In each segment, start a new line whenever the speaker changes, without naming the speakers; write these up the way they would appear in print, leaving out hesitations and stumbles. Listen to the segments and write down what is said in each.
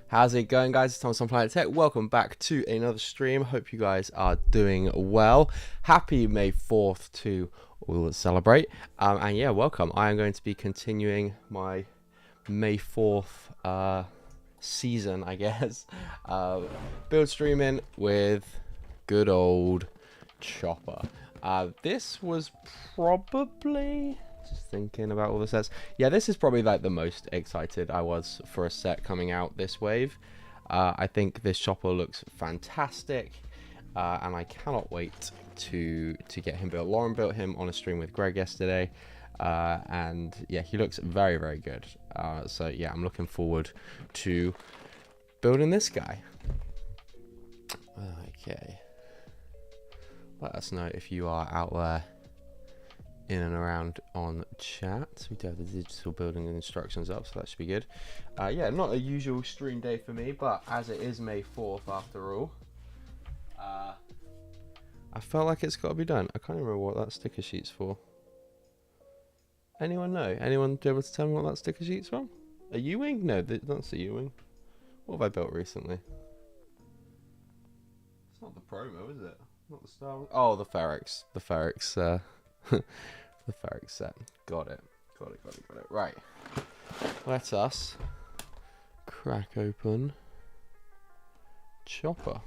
How's it going, guys? It's Thomas on Planet Tech. Welcome back to another stream. Hope you guys are doing well. Happy May 4th to all that celebrate. And yeah, welcome. I am going to be continuing my May 4th season, I guess. Build streaming with good old Chopper. This was probably... Just thinking about all the sets. Yeah, this is probably like the most excited I was for a set coming out this wave. I think this chopper looks fantastic, and I cannot wait to get him built. Lauren built him on a stream with Greg yesterday, and yeah, he looks very, very good. So yeah, I'm looking forward to building this guy. Okay. Let us know if you are out there in and around on chat. We do have the digital building instructions up, so that should be good. Yeah, not a usual stream day for me, but as it is May 4th after all, I felt like it's got to be done. I can't remember what that sticker sheet's for. Anyone know? Anyone be able to tell me what that sticker sheet's from? A U-wing? No, that's a U-wing. What have I built recently? It's not the promo, is it? Not the Star Wars. Oh, the Ferrex. The Ferrex, the Ferrex set. Got it. Got it. Right. Let us crack open Chopper.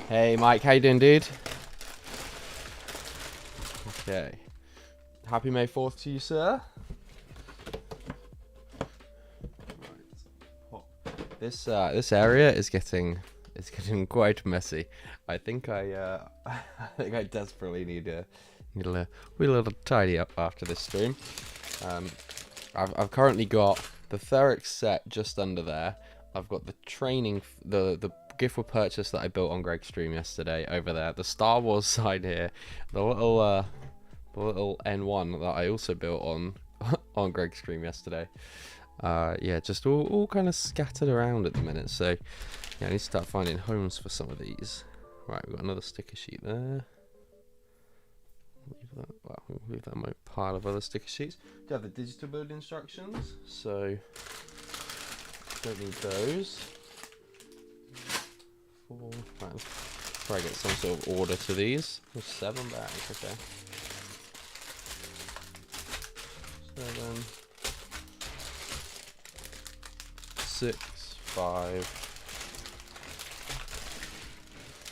Hey, Mike. How you doing, dude? Okay. Happy May 4th to you, sir. This area is getting quite messy. I think I desperately need a little tidy up after this stream. I've currently got the Ferrex set just under there. I've got the training, the gift for purchase that I built on Greg's stream yesterday over there. The Star Wars side here, the little N1 that I also built on Greg's stream yesterday. Yeah, just all kind of scattered around at the minute, so yeah, I need to start finding homes for some of these. Right, we've got another sticker sheet there. We'll leave that in my pile of other sticker sheets. Do have the digital build instructions, so don't need those. Right, try to get some sort of order to these. There's 7 bags, okay. 7, 6, 5,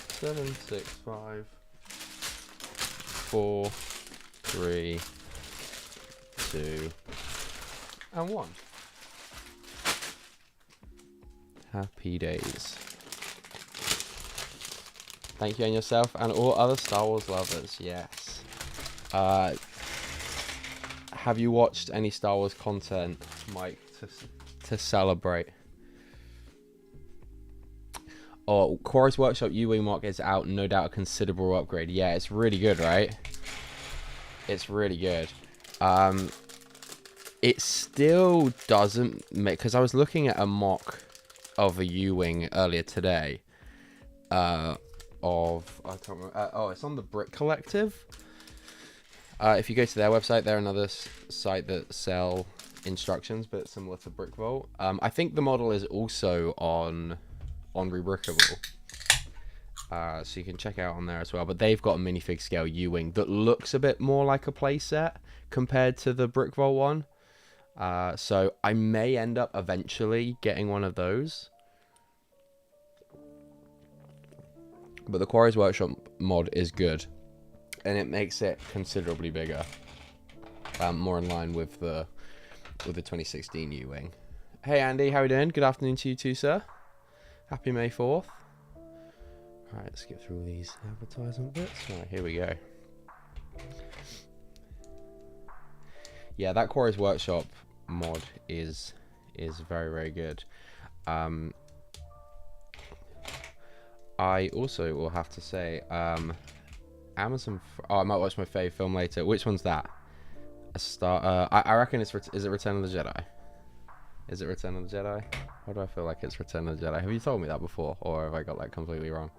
7, 6, 5, 4, 3, 2, and 1. Happy days. Thank you and yourself and all other Star Wars lovers. Yes. Have you watched any Star Wars content, Mike, to celebrate? Oh, Chorus Workshop U-Wing mock is out, no doubt a considerable upgrade. Yeah, it's really good, right? It's really good. It still doesn't make, because I was looking at a mock of a U-Wing earlier today. I can't remember. Oh, it's on the Brick Collective. If you go to their website, they're another site that sell instructions, but similar to Brick Vault. I think the model is also on Rebrickable, so you can check out on there as well. But they've got a minifig scale U-Wing that looks a bit more like a playset compared to the Brick Vault one. So I may end up eventually getting one of those. But the Quarry's Workshop mod is good, and it makes it considerably bigger, more in line with the 2016 U-Wing. Hey Andy, how are you doing? Good afternoon to you too, sir. Happy May 4th. Alright, let's get through all these advertisement bits. Right, here we go. Yeah, that Quarry's Workshop mod is very, very good. I also will have to say, Amazon. I might watch my fave film later. Which one's that? I reckon it's. Is it Return of the Jedi? Is it Return of the Jedi? Why do I feel like it's Return of the Jedi? Have you told me that before, or have I got that completely wrong?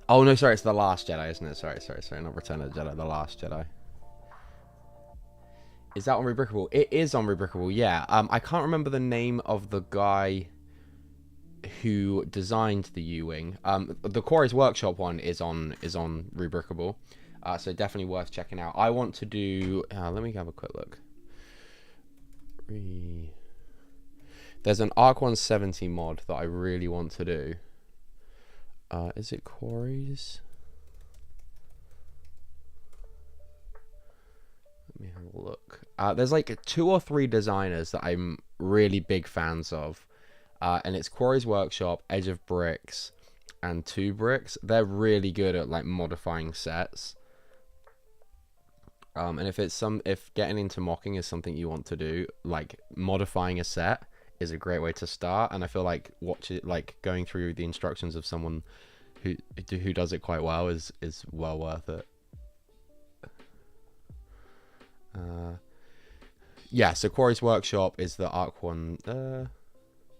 Oh no, sorry, it's The Last Jedi, isn't it? Sorry, not Return of the Jedi, The Last Jedi. Is that on Rebrickable? It is on Rebrickable, yeah. I can't remember the name of the guy who designed the U-wing. The Quarry's Workshop one is on Rebrickable, so definitely worth checking out. I want to do. Let me have a quick look. There's an Arc 170 mod that I really want to do. Is it Quarries? Let me have a look. There's like 2 or 3 designers that I'm really big fans of. And it's Quarry's Workshop, Edge of Bricks, and 2 Bricks. They're really good at like modifying sets. And if getting into mocking is something you want to do, like modifying a set is a great way to start. And I feel like going through the instructions of someone who does it quite well is well worth it. Yeah, so Quarry's Workshop is the Arc 1.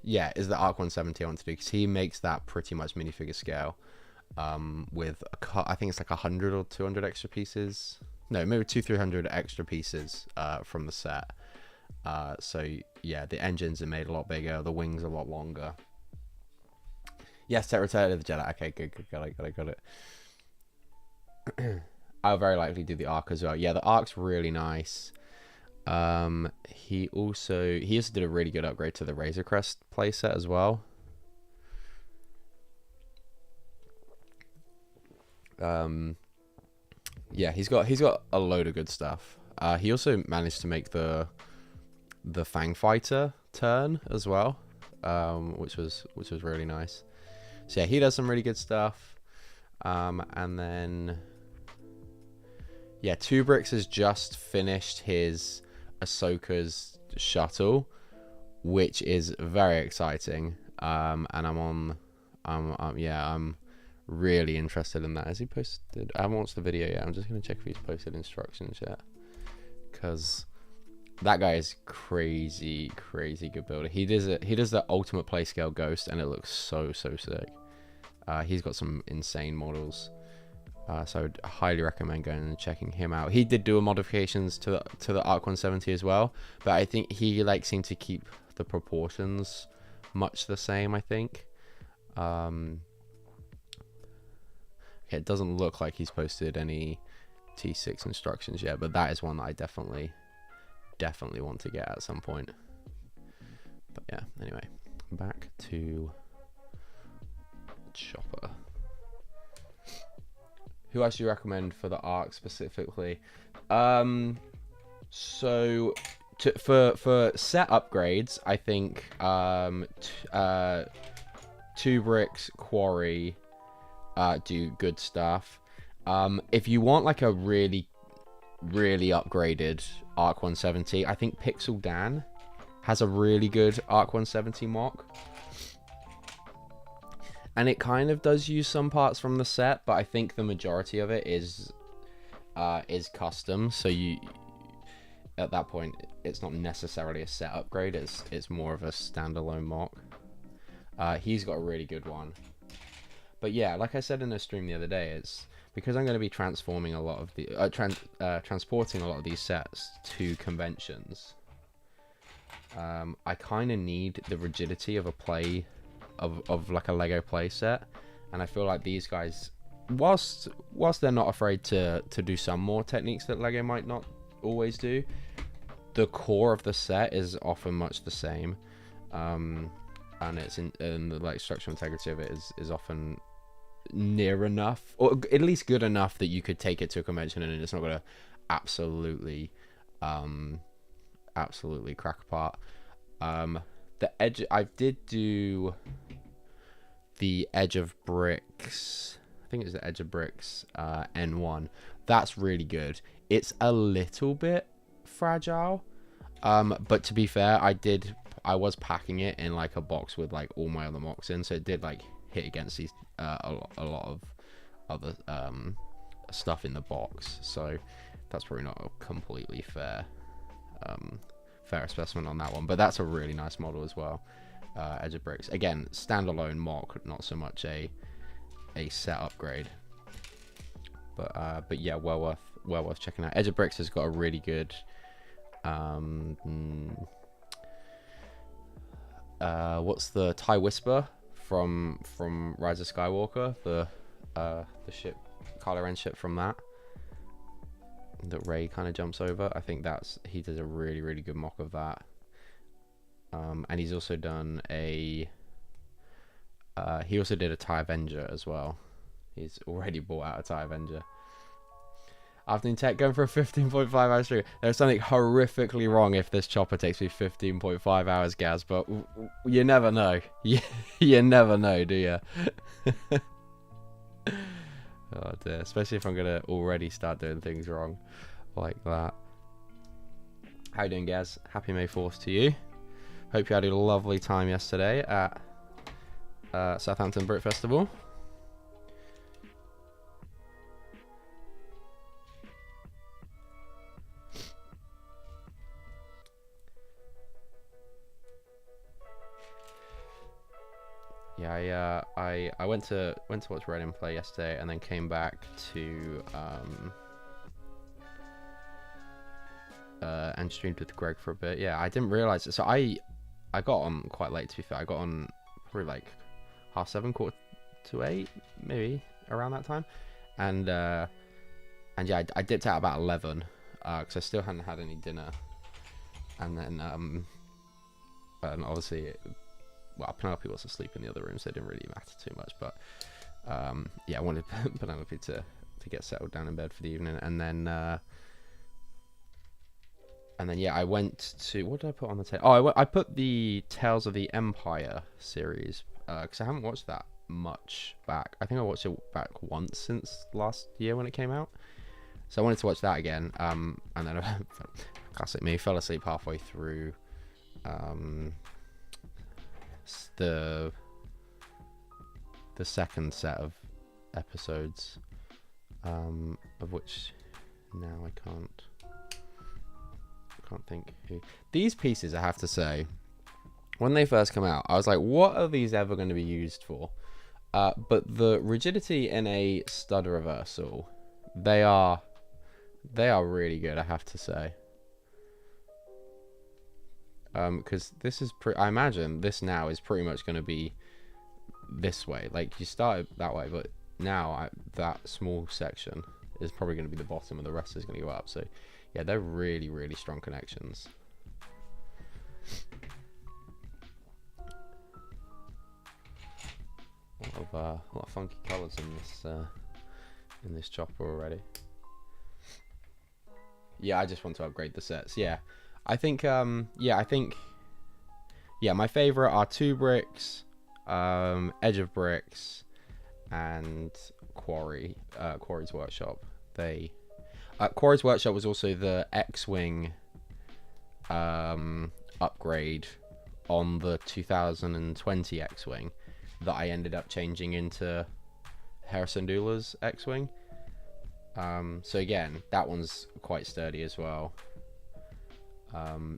Yeah, is the Arc 170 I want to do, because he makes that pretty much minifigure scale, with I think it's like 100 or 200 extra pieces. No, maybe 200-300 extra pieces from the set. So yeah, the engines are made a lot bigger, the wings a lot longer. Yes, Return of the Jedi. Okay, good, got it. I'll very likely do the Arc as well. Yeah, the Arc's really nice. He also did a really good upgrade to the Razor Crest playset as well. Yeah, he's got a load of good stuff. He also managed to make the Fang Fighter turn as well, which was really nice. So yeah, he does some really good stuff. And then yeah, 2 Bricks has just finished his Ahsoka's shuttle, which is very exciting. And I'm really interested in that. Has he posted? I haven't watched the video yet. I'm just gonna check if he's posted instructions yet, because that guy is crazy good builder. He does the ultimate play scale Ghost, and it looks so sick. He's got some insane models. So I would highly recommend going and checking him out. He did do modifications to the Arc 170 as well, but I think he seemed to keep the proportions much the same, I think. Okay, it doesn't look like he's posted any T6 instructions yet, but that is one that I definitely want to get at some point. But yeah, anyway, back to Chopper. Who else do you recommend for the Arc specifically? So for set upgrades, I think 2 Bricks, Quarry do good stuff. If you want like a really upgraded Arc 170, I think Pixel Dan has a really good Arc 170 mock. And it kind of does use some parts from the set, but I think the majority of it is custom. So at that point, it's not necessarily a set upgrade. It's more of a standalone mock. He's got a really good one. But yeah, like I said in a stream the other day, it's because I'm going to be transforming a lot of the transporting a lot of these sets to conventions. I kind of need the rigidity of a play. Of like a Lego play set, and I feel like these guys, whilst they're not afraid to do some more techniques that Lego might not always do, the core of the set is often much the same, and it's in the like structural integrity of it is often near enough, or at least good enough that you could take it to a convention and it's not gonna absolutely crack apart. The edge, I did do the Edge of Bricks. I think it's the Edge of Bricks N1. That's really good. It's a little bit fragile, but to be fair, I was packing it in like a box with like all my other mocks in, so it did like hit against these a lot of other stuff in the box. So that's probably not a completely fair assessment on that one, but that's a really nice model as well. Edge of Bricks, again, standalone mock, not so much a a set upgrade. But yeah, well worth checking out. Edge of Bricks has got a really good what's the TIE Whisper from Rise of Skywalker, the ship, Kylo Ren ship from that Rey kind of jumps over. I think he does a really good mock of that. And he's also done he also did a TIE Avenger as well. He's already bought out a TIE Avenger. Afternoon Tech going for a 15.5 hour stream. There's something horrifically wrong if this chopper takes me 15.5 hours, Gaz, but you never know. You never know, do you? Oh dear, especially if I'm going to already start doing things wrong like that. How you doing, Gaz? Happy May 4th to you. Hope you had a lovely time yesterday at Southampton Brit Festival. Yeah, I went to watch Reading play yesterday, and then came back to and streamed with Greg for a bit. Yeah, I didn't realize it. So I got on quite late, to be fair. I got on probably like 7:30, 8:15, maybe around that time. And yeah, I dipped out about 11 because I still hadn't had any dinner. And then and obviously, well, Penelope was asleep in the other room, so it didn't really matter too much. But yeah, I wanted Penelope to get settled down in bed for the evening, and then yeah, I went to, what did I put on the table? Oh, I put the Tales of the Empire series because I haven't watched that much back. I think I watched it back once since last year when it came out, so I wanted to watch that again. And then classic me, fell asleep halfway through the second set of episodes, of which now I can't think who. These pieces, I have to say, when they first come out, I was like, what are these ever going to be used for? But the rigidity in a stud reversal, they are really good, I have to say. Because this is I imagine this now is pretty much going to be this way. Like, you started that way, but now that small section is probably going to be the bottom, and the rest is going to go up. So yeah, they're really strong connections. A lot of funky colours in this chopper already. Yeah, I just want to upgrade the sets. Yeah, I think my favorite are Two Bricks, Edge of Bricks, and Quarry's Workshop. Quarry's Workshop was also the X-Wing upgrade on the 2020 X-Wing that I ended up changing into Harrison Doula's X-Wing. So again, that one's quite sturdy as well.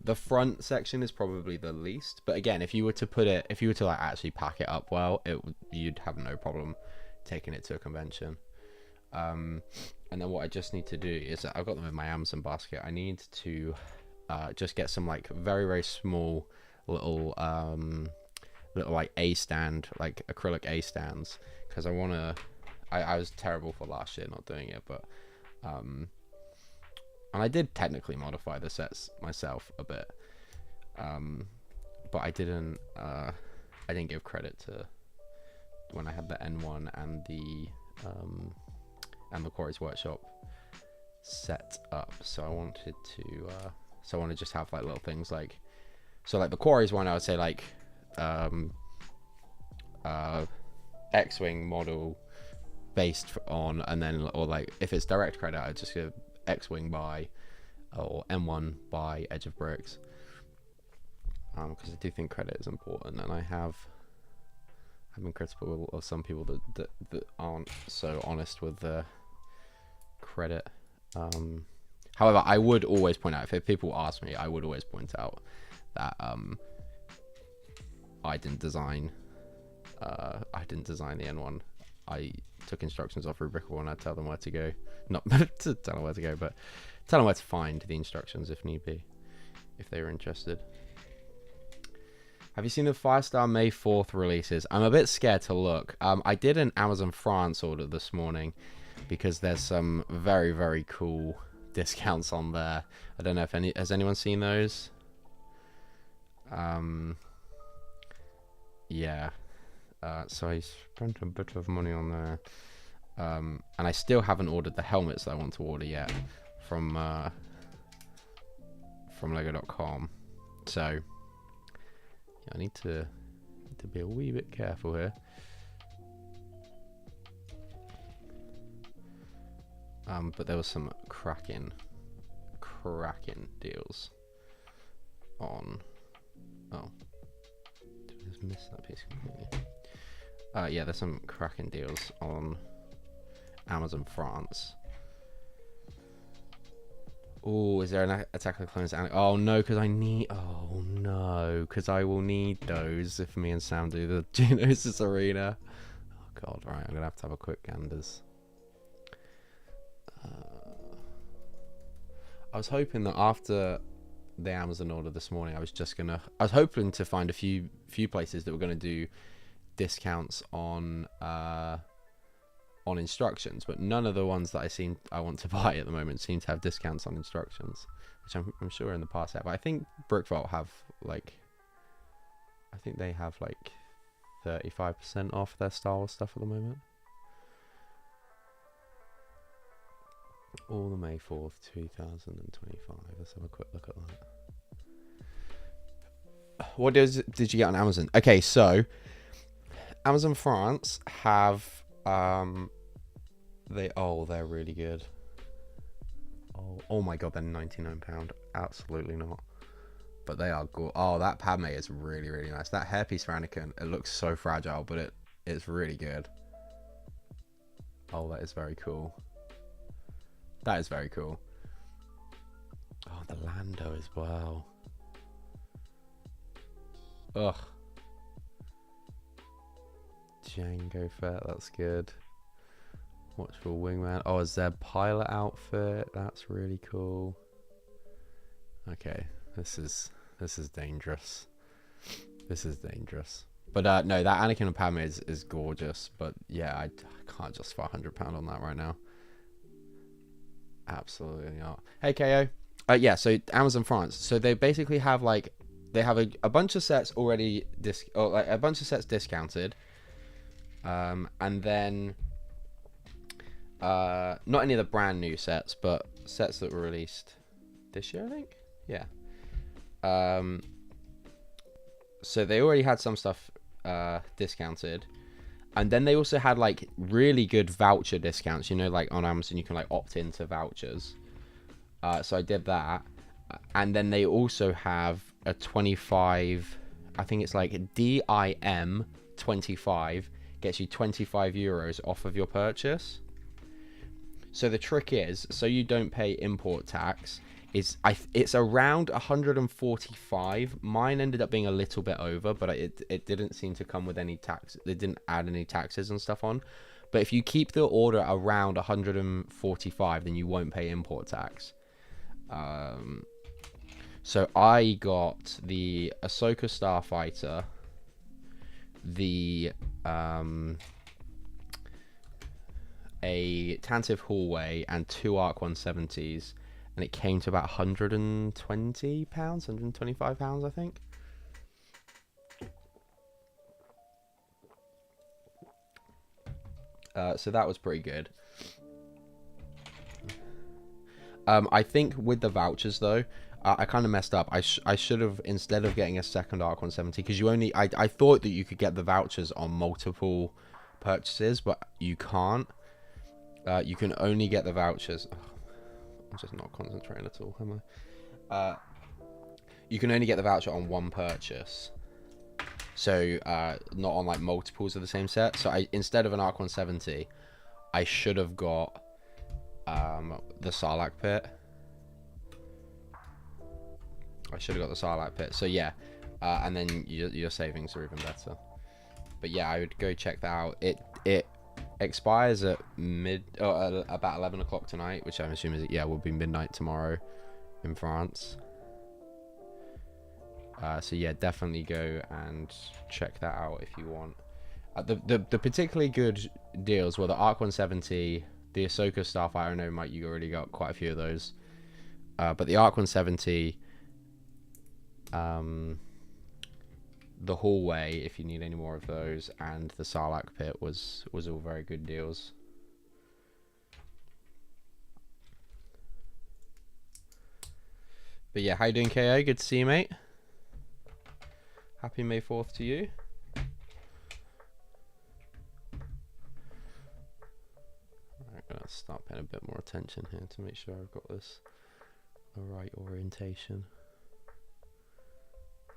The front section is probably the least, but again, if you were to like actually pack it up well, you'd have no problem taking it to a convention. And then what I just need to do is, I've got them in my Amazon basket. I need to just get some like very small little like A stand, like acrylic A stands, because I was terrible for last year not doing it, but and I did technically modify the sets myself a bit, but I didn't give credit to when I had the N1 and the Quarry's Workshop set up. So I wanted to just have like little things like, so like the Quarry's one, I would say like X-Wing model based on, and then, or like if it's direct credit, I'd just give X-Wing by, or M1 by Edge of Bricks, because I do think credit is important, and I've been critical of some people that aren't so honest with the credit. However, I would always point out, if people ask me, I would always point out that I didn't design the N1. I took instructions off Rubricable and I tell them where to go. Not to tell them where to go, but tell them where to find the instructions if need be, if they were interested. Have you seen the Firestar May 4th releases? I'm a bit scared to look. I did an Amazon France order this morning because there's some very, very cool discounts on there. I don't know if has anyone seen those? Yeah. So I spent a bit of money on there. And I still haven't ordered the helmets that I want to order yet from lego.com. So I need to be a wee bit careful here. But there was some cracking deals on. Oh, did I just miss that piece completely? Yeah, there's some cracking deals on Amazon France. Oh, is there an Attack of the Clones? Oh no, because I need. Oh no, because I will need those if me and Sam do the Geonosis Arena. Oh god, right, I'm gonna have to have a quick ganders. I was hoping that after the Amazon order this morning, I was hoping to find a few places that were gonna do discounts on instructions, but none of the ones that I want to buy at the moment seem to have discounts on instructions, which I'm sure in the past have. But I think Brickvault have like 35% off their Star Wars stuff at the moment. All the May 4th 2025. Let's have a quick look at that. What did you get on Amazon? Okay, so Amazon France have they're really good. Oh my god, they're £99. Absolutely not. But they are good. Oh, that Padme is really, really nice. That hairpiece for Anakin, it looks so fragile, but it's really good. Oh, that is very cool. That is very cool. Oh, the Lando as well. Ugh. Jango Fett, that's good. Watchful Wingman. Oh, a Zeb pilot outfit. That's really cool. Okay, this is dangerous. This is dangerous. But no, that Anakin and Padme is gorgeous. But yeah, I can't justify £100 on that right now. Absolutely not. Hey KO. Yeah, so Amazon France. So they basically have they have a bunch of sets already a bunch of sets discounted. And then not any of the brand new sets, but sets that were released this year, I think. Yeah. So they already had some stuff discounted, and then they also had really good voucher discounts. You know, like on Amazon, you can opt into vouchers. So I did that, and then they also have a 25. I think it's DIM 25 gets you €25 off of your purchase. So the trick is, so you don't pay import tax, it's around 145. Mine ended up being a little bit over, but it didn't seem to come with any tax. They didn't add any taxes and stuff on. But if you keep the order around 145, then you won't pay import tax. So I got the Ahsoka Starfighter, the a Tantive Hallway, and 2 Arc 170s, and it came to about £120, £125, I think. So that was pretty good. I think with the vouchers though, I kind of messed up. I should have, instead of getting a second Arc 170, because you only, I thought that you could get the vouchers on multiple purchases, but you can't. You can only get the vouchers. Oh, I'm just not concentrating at all, am I? You can only get the voucher on one purchase. So not on multiples of the same set. So instead of an Arc 170, I should have got the Sarlacc pit. So yeah, and then your savings are even better. But yeah, I would go check that out. expires at about 11 o'clock tonight, which I'm assuming is, yeah, will be midnight tomorrow in France. So yeah, definitely go and check that out if you want. The particularly good deals were the Arc 170, the Ahsoka Starfighter. I know, Mike, you already got quite a few of those. But the Arc 170, the Hallway, if you need any more of those, and the Sarlacc Pit was all very good deals. But yeah, how you doing, KO? Good to see you, mate. Happy May 4th to you. I'm gonna start paying a bit more attention here to make sure I've got this the right orientation.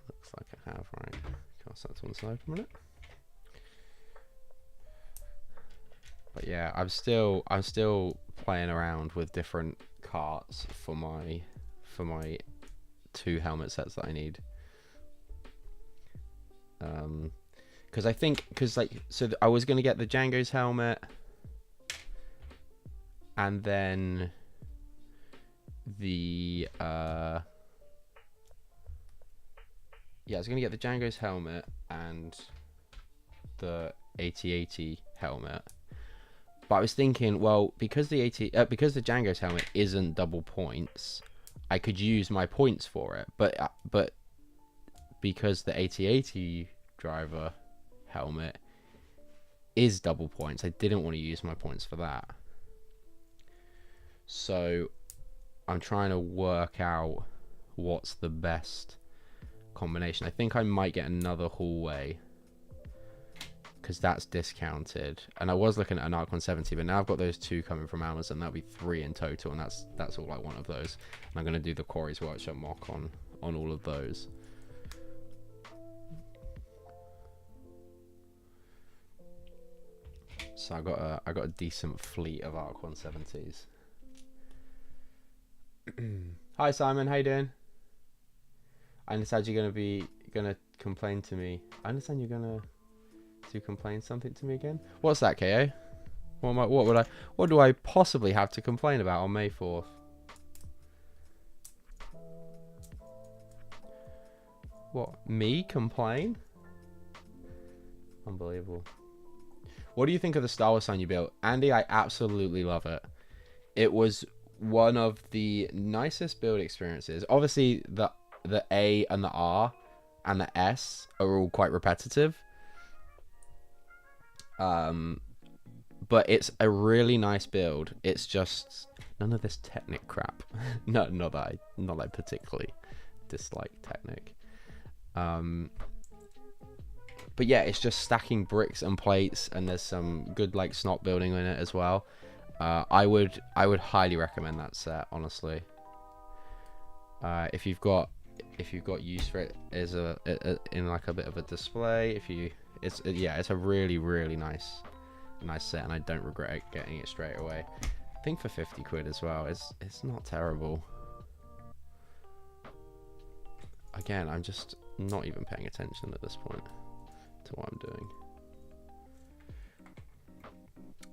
Looks like I have, right? Cast that to one side for a minute. But yeah, I'm still playing around with different carts for my 2 helmet sets that I need. Because I was gonna get the Django's helmet, and then the I was gonna get the Django's helmet and the 8080 helmet, but I was thinking, well, because the Django's helmet isn't double points, I could use my points for it, but because the 8080 driver helmet is double points, I didn't want to use my points for that. So I'm trying to work out what's the best combination. I think I might get another Hallway because that's discounted, and I was looking at an Arc 170, but now I've got those 2 coming from Amazon. That'll be 3 in total, and that's all like one of those. And I'm going to do the Quarry's Workshop mock on all of those. So I got a decent fleet of Arc 170s. Hi Simon, how you doing? I understand you're gonna complain to me. I understand you're gonna complain something to me again. What's that, KO? What do I possibly have to complain about on May 4th? What, me complain? Unbelievable. What do you think of the Star Wars sign you built? Andy, I absolutely love it. It was one of the nicest build experiences. Obviously, the A and the R and the S are all quite repetitive. But it's a really nice build. It's just none of this Technic crap. Not that I particularly dislike Technic. But yeah, it's just stacking bricks and plates, and there's some good like snot building in it as well. I would highly recommend that set, honestly. If you've got use for it as in like a bit of a display, it's a really nice set, and I don't regret getting it straight away. I think for 50 quid as well, it's not terrible. Again, I'm just not even paying attention at this point to what I'm doing.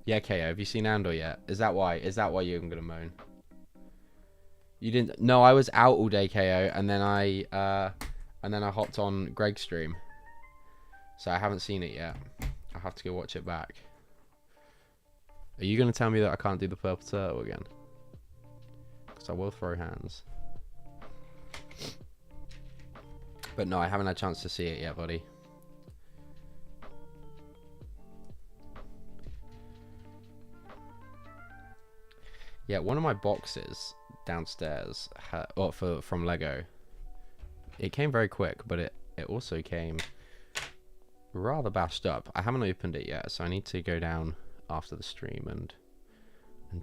Yeah, KO, have you seen Andor yet? Is that why you're gonna moan? You didn't? No, I was out all day, KO, and then I hopped on Greg's stream, so I haven't seen it yet. I'll have to go watch it back. Are you gonna tell me that I can't do the purple turtle again? Because I will throw hands. But no, I haven't had a chance to see it yet, buddy. Yeah, one of my boxes downstairs from Lego, it came very quick, but it also came rather bashed up. I haven't opened it yet, so I need to go down after the stream and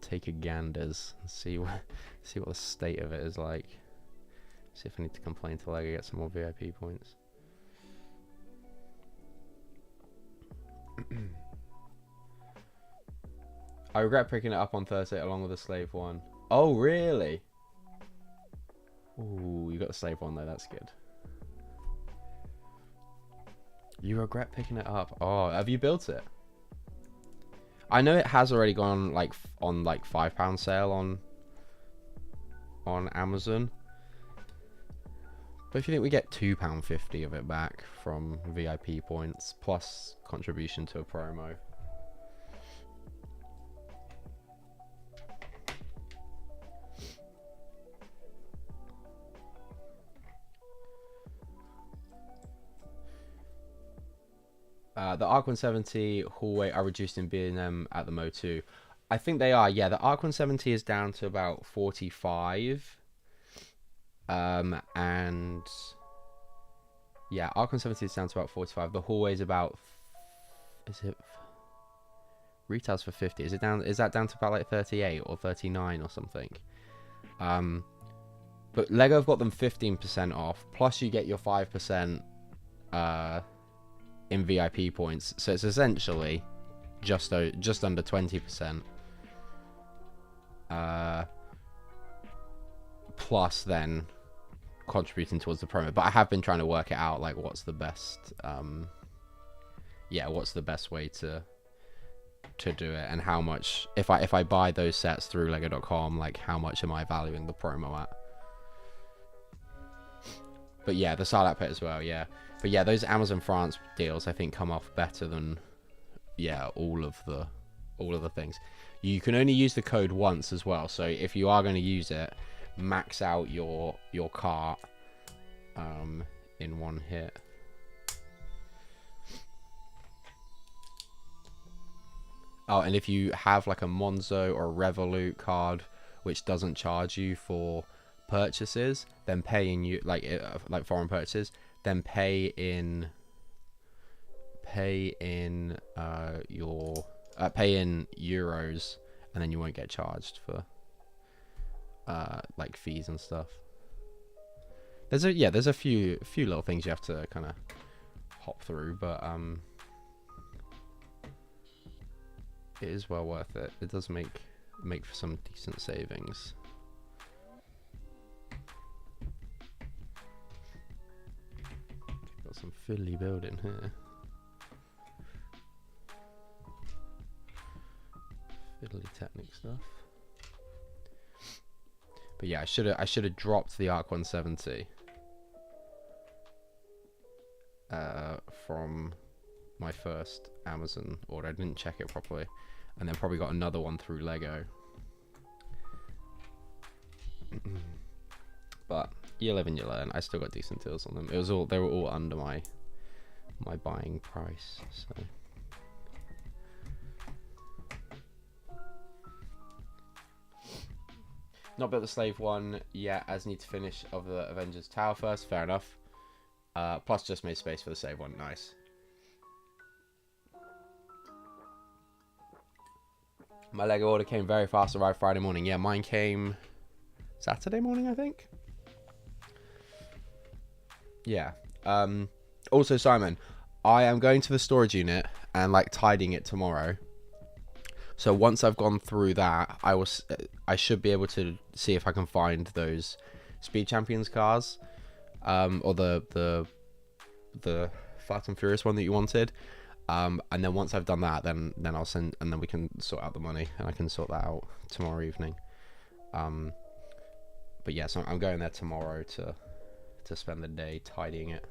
take a ganders and see what the state of it is like. See if I need to complain to Lego, get some more VIP points. I regret picking it up on Thursday along with the slave one. Oh, really? Ooh, you got the slave one though, that's good. You regret picking it up. Oh, have you built it? I know it has already gone like on like £5 sale on Amazon. But if you think we get £2.50 of it back from VIP points plus contribution to a promo. The Arc 170 hallway are reduced in B&M at the Mo2. I think they are. Yeah, the Arc 170 is down to about 45. And yeah, Arc 170 is down to about 45. The hallway is about, is it retails for 50? Is that down to about like 38 or 39 or something? But Lego have got them 15% off, plus you get your 5% in VIP points, so it's essentially just under 20%, plus then contributing towards the promo. But I have been trying to work it out, like what's the best what's the best way to do it, and how much, if I buy those sets through lego.com, like how much am I valuing the promo at. But yeah, the Sarlacc pit as well, yeah. But yeah, those Amazon France deals I think come off better than all of the things. You can only use the code once as well, so if you are going to use it, max out your cart in one hit. Oh, and if you have like a Monzo or a Revolut card which doesn't charge you for purchases, then pay in like foreign purchases, then pay in euros, and then you won't get charged for like fees and stuff. There's a few little things you have to kind of hop through, but it is well worth it. It does make for some decent savings. Got some fiddly building here. Fiddly Technic stuff. But yeah, I should have dropped the Arc 170 from my first Amazon order. I didn't check it properly, and then probably got another one through Lego. But you live and you learn. I still got decent deals on them. They were all under my buying price. So not built the slave one yet, as need to finish of the Avengers Tower first. Fair enough. Plus just made space for the slave one. Nice. My Lego order came very fast, arrived Friday morning. Yeah, mine came Saturday morning, I think. Yeah. Also, Simon, I am going to the storage unit and like tidying it tomorrow. So once I've gone through that, I should be able to see if I can find those Speed Champions cars, or the Fast and Furious one that you wanted. And then once I've done that, then I'll send, and then we can sort out the money, and I can sort that out tomorrow evening. But yeah, so I'm going there tomorrow to spend the day tidying it.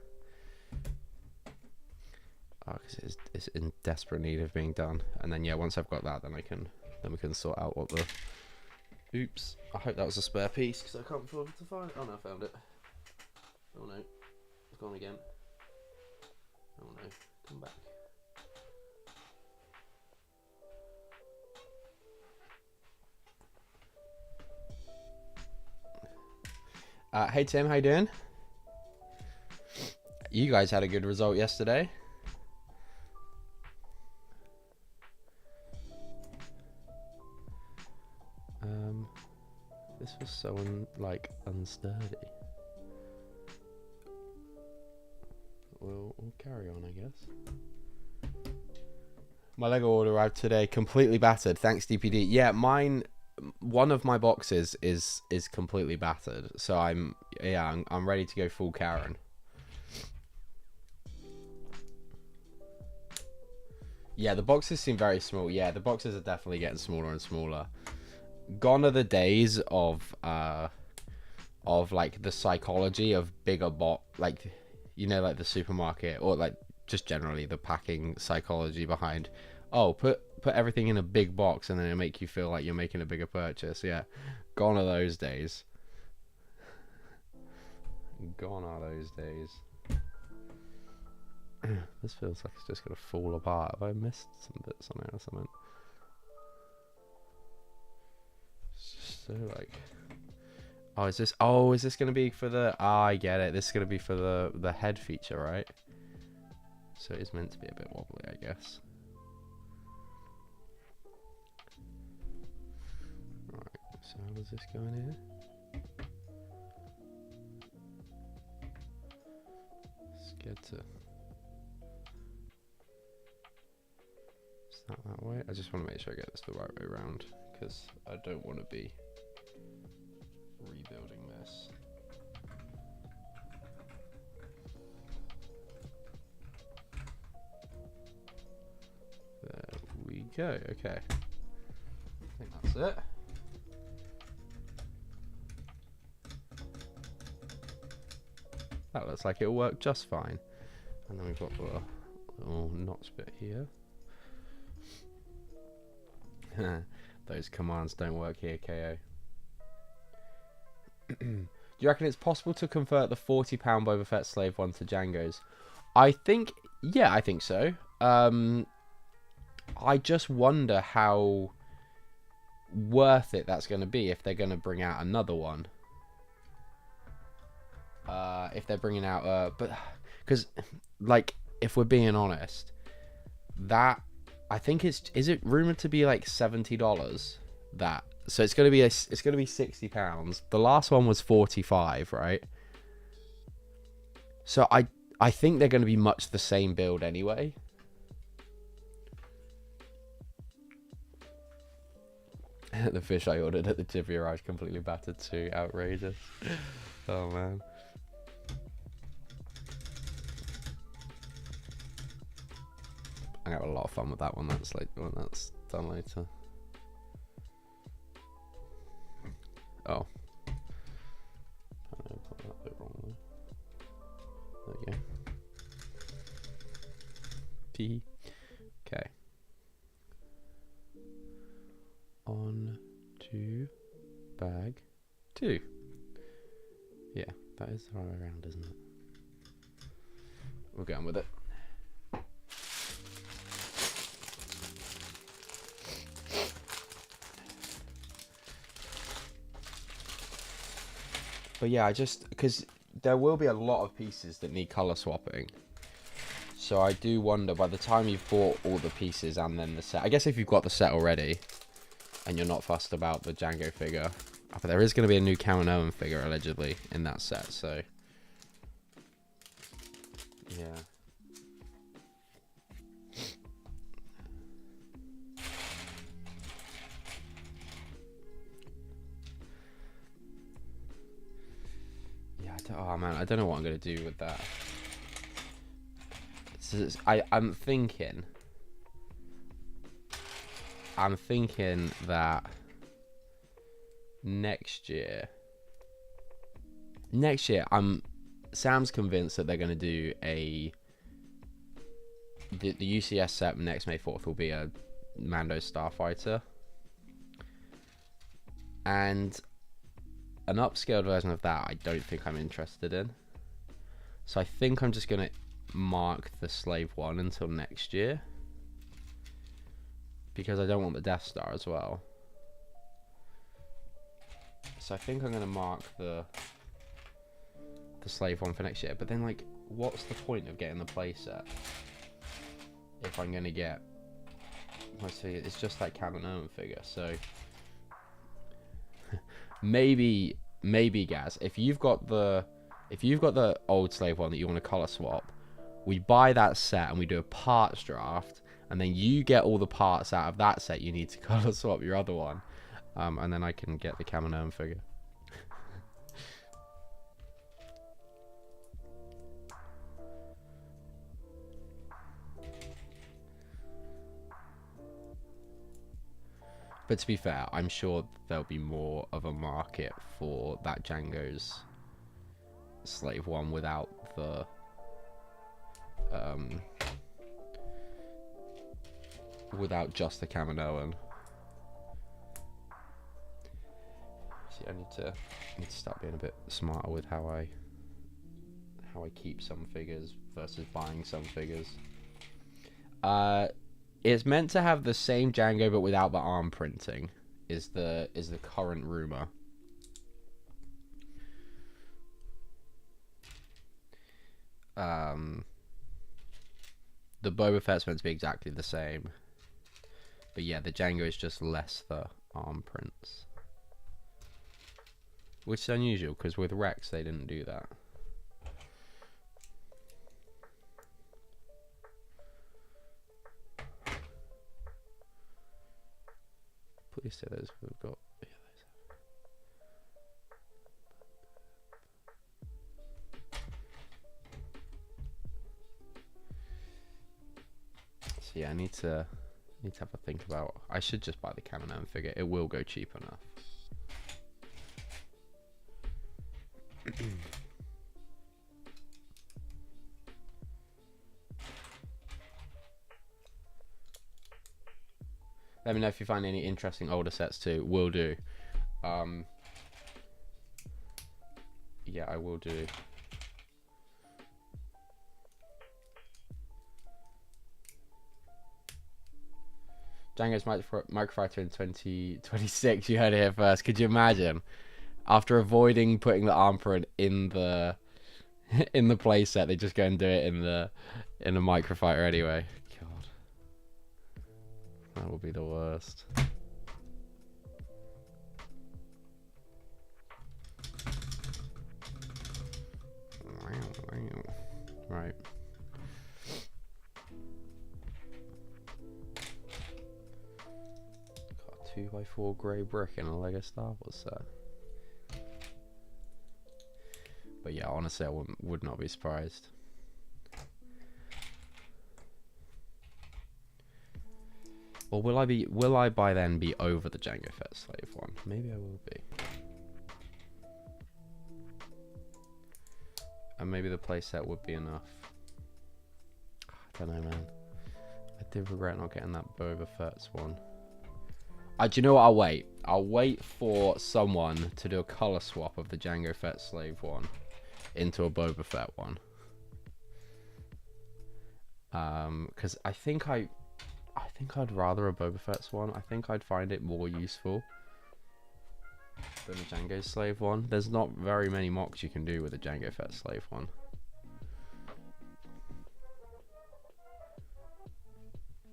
Because it's in desperate need of being done. And then yeah, once I've got that, then we can sort out what the. Oops! I hope that was a spare piece, because I can't afford to find it. Oh no, I found it. Oh no, it's gone again. Oh no, come back. Hey Tim, how you doing? You guys had a good result yesterday. This was so unsturdy. We'll carry on, I guess. My Lego order arrived today, completely battered. Thanks, DPD. Yeah, mine. One of my boxes is completely battered, so I'm ready to go full Karen. Yeah, the boxes seem very small. Yeah, the boxes are definitely getting smaller and smaller. Gone are the days of like the psychology of bigger like, you know, like the supermarket, or like just generally the packing psychology behind, oh, put everything in a big box and then it'll make you feel like you're making a bigger purchase. Yeah, gone are those days. Gone are those days. This feels like it's just gonna fall apart. Have I missed some bits on it or something? It's just so like, oh, is this gonna be for the, I get it, this is gonna be for the head feature, right? So it's meant to be a bit wobbly, I guess. Right, so how does this go in here? Let's get to, is that way? I just want to make sure I get this the right way around, because I don't want to be rebuilding this. There we go. Okay, I think that's it. That looks like it'll work just fine. And then we've got the little notch bit here. Those commands don't work here, KO. Do you reckon it's possible to convert the £40 Boba Fett slave one to Django's? I think, yeah, I think so. I just wonder how worth it that's going to be if they're going to bring out another one. If they're bringing out, but because, like, if we're being honest, that I think is it rumored to be like $70? That, so it's gonna be £60. The last one was 45, right? So I think they're gonna be much the same build anyway. The fish I ordered at the Jibby arrived completely battered too. Outrageous. Oh man. I have a lot of fun with that one. That's like when that's done later. Oh, I put that bit wrong there. There we go. P. Okay. On to bag 2. Yeah, that is the right way around, isn't it? We're going with it. But yeah, I just, because there will be a lot of pieces that need color swapping. So I do wonder, by the time you've bought all the pieces and then the set, I guess if you've got the set already and you're not fussed about the Django figure, but there is going to be a new Kaminoan figure allegedly in that set, so yeah. Oh man, I don't know what I'm going to do with that. I'm thinking that next year, Sam's convinced that they're going to do the UCS set next May 4th will be a Mando Starfighter, and an upscaled version of that I don't think I'm interested in. So I think I'm just going to mark the Slave one until next year, because I don't want the Death Star as well. So I think I'm going to mark the Slave one for next year. But then, like, what's the point of getting the playset if I'm going to get, let's see, it's just that Kaminoan figure. So maybe Gaz, if you've got the old Slave one that you want to color swap, we buy that set and we do a parts draft, and then you get all the parts out of that set you need to color swap your other one, and then I can get the Kaminoan figure. But to be fair, I'm sure there'll be more of a market for that Django's Slave one without the without just the Kaminoan. See, I need to start being a bit smarter with how I keep some figures versus buying some figures. It's meant to have the same Django but without the arm printing. Is the current rumor. The Boba Fett's meant to be exactly the same, but yeah, the Django is just less the arm prints, which is unusual because with Rex they didn't do that. Please say those we've got. Yeah, so yeah, I need to have a think about. I should just buy the Kaminoan figure. It will go cheap enough. Let me know if you find any interesting older sets too. Will do. Yeah, I will do. Django's Microfighter in 2026. You heard it here first. Could you imagine? After avoiding putting the arm print in the playset, they just go and do it in the Microfighter anyway. God, that would be the worst. Right. Got a 2x4 grey brick in a Lego Star Wars set. But yeah, honestly, I would not be surprised. Or will I by then be over the Jango Fett Slave one? Maybe I will be. And maybe the playset would be enough. I don't know, man. I did regret not getting that Boba Fett's one. Do you know what? I'll wait. I'll wait for someone to do a color swap of the Jango Fett Slave one into a Boba Fett one. Because I think I'd rather a Boba Fett's one. I think I'd find it more useful than the Jango Slave one. There's not very many mocks you can do with a Jango Fett Slave one.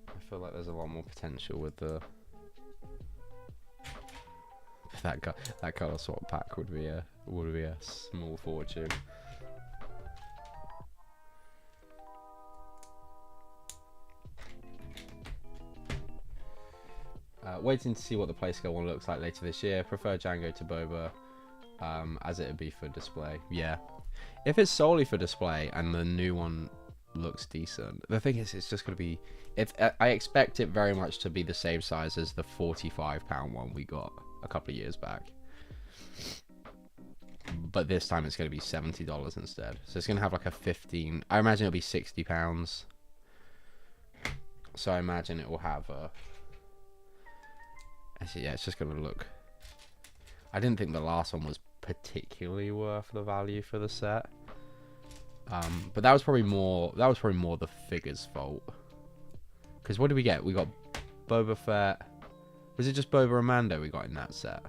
I feel like there's a lot more potential with the that color swap pack would be a small fortune. Waiting to see what the Playscale one looks like later this year. Prefer Django to Boba, as it would be for display. Yeah, if it's solely for display and the new one looks decent. The thing is, it's just going to be. I expect it very much to be the same size as the £45 one we got a couple of years back. But this time it's going to be $70 instead. So it's going to have like a 15. I imagine it'll be £60. So I imagine it will have a. Actually, yeah, it's just going to look. I didn't think the last one was particularly worth the value for the set. But that was probably more. That was probably more the figure's fault. Because what did we get? We got Boba Fett. Was it just Boba and Mando we got in that set?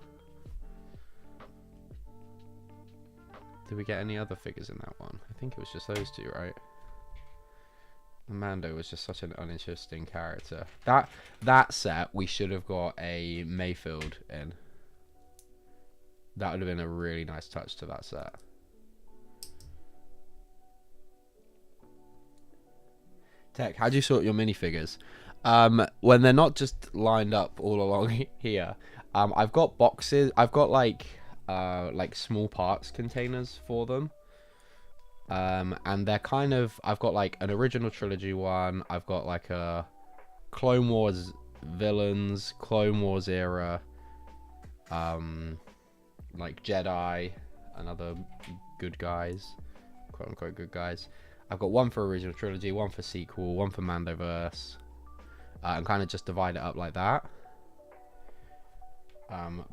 Did we get any other figures in that one? I think it was just those two, right? Mando was just such an uninteresting character. That set we should have got a Mayfield in. That would have been a really nice touch to that set. Tech, how do you sort your minifigures? When they're not just lined up all along here, I've got boxes. I've got like small parts containers for them. And they're kind of, I've got like an original trilogy one. I've got like a Clone Wars villains, Clone Wars era, like Jedi and other good guys, quote unquote good guys. I've got one for original trilogy, one for sequel, one for Mandoverse, and kind of just divide it up like that.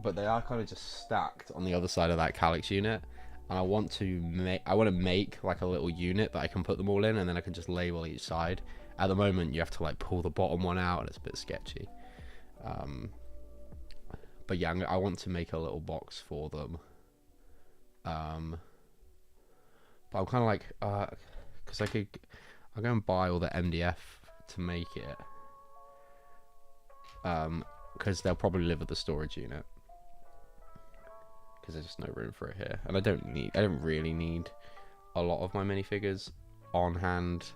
But they are kind of just stacked on the other side of that Calyx unit, and I want to make like a little unit that I can put them all in, and then I can just label each side. At the moment, you have to like pull the bottom one out, and it's a bit sketchy. But yeah, I want to make a little box for them. But I'm kind of like, because I'll go and buy all the MDF to make it. Because they'll probably live at the storage unit. Because there's just no room for it here, and I don't really need a lot of my minifigures on hand,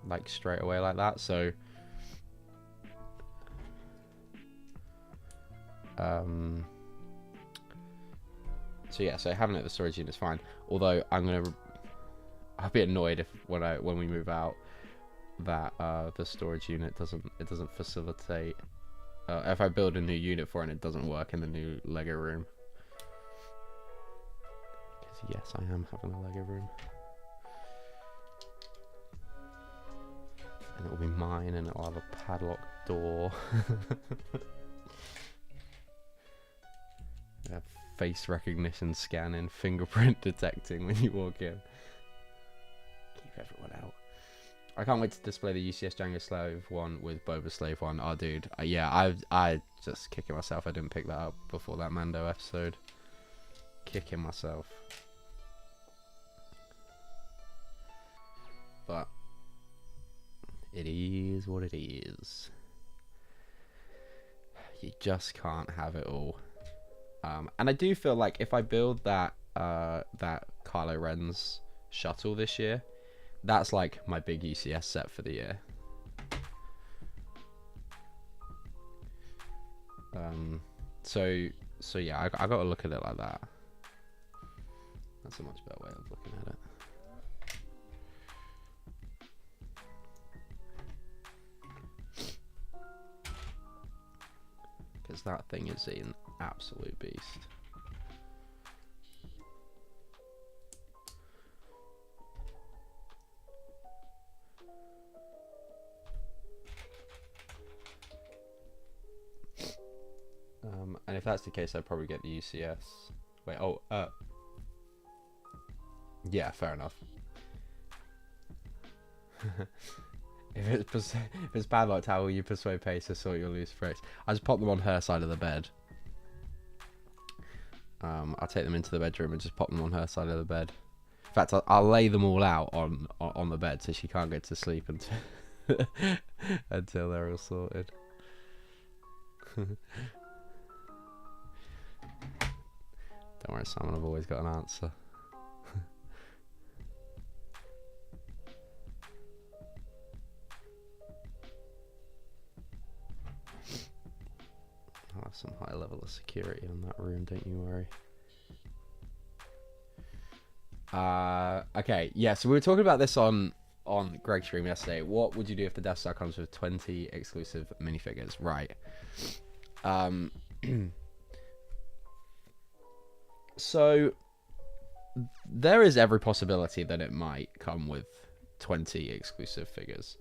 like straight away like that. So, so having it at the storage unit is fine. Although I'll be annoyed if when we move out, that the storage unit doesn't facilitate. If I build a new unit for it and it doesn't work in the new Lego room. Because yes, I am having a Lego room. And it will be mine, and it will have a padlocked door. Face recognition scanning, fingerprint detecting when you walk in. Keep everyone out. I can't wait to display the UCS Django Slave one with Boba Slave one. Oh, dude. Yeah, I just kicking myself I didn't pick that up before that Mando episode. Kicking myself. But it is what it is. You just can't have it all. And I do feel like if I build that Kylo Ren's shuttle this year, that's like my big UCS set for the year. So yeah, I got to look at it like that. That's a much better way of looking at it. Because that thing is an absolute beast. And if that's the case, I'd probably get the UCS. Wait, yeah, fair enough. If it's padlocked, how will you persuade Pace to sort your loose bricks? I just pop them on her side of the bed. I'll take them into the bedroom and just pop them on her side of the bed. In fact, I'll lay them all out on the bed so she can't get to sleep until until they're all sorted. Don't worry, Simon, I've always got an answer. I'll have some high level of security on that room, don't you worry. Okay, yeah, so we were talking about this on Greg's stream yesterday. What would you do if the Death Star comes with 20 exclusive minifigures? Right. So there is every possibility that it might come with 20 exclusive figures.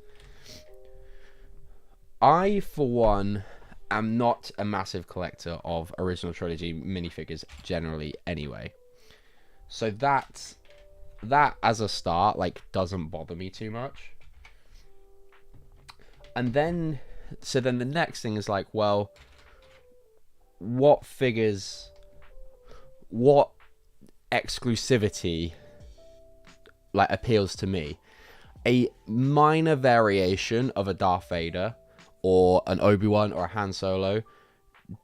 I, for one, am not a massive collector of original trilogy minifigures generally anyway. So that as a start, like, doesn't bother me too much. And then, so then the next thing is like, well, what figures, what exclusivity, like, appeals to me? A minor variation of a Darth Vader or an Obi-Wan or a Han Solo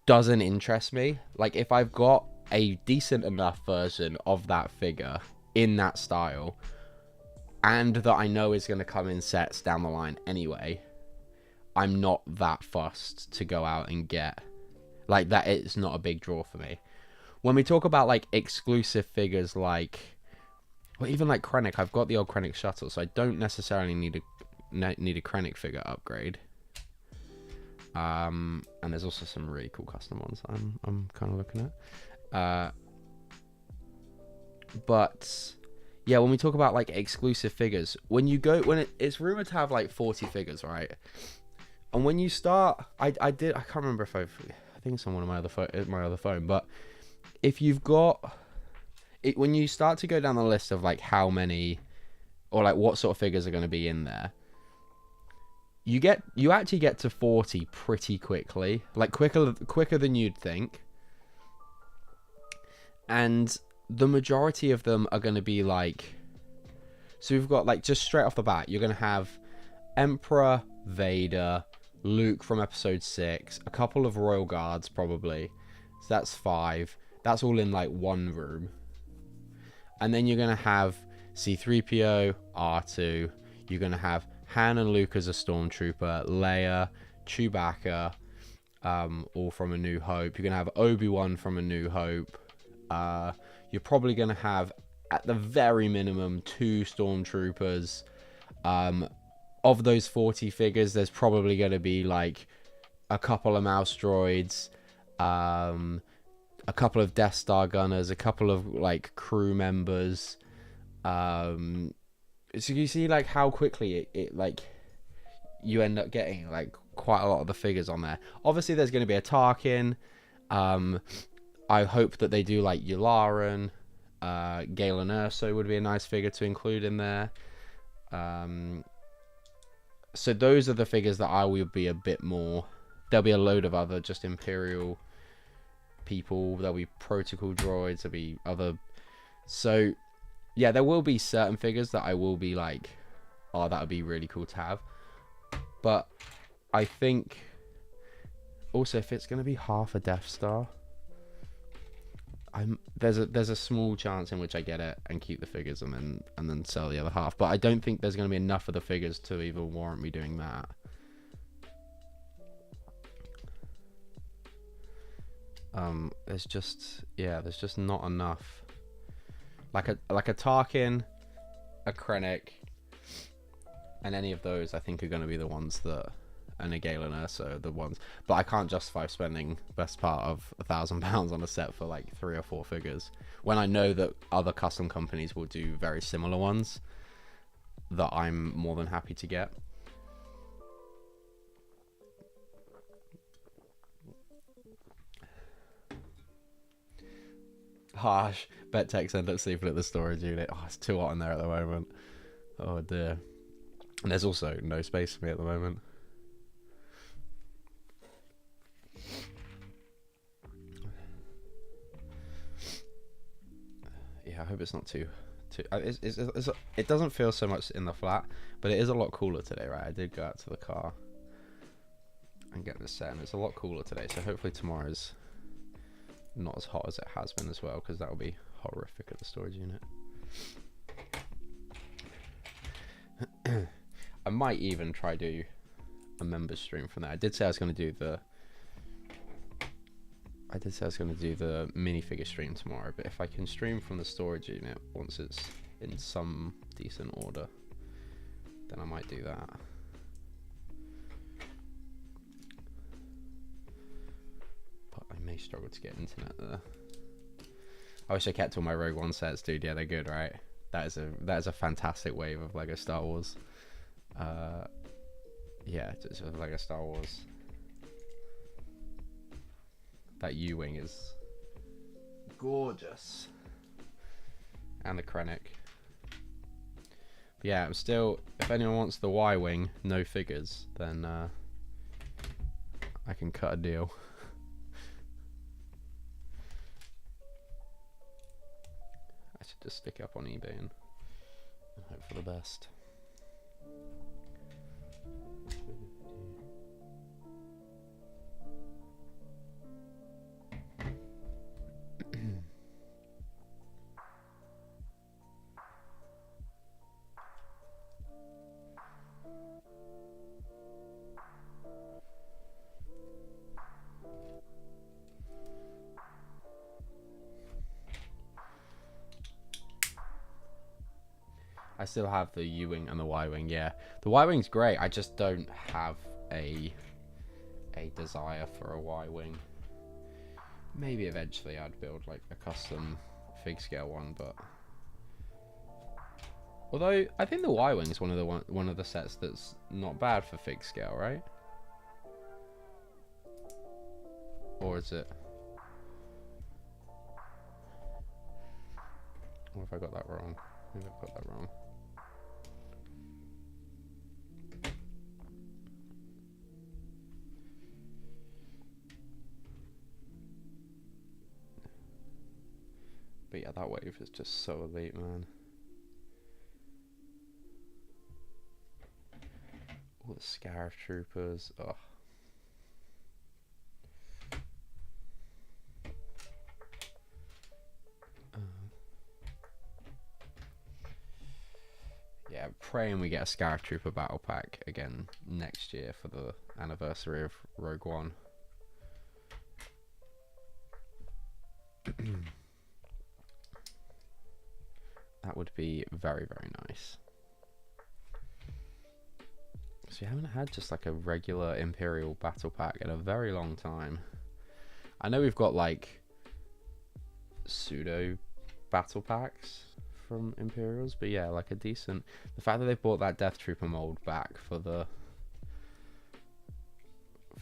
doesn't interest me. Like, if I've got a decent enough version of that figure in that style, and that I know is going to come in sets down the line anyway, I'm not that fussed to go out and get. Like, that it's not a big draw for me. When we talk about, like, exclusive figures, like, well, even like Krennic, I've got the old Krennic shuttle, so I don't necessarily need need a Krennic figure upgrade. And there's also some really cool custom ones I'm kind of looking at. But yeah, when we talk about like exclusive figures, when it's rumored to have like 40 figures, right? And when you start, I can't remember if I think it's on one of my other phone, but if you've got it, when you start to go down the list of like how many or like what sort of figures are going to be in there, you actually get to 40 pretty quickly, like quicker than you'd think. And the majority of them are going to be like, so we've got like, just straight off the bat, you're going to have Emperor, Vader, Luke from episode 6, a couple of Royal Guards probably, so that's 5. That's all in like one room. And then you're going to have C-3PO, R2, you're going to have Han and Luke as a stormtrooper, Leia, Chewbacca, all from A New Hope. You're going to have Obi-Wan from A New Hope. You're probably going to have, at the very minimum, 2 stormtroopers. Of those 40 figures, there's probably going to be like a couple of mouse droids, a couple of Death Star gunners, a couple of like crew members. So you see like how quickly it like you end up getting like quite a lot of the figures on there. Obviously there's going to be a Tarkin. I hope that they do like Yularen. Galen Erso would be a nice figure to include in there. So those are the figures that I will be a bit more. There'll be a load of other just Imperial people. There'll be protocol droids. There'll be other. So yeah, there will be certain figures that I will be like, oh, that would be really cool to have. But I think also if it's going to be half a Death Star, there's a small chance in which I get it and keep the figures and then sell the other half. But I don't think there's going to be enough of the figures to even warrant me doing that. There's just not enough. Like a Tarkin, a Krennic, and any of those I think are going to be the ones that, and a Galen Erso, the ones. But I can't justify spending best part of £1,000 on a set for like 3 or 4 figures when I know that other custom companies will do very similar ones that I'm more than happy to get. Harsh. Bet Tex end up sleeping at the storage unit. Oh, it's too hot in there at the moment. Oh dear. And there's also no space for me at the moment. Yeah, I hope it's not too. It doesn't feel so much in the flat, but it is a lot cooler today, right? I did go out to the car and get this set, and it's a lot cooler today. So hopefully tomorrow's not as hot as it has been as well, because that will be horrific at the storage unit. I might even try do a members stream from there. I did say I was going to do the minifigure stream tomorrow, but if I can stream from the storage unit once it's in some decent order, then I might do that. But I may struggle to get internet there. I wish I kept all my Rogue One sets, dude. Yeah, they're good, right? That is a fantastic wave of Lego Star Wars. Yeah, just Lego Star Wars. That U-Wing is gorgeous. And the Krennic. But yeah, I'm still, if anyone wants the Y-Wing, no figures, then I can cut a deal. I should just stick it up on eBay and hope for the best. I still have the U-wing and the Y-wing. Yeah, the Y-wing's great. I just don't have a desire for a Y-wing. Maybe eventually I'd build like a custom fig scale one, but although I think the Y-wing is one of the sets that's not bad for fig scale, right? Or is it? Or have I got that wrong? Maybe I've got that wrong. But yeah, that wave is just so elite, man. All the Scarif troopers. Oh. Yeah, praying we get a Scarif Trooper battle pack again next year for the anniversary of Rogue One. That would be very, very nice. So we haven't had just like a regular Imperial battle pack in a very long time. I know we've got like pseudo battle packs from Imperials, but yeah, like a decent. The fact that they brought that Death Trooper mold back for the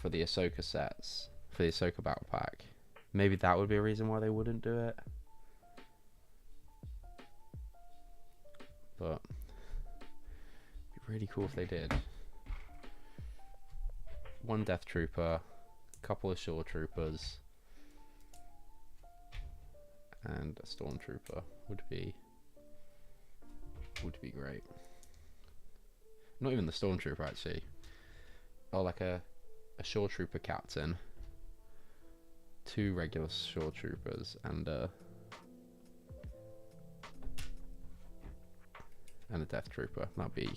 Ahsoka sets, for the Ahsoka battle pack, maybe that would be a reason why they wouldn't do it. But it'd be really cool if they did. One Death Trooper, a couple of Shore Troopers, and a Stormtrooper would be great. Not even the Stormtrooper actually. Or like a Shore Trooper captain, 2 regular Shore Troopers, and a Death Trooper. That'd be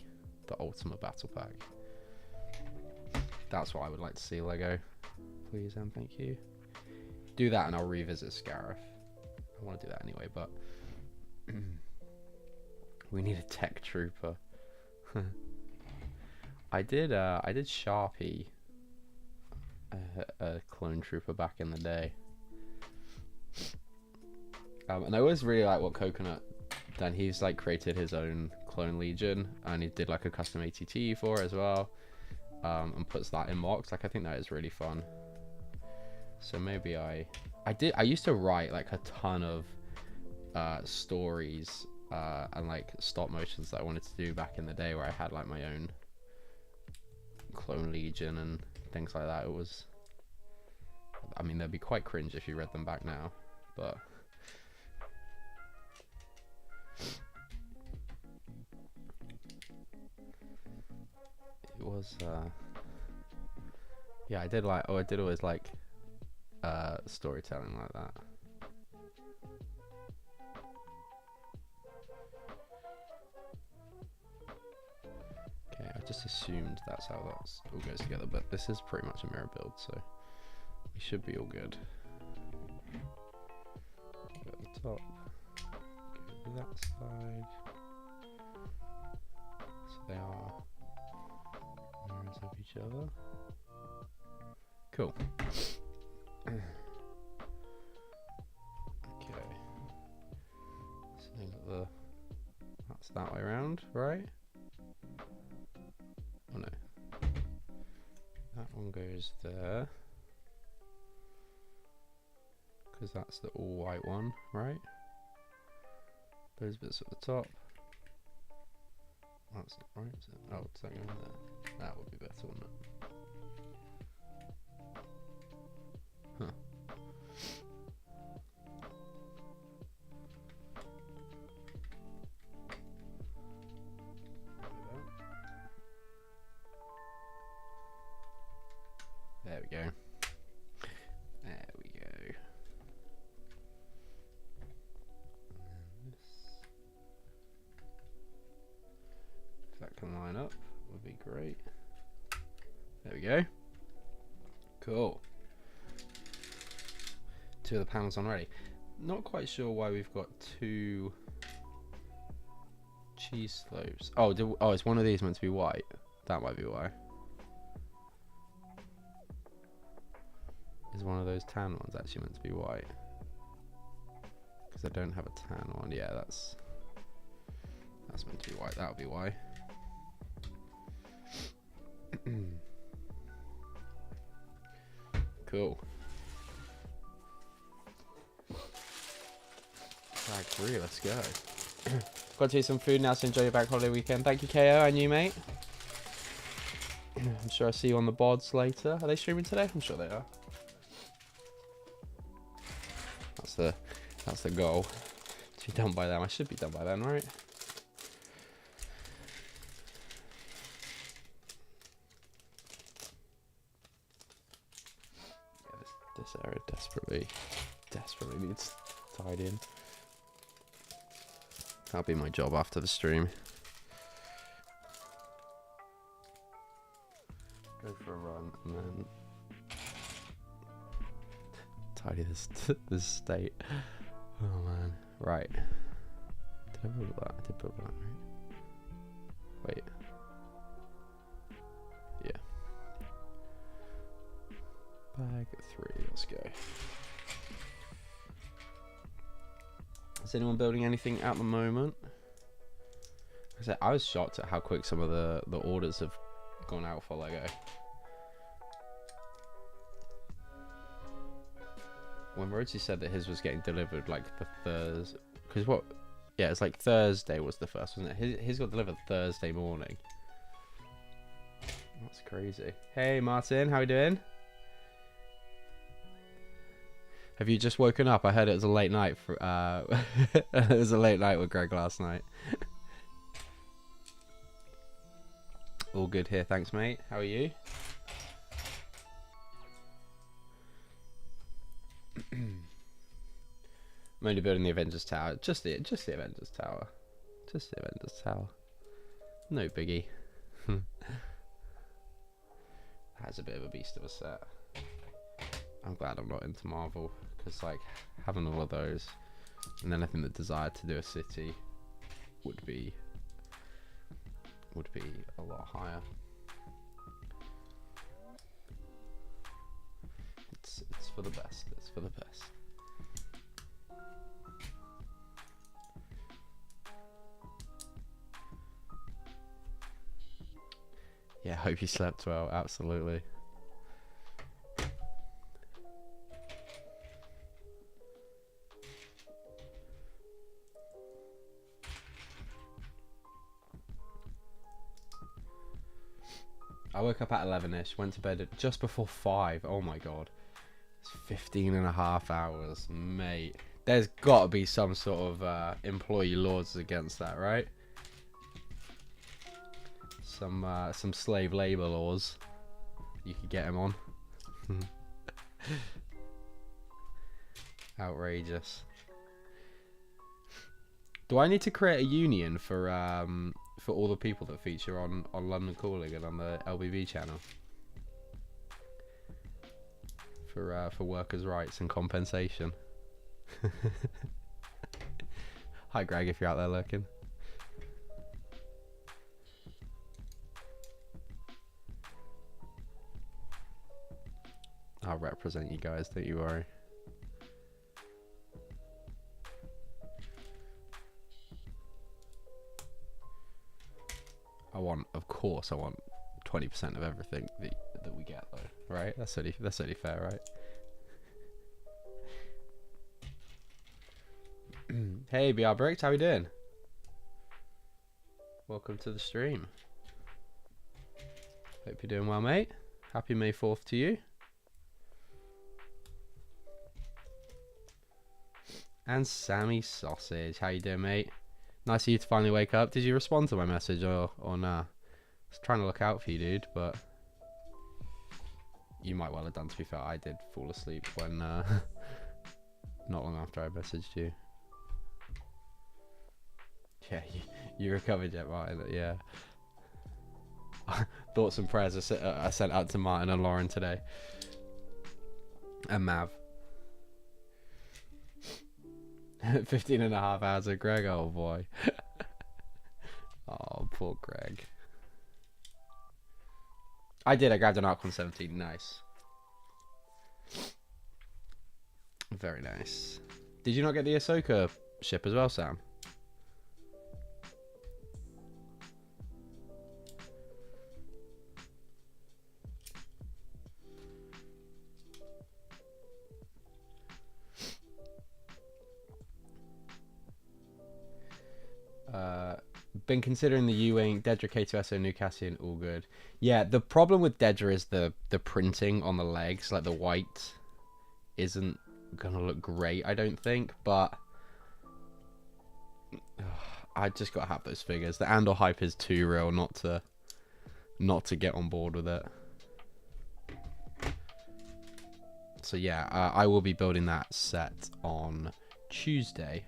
the ultimate battle pack. That's what I would like to see, Lego. Please and thank you. Do that and I'll revisit Scarif. I want to do that anyway, but we need a tech trooper. I did Sharpie a clone trooper back in the day. And I always really like what Coconut done. He's like created his own clone legion and he did like a custom ATT for it as well. And puts that in mocks. Like I think that is really fun. So maybe I used to write like a ton of stories and like stop motions that I wanted to do back in the day, where I had like my own clone legion and things like that. It was, I mean, they'd be quite cringe if you read them back now, but it was yeah, I did always like storytelling like that. Okay, I just assumed that's how that all goes together, but this is pretty much a mirror build, so we should be all good. Go at the top, go to that side, so they are mirrors of each other. Cool. Okay. So that's that way around, right? Oh no. That one goes there. Because that's the all white one, right? Those bits at the top. That's not right, is it? Oh, it's that going there. That would be better, wouldn't it? Huh. There we go. There we go. And this, if that can line up, would be great. There we go. Cool. 2 of the panels on already. Not quite sure why we've got 2 cheese slopes. Oh, oh, it's one of these meant to be white. That might be why. Is one of those tan ones actually meant to be white? Because I don't have a tan one. Yeah, that's meant to be white. That'll be why. Cool. Flag 3, let's go. Got to eat some food now, so enjoy your bank holiday weekend. Thank you, KO, and you, mate. I'm sure I'll see you on the bods later. Are they streaming today? I'm sure they are. That's the goal. To be done by them. I should be done by then, right? Yeah, this area desperately needs tidying. That'll be my job after the stream. Go for a run and then tidy this state. Oh man. Right. Did I build that? I did build that, right? Wait. Yeah. Bag 3, let's go. Is anyone building anything at the moment? I was shocked at how quick some of the orders have gone out for Lego. When Rosie said that his was getting delivered like the Thursday, because what? Yeah, it's like Thursday was the first, wasn't it? His got delivered Thursday morning. That's crazy. Hey Martin, how you doing? Have you just woken up? I heard it was a late night for it was a late night with Greg last night. All good here, thanks mate. How are you? I'm only building the Avengers Tower. Just the Avengers Tower. Just the Avengers Tower. No biggie. That's a bit of a beast of a set. I'm glad I'm not into Marvel, because like having all of those and then I think the desire to do a city would be a lot higher. It's for the best. It's for the best. Yeah, hope you slept well. Absolutely. I woke up at 11ish, went to bed at just before 5. Oh my god. It's 15 and a half hours, mate. There's got to be some sort of employee laws against that, right? Some slave labor laws you could get him on. Outrageous. Do I need to create a union for all the people that feature on London Calling and on the LBB channel for workers' rights and compensation? Hi Greg, if you're out there lurking. I'll represent you guys, don't you worry. Of course I want 20% of everything that we get though, right? That's only fair, right? Hey BR Bricks, how we doing? Welcome to the stream. Hope you're doing well, mate. Happy May 4th to you. And Sammy Sausage, how you doing, mate? Nice of you to finally wake up. Did you respond to my message or nah? I was trying to look out for you, dude, but you might well have done. To be fair, I did fall asleep when not long after I messaged you. Yeah, you recovered yet, Martin? Yeah. Thoughts and prayers I sent out to Martin and Lauren today. And Mav. 15 and a half hours of Greg, oh boy. Poor Greg. I did. I grabbed an Arc 117. Nice. Very nice. Did you not get the Ahsoka ship as well, Sam? Been considering the U-Wing, Dedra K2SO, New Cassian, all good. Yeah, the problem with Dedra is the printing on the legs, like the white isn't gonna look great, I don't think, but I just gotta have those figures. The Andor hype is too real not to get on board with it. So yeah, I will be building that set on Tuesday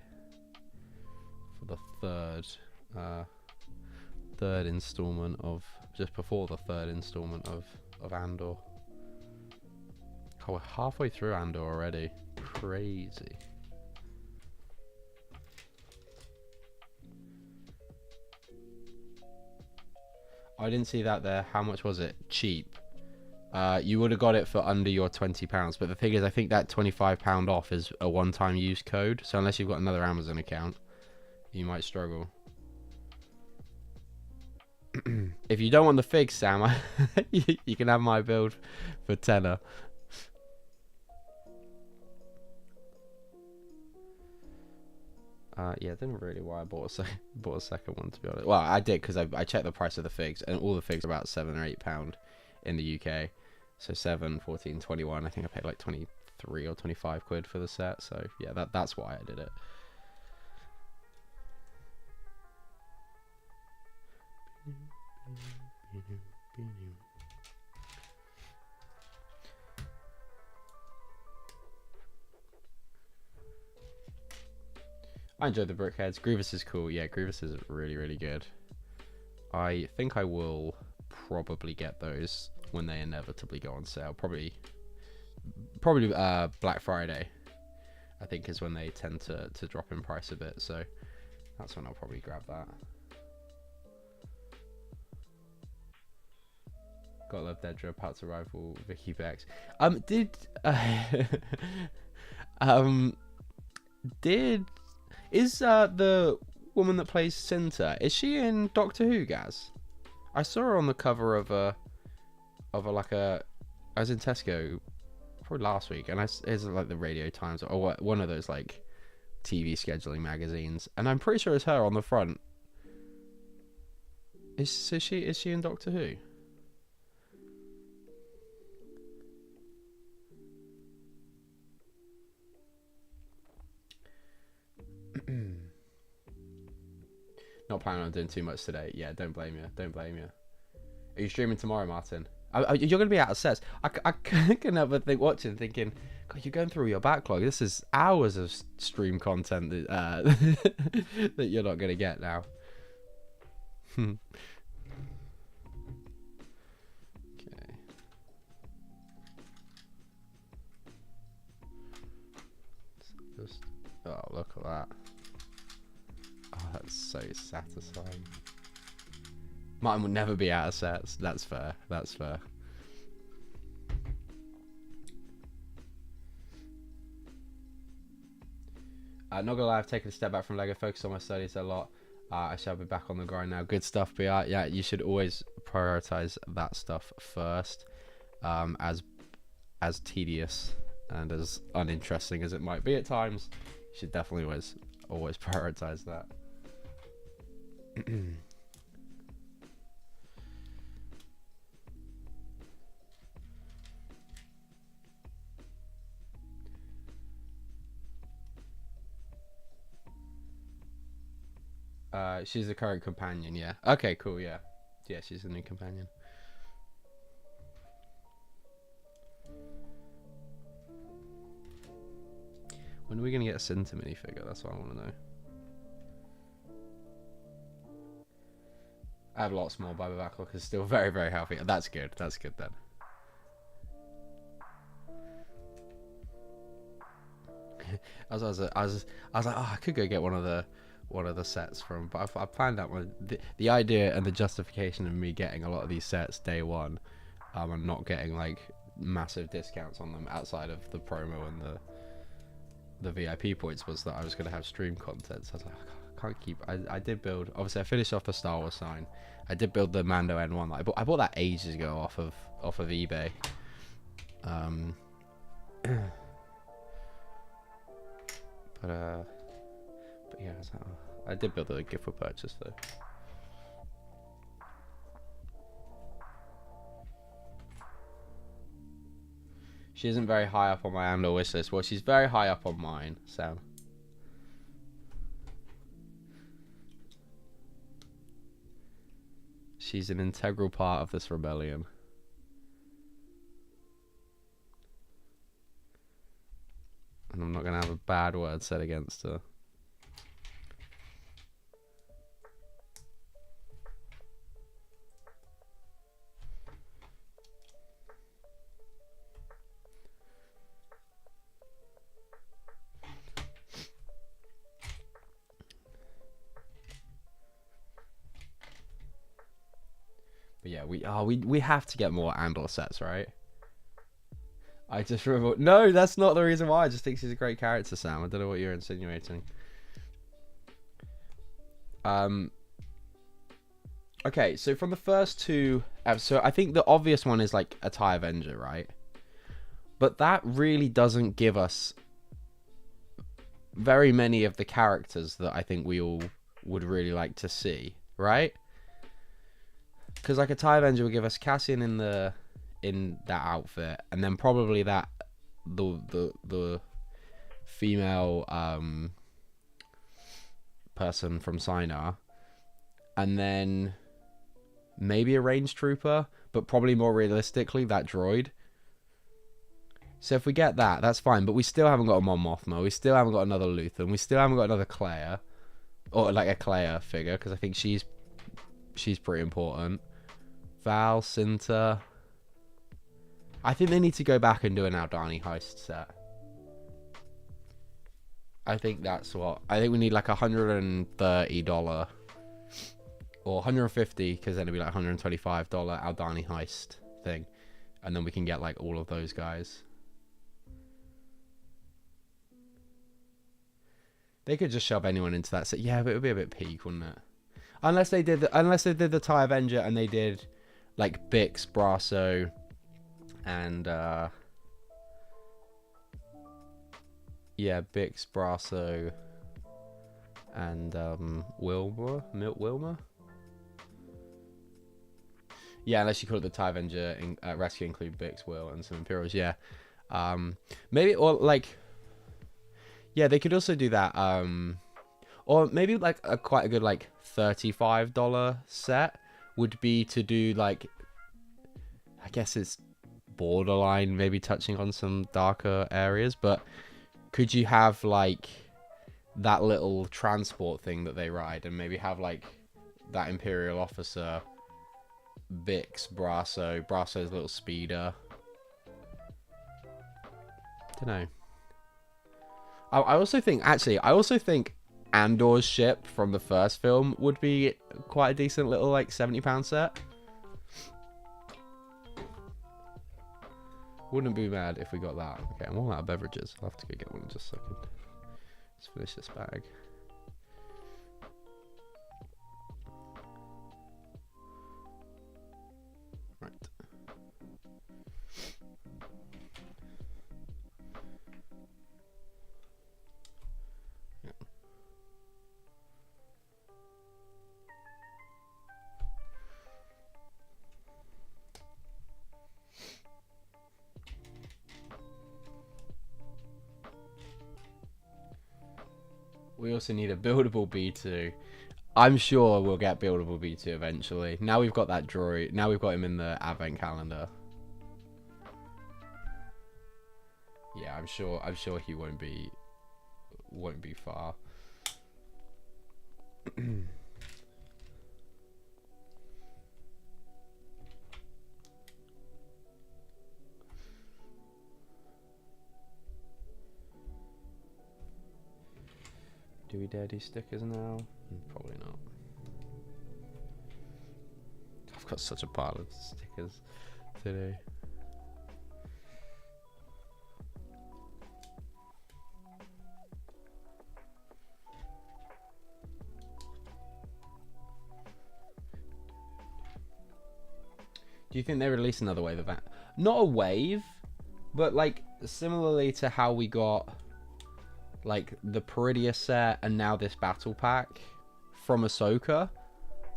for the third installment of, just before the third installment of Andor. Oh, we're halfway through Andor already. Crazy. I didn't see that there. How much was it? Cheap. You would have got it for under your £20, but the thing is, I think that £25 off is a one-time use code, so unless you've got another Amazon account, you might struggle. If you don't want the figs, Sam, you can have my build for tenner. Yeah, I didn't really why I bought a second one, to be honest. Well, I did because I checked the price of the figs, and all the figs are about £7 or £8 in the UK. So 7, 14, 21. I think I paid like 23 or 25 quid for the set. So yeah, that's why I did it. I enjoyed the Brickheads. Grievous is cool. Yeah, Grievous is really, really good. I think I will probably get those when they inevitably go on sale. Probably Black Friday, I think, is when they tend to drop in price a bit. So that's when I'll probably grab that. Gotta love Dedra, Parts Arrival, Vicky Bex. Is the woman that plays Cinta, is she in Doctor Who, Gaz? I saw her on the cover of I was in Tesco probably last week, and it's like the Radio Times or one of those like TV scheduling magazines, and I'm pretty sure it's her on the front. Is she in Doctor Who? Not planning on doing too much today. Yeah, don't blame you. Don't blame you. Are you streaming tomorrow, Martin? You're going to be out of sets. I can never thinking, God, you're going through your backlog. This is hours of stream content that, that you're not going to get now. Okay. Just, oh, look at that. Oh, that's so satisfying. Martin will never be out of sets. That's fair. That's fair. Not gonna lie, I've taken a step back from LEGO, focus on my studies a lot. I shall be back on the grind now. Good stuff, BR. Yeah, you should always prioritize that stuff first. As tedious and as uninteresting as it might be at times, you should definitely always prioritize that. She's the current companion, yeah. Okay, cool, yeah. Yeah, she's the new companion. When are we going to get a Cinta minifigure? That's what I want to know. I have lots more, but my backlog is still very, very healthy. That's good. That's good then. I was like, oh, I could go get one of the one of the sets from. But I planned out the idea and the justification of me getting a lot of these sets day one, and not getting like massive discounts on them outside of the promo and the VIP points was that I was going to have stream content. So I was like, I can't keep. I did build. Obviously, I finished off the Star Wars sign. I did build the Mando N1. I bought that ages ago off of eBay. But yeah, I did build a gift for purchase though. She isn't very high up on my Andor wish list. Well, she's very high up on mine, Sam. She's an integral part of this rebellion. And I'm not going to have a bad word said against her. But yeah, we have to get more Andor sets, right? I just remember. No, that's not the reason why. I just think she's a great character, Sam. I don't know what you're insinuating. Okay, so from the first two, so I think the obvious one is like a TIE Avenger, right? But that really doesn't give us very many of the characters that I think we all would really like to see, right? Because like a TIE Avenger would give us Cassian in that outfit, and then probably that the female person from Sinar, and then maybe a range trooper, but probably more realistically that droid. So if we get that, that's fine, but we still haven't got a Mon Mothma, we still haven't got another Luthen, we still haven't got another Kleia, or like a Kleia figure, because I think she's pretty important. Val, Cinta. I think they need to go back and do an Aldani heist set. I think that's what. I think we need like $130 or $150, because then it'd be like $125 Aldani heist thing, and then we can get like all of those guys. They could just shove anyone into that set. Yeah, but it would be a bit peak, wouldn't it? Unless they did the TIE Avenger and they did like Bix, Brasso, and yeah, Bix, Brasso, and Wilma. Yeah, unless you call it the TIE Avenger rescue, include Bix, Will, and some Imperials. Yeah, maybe, or like, yeah, they could also do that. Or maybe like quite a good like $35 set would be to do like, I guess it's borderline maybe touching on some darker areas, but could you have like that little transport thing that they ride, and maybe have like that Imperial officer, Bix, Brasso's little speeder. Don't know. I also think Andor's ship from the first film would be quite a decent little like £70 set. Wouldn't be mad if we got that. Okay, I'm all out of beverages. I'll have to go get one in just a second. Let's finish this bag. Right. We also need a buildable B2. I'm sure we'll get buildable B2 eventually. Now we've got that droid. Now we've got him in the advent calendar. Yeah, I'm sure he won't be far. Do we dare do stickers now? Probably not. I've got such a pile of stickers today. Do you think they release another wave of that? Not a wave, but like similarly to how we got like the Peridia set and now this battle pack from Ahsoka.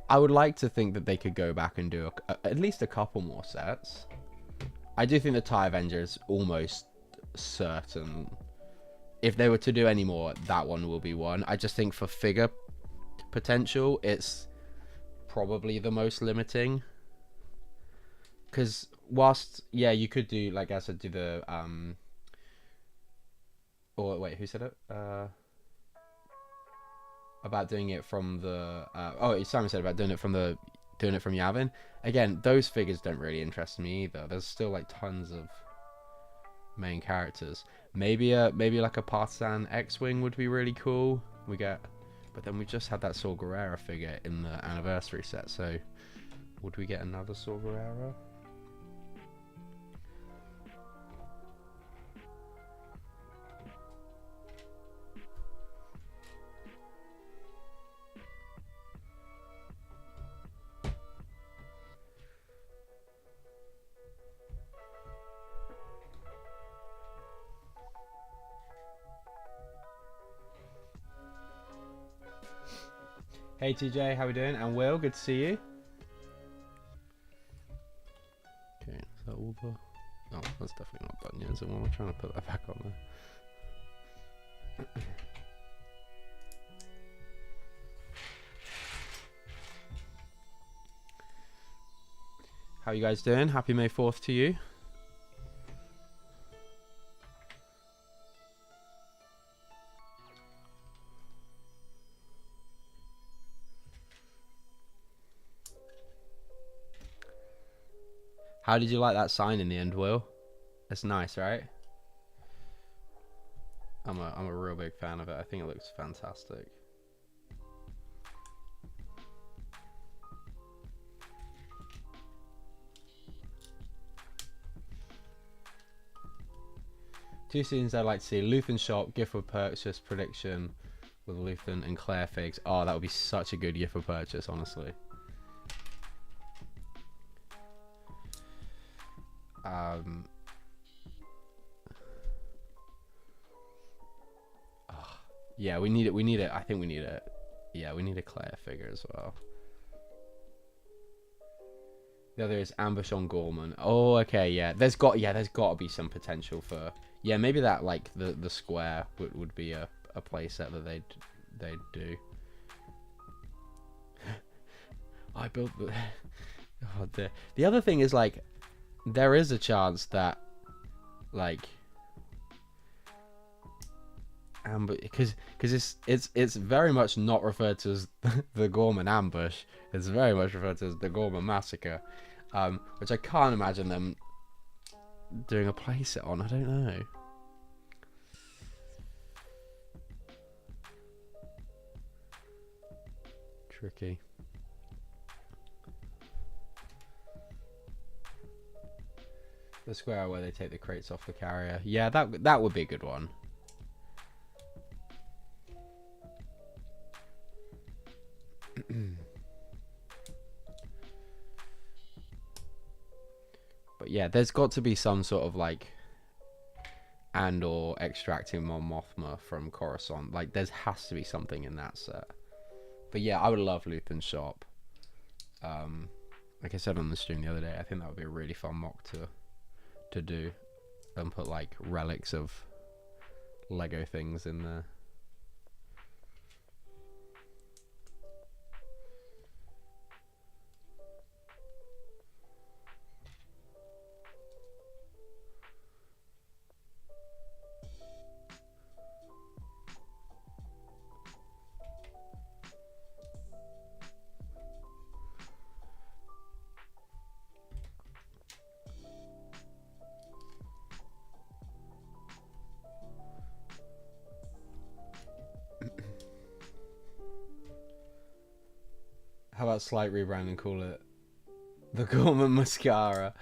I would like to think that they could go back and do at least a couple more sets. I do think the TIE Avenger is almost certain. If they were to do any more, that one will be one. I just think for figure potential, it's probably the most limiting. Because whilst, yeah, you could do, like I said, do the, or wait, who said it? About doing it from the, oh, Simon said about doing it from Yavin. Again, those figures don't really interest me either. There's still like tons of main characters. Maybe like a Partisan X-Wing would be really cool. But then we just had that Saw Gerrera figure in the anniversary set, so would we get another Saw Gerrera? Hey TJ, how we doing? And Will, good to see you. Okay, is that all the... Oh, that's definitely not done yet, is it? Well, we're trying to put that back on there. How you guys doing? Happy May 4th to you. How did you like that sign in the end, Will? It's nice, right? I'm a real big fan of it. I think it looks fantastic. Two scenes I'd like to see: Luthen shop, gift for purchase prediction with Luthen and Claire figs. Oh, that would be such a good gift for purchase, honestly. Yeah, we need it. We need it. I think we need it. Yeah, we need a Claire figure as well. The other is ambush on Gorman. Oh, okay, yeah. There's got to be some potential for, yeah, maybe that like the square would be a playset that they'd do. I built the. Oh dear. The other thing is like, there is a chance that, like, because it's very much not referred to as the Gorman ambush. It's very much referred to as the Gorman massacre, which I can't imagine them doing a playset on. I don't know. Tricky. The square where they take the crates off the carrier. Yeah, that would be a good one. But yeah, there's got to be some sort of like or extracting Mon Mothma from Coruscant. Like there's has to be something in that set. But yeah, I would love Luthen's shop. Like I said on the stream the other day, I think that would be a really fun mock to do and put like relics of Lego things in there. about slight rebrand and call it the Gorman Mascara?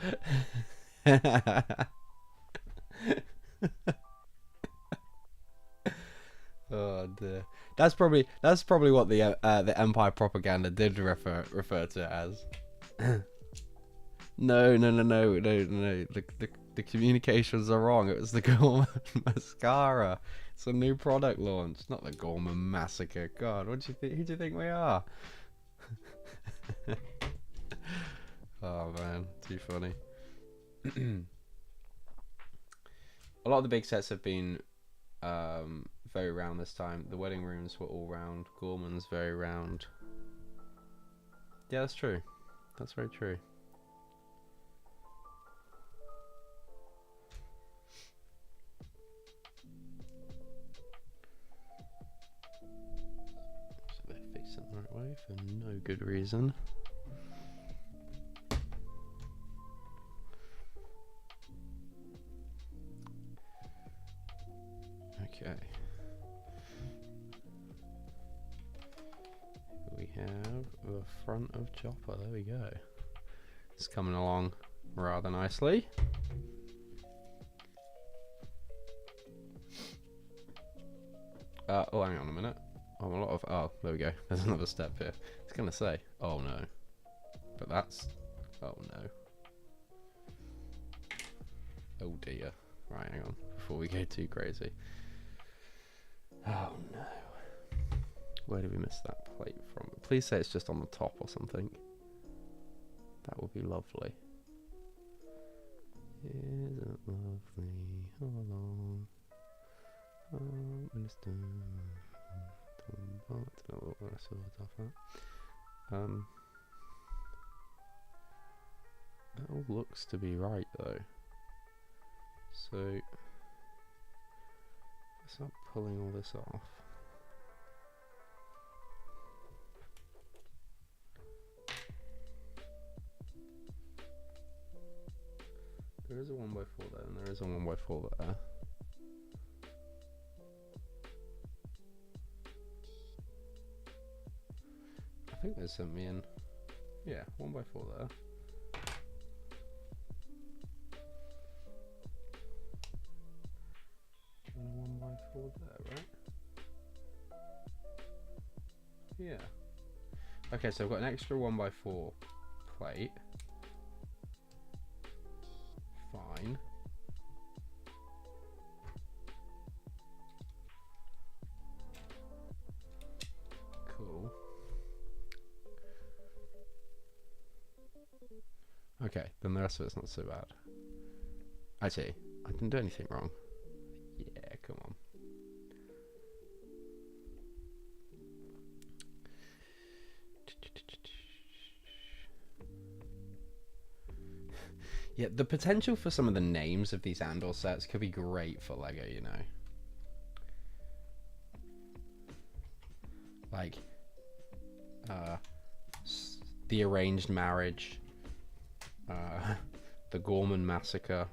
Oh dear. That's probably what the Empire propaganda did refer to it as. No. The communications are wrong. It was the Gorman Mascara. It's a new product launch, not the Gorman Massacre. God, what do you think? Who do you think we are? Oh man, too funny. A lot of the big sets have been very round this time. The wedding rooms were all round. Gorman's very round. Yeah, that's true. That's very true. So they're facing the right way for no good reason. Okay. We have the front of Chopper. There we go. It's coming along rather nicely. Oh, hang on a minute. Oh, a lot of. Oh, there we go. There's another step here. It's gonna say, oh no, but that's. Oh no. Oh dear. Right, hang on. Before we go too crazy. Oh no. Where did we miss that plate from? Please say it's just on the top or something. That would be lovely. Isn't it lovely all along? Oh, Minister. That all looks to be right though. So let's start pulling all this off. There is a 1x4 there, and there is a 1x4 there. I think they sent me in. Yeah, 1x4 there. And a 1x4 there, right? Yeah. Okay, so I've got an extra 1x4 plate. Fine. Cool. Okay, then the rest of it's not so bad. Actually, I didn't do anything wrong. Yeah, come on. Yeah, the potential for some of the names of these Andor sets could be great for LEGO, you know. Like, the Arranged Marriage, the Gorman Massacre.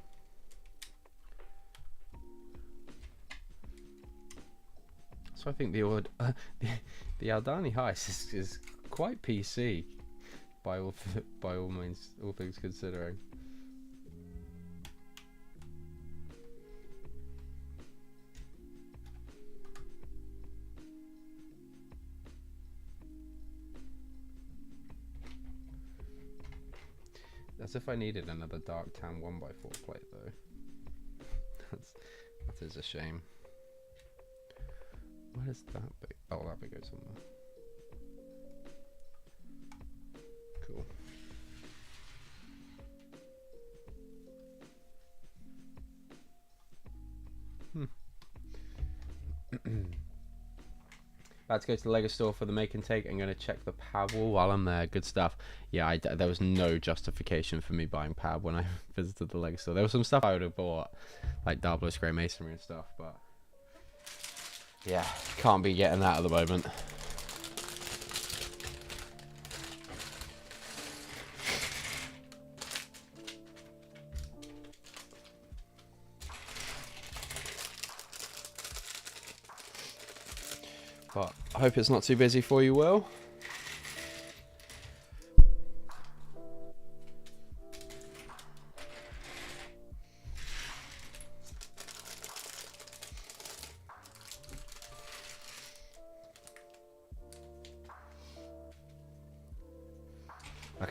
So I think the Aldani Heist is quite PC, by all means, all things considering. As if I needed another dark tan 1x4 plate though. That is a shame. Where is that bit? Oh, that bit goes somewhere. Cool. About to go to the LEGO store for the make and take. I'm going to check the pad wall while I'm there. Good stuff. Yeah, there was no justification for me buying pad when I visited the LEGO store. There was some stuff I would have bought, like Diablo Grey Masonry and stuff, but yeah, can't be getting that at the moment. But I hope it's not too busy for you, Will.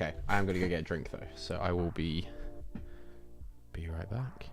Okay, I am gonna go get a drink though, so I will be right back.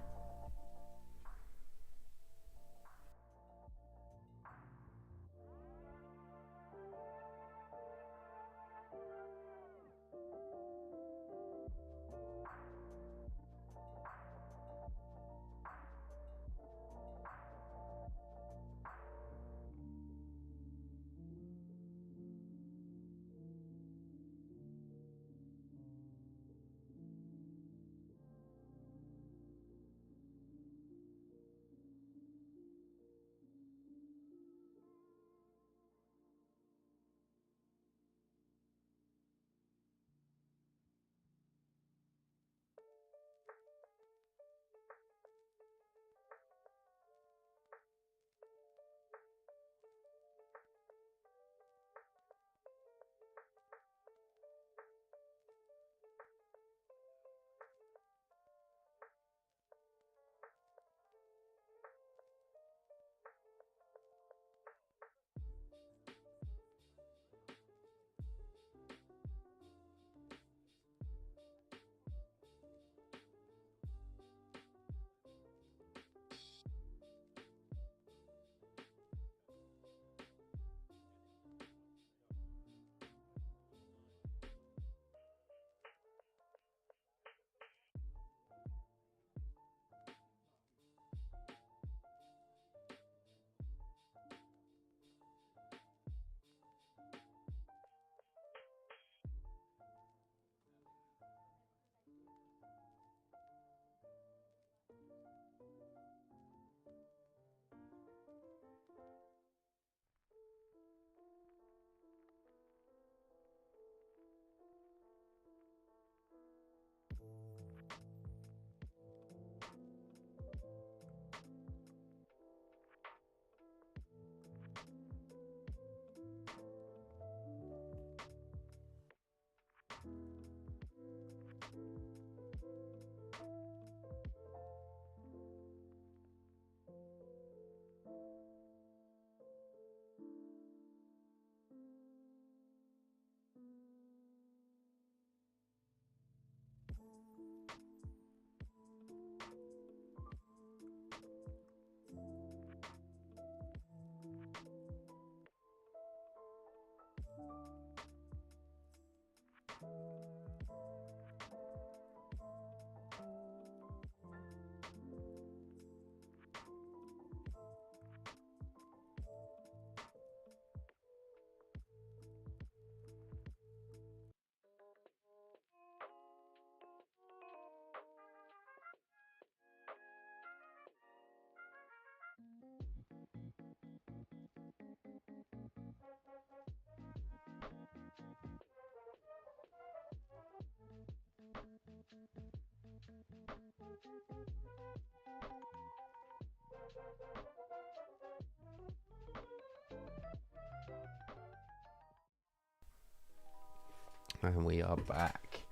And we are back.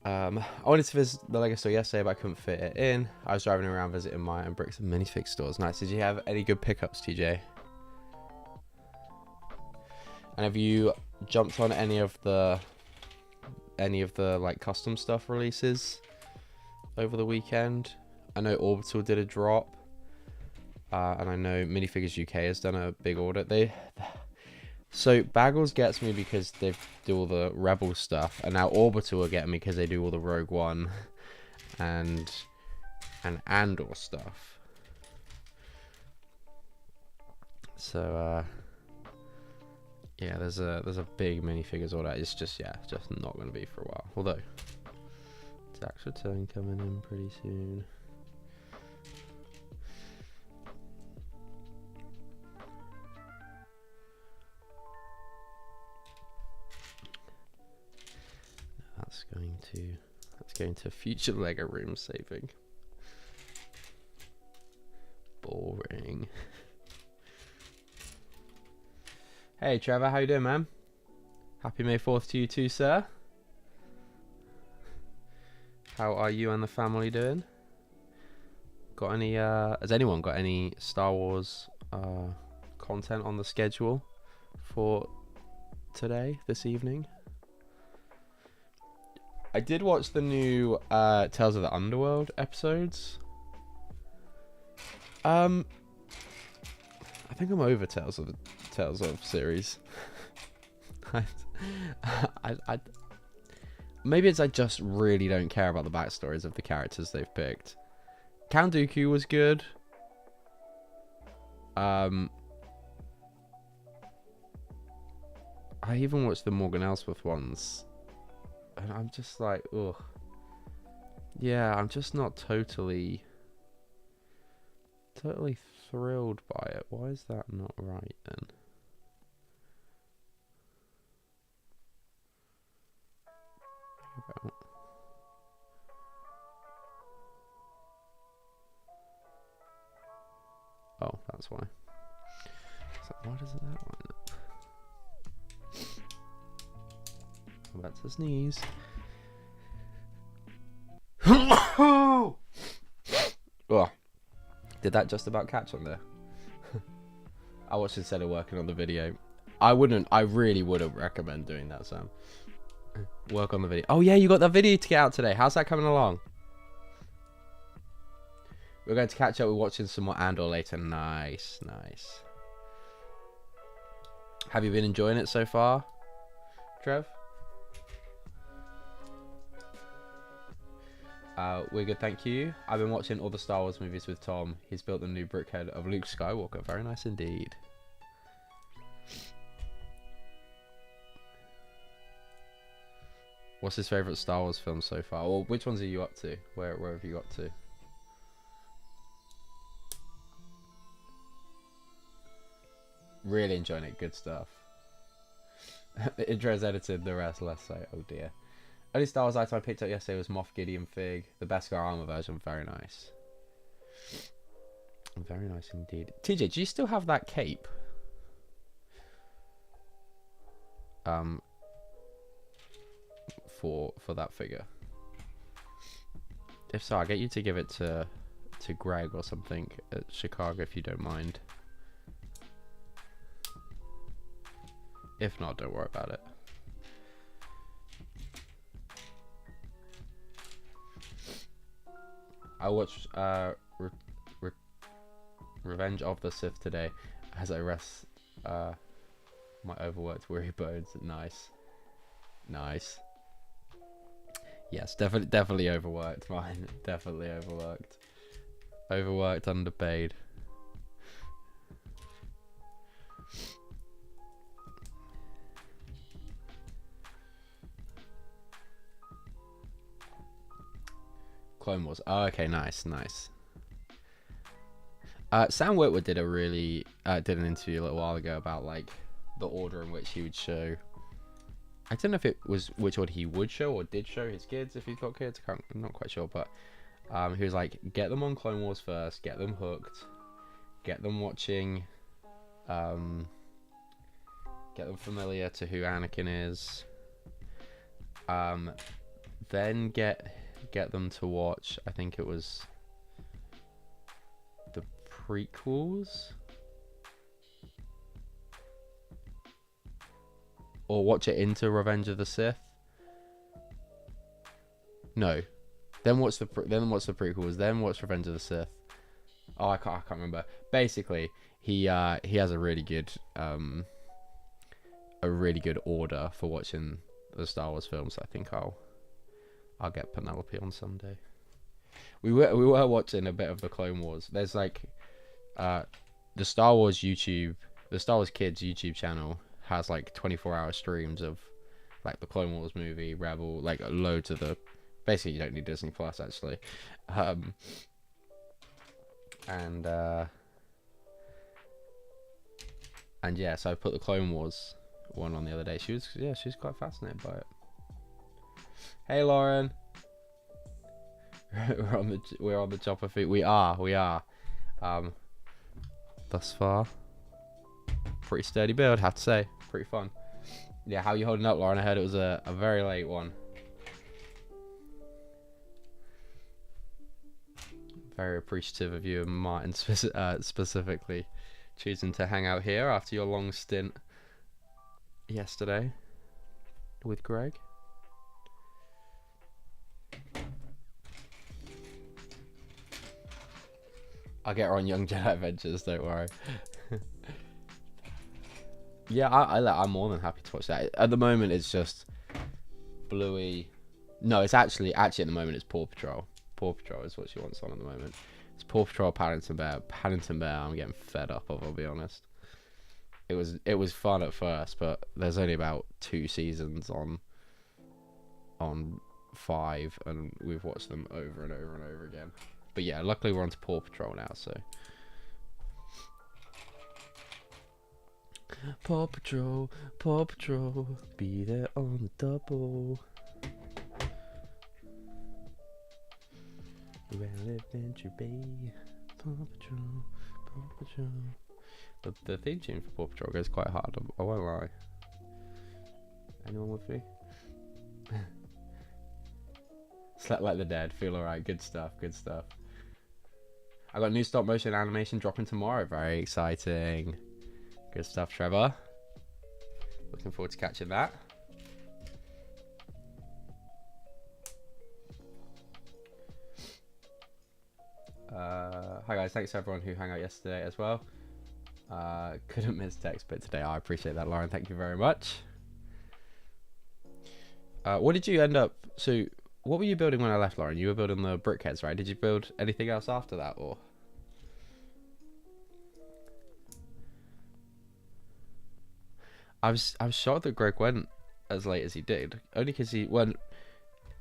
I wanted to visit the Lego store yesterday, but I couldn't fit it in. I was driving around visiting my and bricks and minifig stores. Nice. Did you have any good pickups, TJ? And have you jumped on any of the like custom stuff releases over the weekend? I know Orbital did a drop, and I know Minifigures UK has done a big order. So Baggles gets me because they do all the Rebel stuff, and now Orbital are getting me because they do all the Rogue One and Andor stuff. So yeah, there's a big minifigures order. It's just not going to be for a while. Although Zach's return coming in pretty soon. That's going to future Lego room saving. Boring. Hey Trevor, how you doing, man? Happy May 4th to you too, sir. How are you and the family doing? Got any has anyone got any Star Wars content on the schedule for today, this evening? I did watch the new Tales of the Underworld episodes. I think I'm over Tales of series. I maybe it's I just really don't care about the backstories of the characters they've picked. Count Dooku was good. I even watched the Morgan Elsbeth ones, and I'm just like, ugh. Yeah, I'm just not totally thrilled by it. Why is that not right then? Oh, that's why. So why doesn't that line up? I'm about to sneeze. Oh, did that just about catch on there? I watched instead of working on the video. I really wouldn't recommend doing that, Sam. Work on the video. Oh yeah, you got that video to get out today. How's that coming along? We're going to catch up with watching some more Andor later. Nice, nice. Have you been enjoying it so far, Trev? We're good, thank you. I've been watching all the Star Wars movies with Tom. He's built the new brickhead of Luke Skywalker. Very nice indeed. What's his favourite Star Wars film so far? Or which ones are you up to? Where have you got to? Really enjoying it. Good stuff. The intro is edited, the rest less so. Oh dear. Only Star Wars item I picked up yesterday was Moff Gideon Fig. The Beskar armor version. Very nice. Very nice indeed. TJ, do you still have that cape? For that figure. If so, I'll get you to give it to Greg or something at Chicago if you don't mind. If not, don't worry about it. I watched Revenge of the Sith today as I rest my overworked weary bones. Nice. Nice. Yes, definitely overworked. Mine definitely overworked. Overworked, underpaid. Clone Wars. Oh, okay, nice, nice. Sam Witwer did an interview a little while ago about like the order in which he would show. I don't know if it was which order he would show or did show his kids if he's got kids. I'm not quite sure, but he was like, get them on Clone Wars first, get them hooked, get them watching, get them familiar to who Anakin is. Then get them to watch. I think it was the prequels. Or watch it into Revenge of the Sith. No, then watch the prequels. Then watch Revenge of the Sith. Oh, I can't remember. Basically, he has a really good order for watching the Star Wars films. I think I'll get Penelope on Sunday. We were watching a bit of the Clone Wars. There's like the Star Wars Kids YouTube channel has like 24-hour streams of like the Clone Wars movie, Rebel, like loads of the. Basically, you don't need Disney Plus actually, and yeah. So I put the Clone Wars one on the other day. She was quite fascinated by it. Hey Lauren, we're on the chopper feet. We are. Thus far, pretty sturdy build, have to say. Pretty fun. Yeah, how are you holding up, Lauren? I heard it was a very late one. Very appreciative of you and Martin specifically choosing to hang out here after your long stint yesterday with Greg. I'll get her on Young Jedi Adventures, don't worry. Yeah, I'm more than happy to watch that. At the moment, it's just Bluey. No, it's actually at the moment it's Paw Patrol. Paw Patrol is what she wants on at the moment. It's Paw Patrol, Paddington Bear. Paddington Bear, I'm getting fed up of, I'll be honest. It was fun at first, but there's only about 2 seasons on 5, and we've watched them over and over and over again. But yeah, luckily we're on to Paw Patrol now, so. Paw Patrol, be there on the double. Well, Adventure Bay, Paw Patrol. The theme tune for Paw Patrol goes quite hard, I won't lie. Anyone with me? Slept like the dead, feel alright, good stuff. I got new stop motion animation dropping tomorrow, very exciting. Good stuff, Trevor. Looking forward to catching that. Hi guys, thanks to everyone who hung out yesterday as well. Couldn't miss text bit today. I appreciate that, Lauren. Thank you very much. What did you end up? So, what were you building when I left, Lauren? You were building the brickheads, right? Did you build anything else after that, or? I was shocked that Greg went as late as he did, only because he went.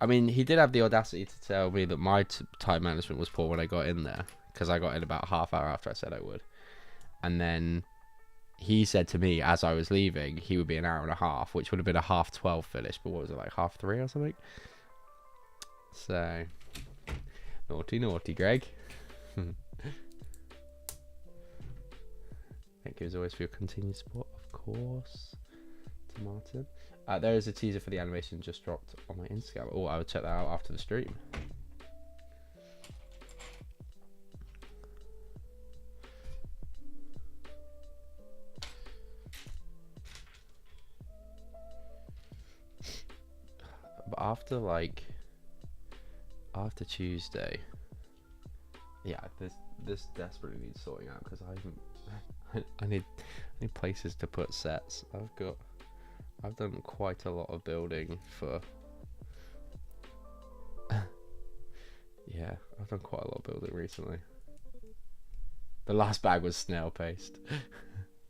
I mean, he did have the audacity to tell me that my time management was poor when I got in there, because I got in about half hour after I said I would. And then he said to me as I was leaving, he would be an hour and a half, which would have been a 12:30 finish, but what was it, like 3:30 or something? So, naughty, Greg. Thank you as always for your continued support, of course, to Martin. There is a teaser for the animation just dropped on my Instagram. Oh, I would check that out after the stream. But after Tuesday, yeah, this desperately needs sorting out, because I need places to put sets. I've done quite a lot of building for. Yeah, I've done quite a lot of building recently. The last bag was snail paste.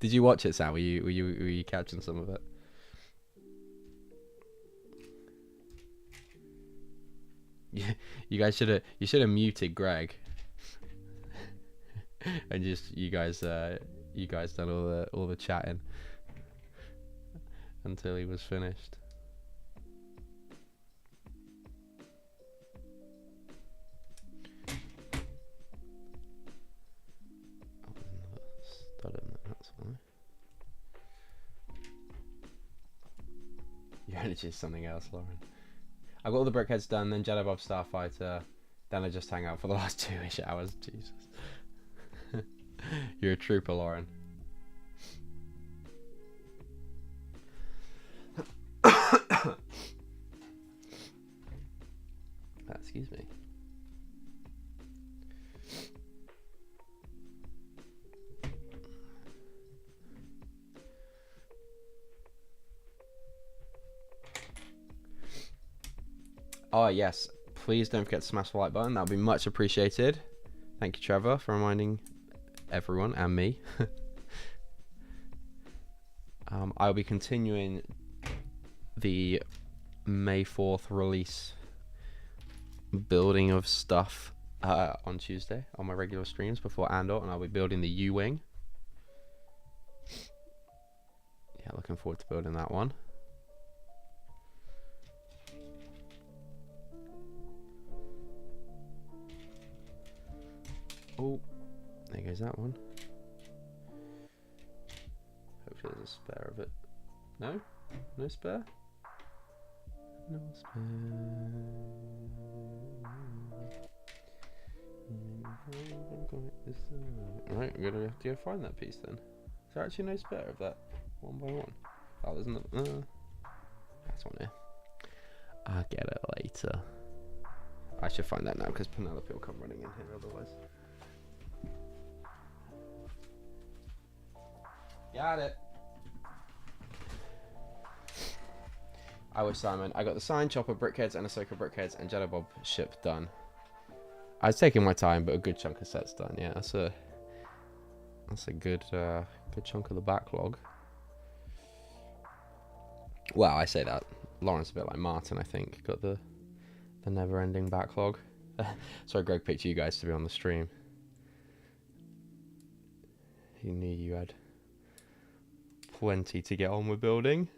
Did you watch it, Sam? Were you catching some of it? Yeah, you should have muted Greg, and just you guys done all the chatting until he was finished. That's why. Your energy is something else, Lauren. I got all the brickheads done, then Jedi Bob Starfighter, then I just hang out for the last 2-ish hours. Jesus. You're a trooper, Lauren. Excuse me. Oh yes, please don't forget to smash the like button. That would be much appreciated. Thank you, Trevor, for reminding everyone and me. I'll be continuing the May 4th release building of stuff on Tuesday on my regular streams before Andor, and I'll be building the U-Wing. Yeah, looking forward to building that one. Oh, there goes that one. Hopefully there's a spare of it. No? No spare? No spare. Right, we're gonna have to go find that piece then. Is there actually no spare of that 1x1? Oh, there's no. That's one here. I'll get it later. I should find that now because Penelope will come running in here otherwise. Got it. I wish Simon. I got the sign, chopper, brickheads, and Ahsoka brickheads, and Jello Bob ship done. I was taking my time, but a good chunk of sets done. Yeah, that's a good good chunk of the backlog. Well, I say that. Lauren's a bit like Martin, I think. Got the never-ending backlog. Sorry, Greg picked you guys to be on the stream. He knew you had plenty to get on with building.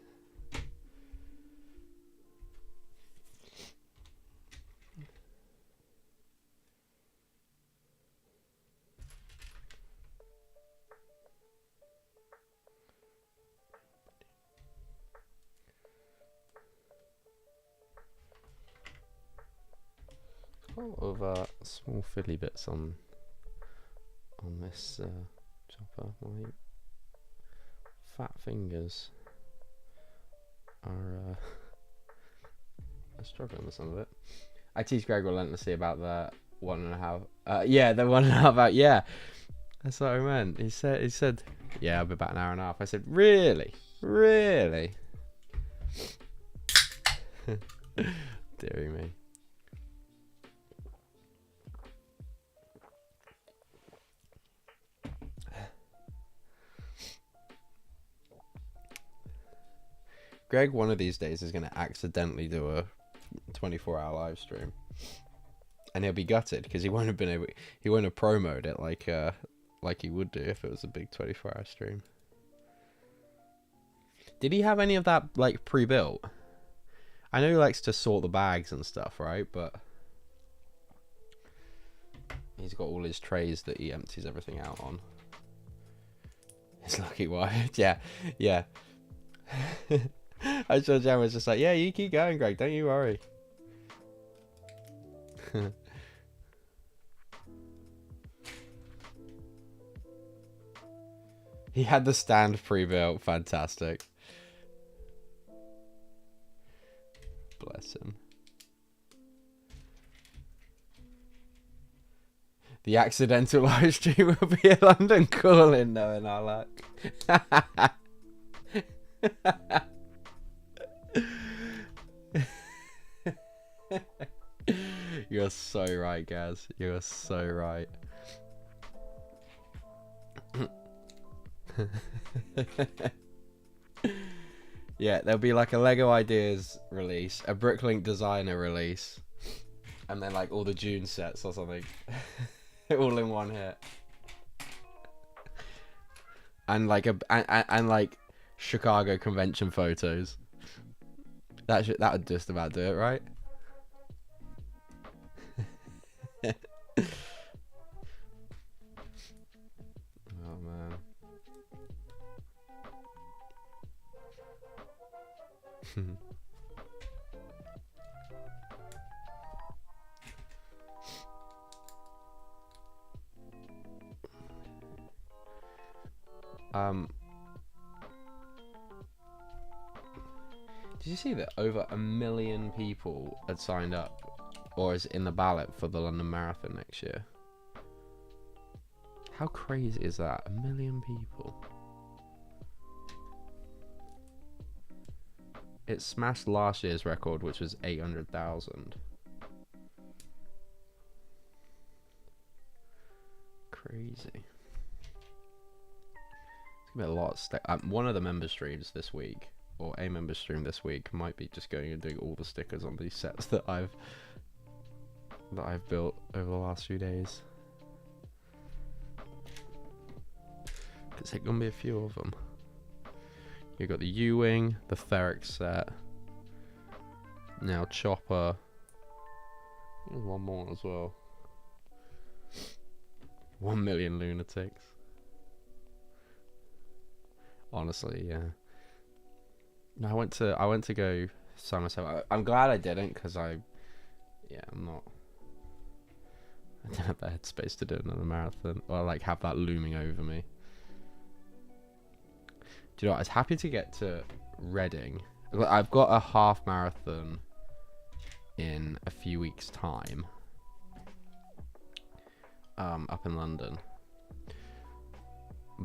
A lot of small fiddly bits on this chopper. My fat fingers are struggling with some of it. I tease Greg relentlessly about the 1.5. Yeah, the 1.5 hour. Yeah, that's what I meant. He said, yeah, I'll be about an hour and a half. I said, really? Deary me. Greg, one of these days, is going to accidentally do a 24-hour live stream, and he'll be gutted because he won't have promoted it like he would do if it was a big 24-hour stream. Did he have any of that like pre-built? I know he likes to sort the bags and stuff, right? But he's got all his trays that he empties everything out on. His lucky wife, yeah. I saw Jan was just like, yeah, you keep going, Greg, don't you worry. He had the stand pre-built, fantastic. Bless him. The accidental live stream will be a London call-in, knowing our luck. You're so right, Gaz. You're so right. Yeah, there'll be like a Lego Ideas release, a Bricklink Designer release, and then like all the June sets or something. All in one hit. And like and like Chicago convention photos. That would just about do it, right? Oh man. Did you see that over 1 million people had signed up or is in the ballot for the London Marathon next year? How crazy is that? 1 million people. It smashed last year's record, which was 800,000. Crazy. It's gonna be a lot of stuff. One of the member streams this week, or a member stream this week, might be just going and doing all the stickers on these sets that I've built over the last few days. Cause there's gonna be a few of them. You got the U-wing, the Ferric set, now Chopper. There's one more as well. 1 million lunatics. Honestly, yeah. No, I went to go sign myself. I'm glad I didn't, because I'm not. I don't have the headspace to do another marathon, or like have that looming over me. Do you know what? I was happy to get to Reading. I've got a half marathon in a few weeks' time. Up in London.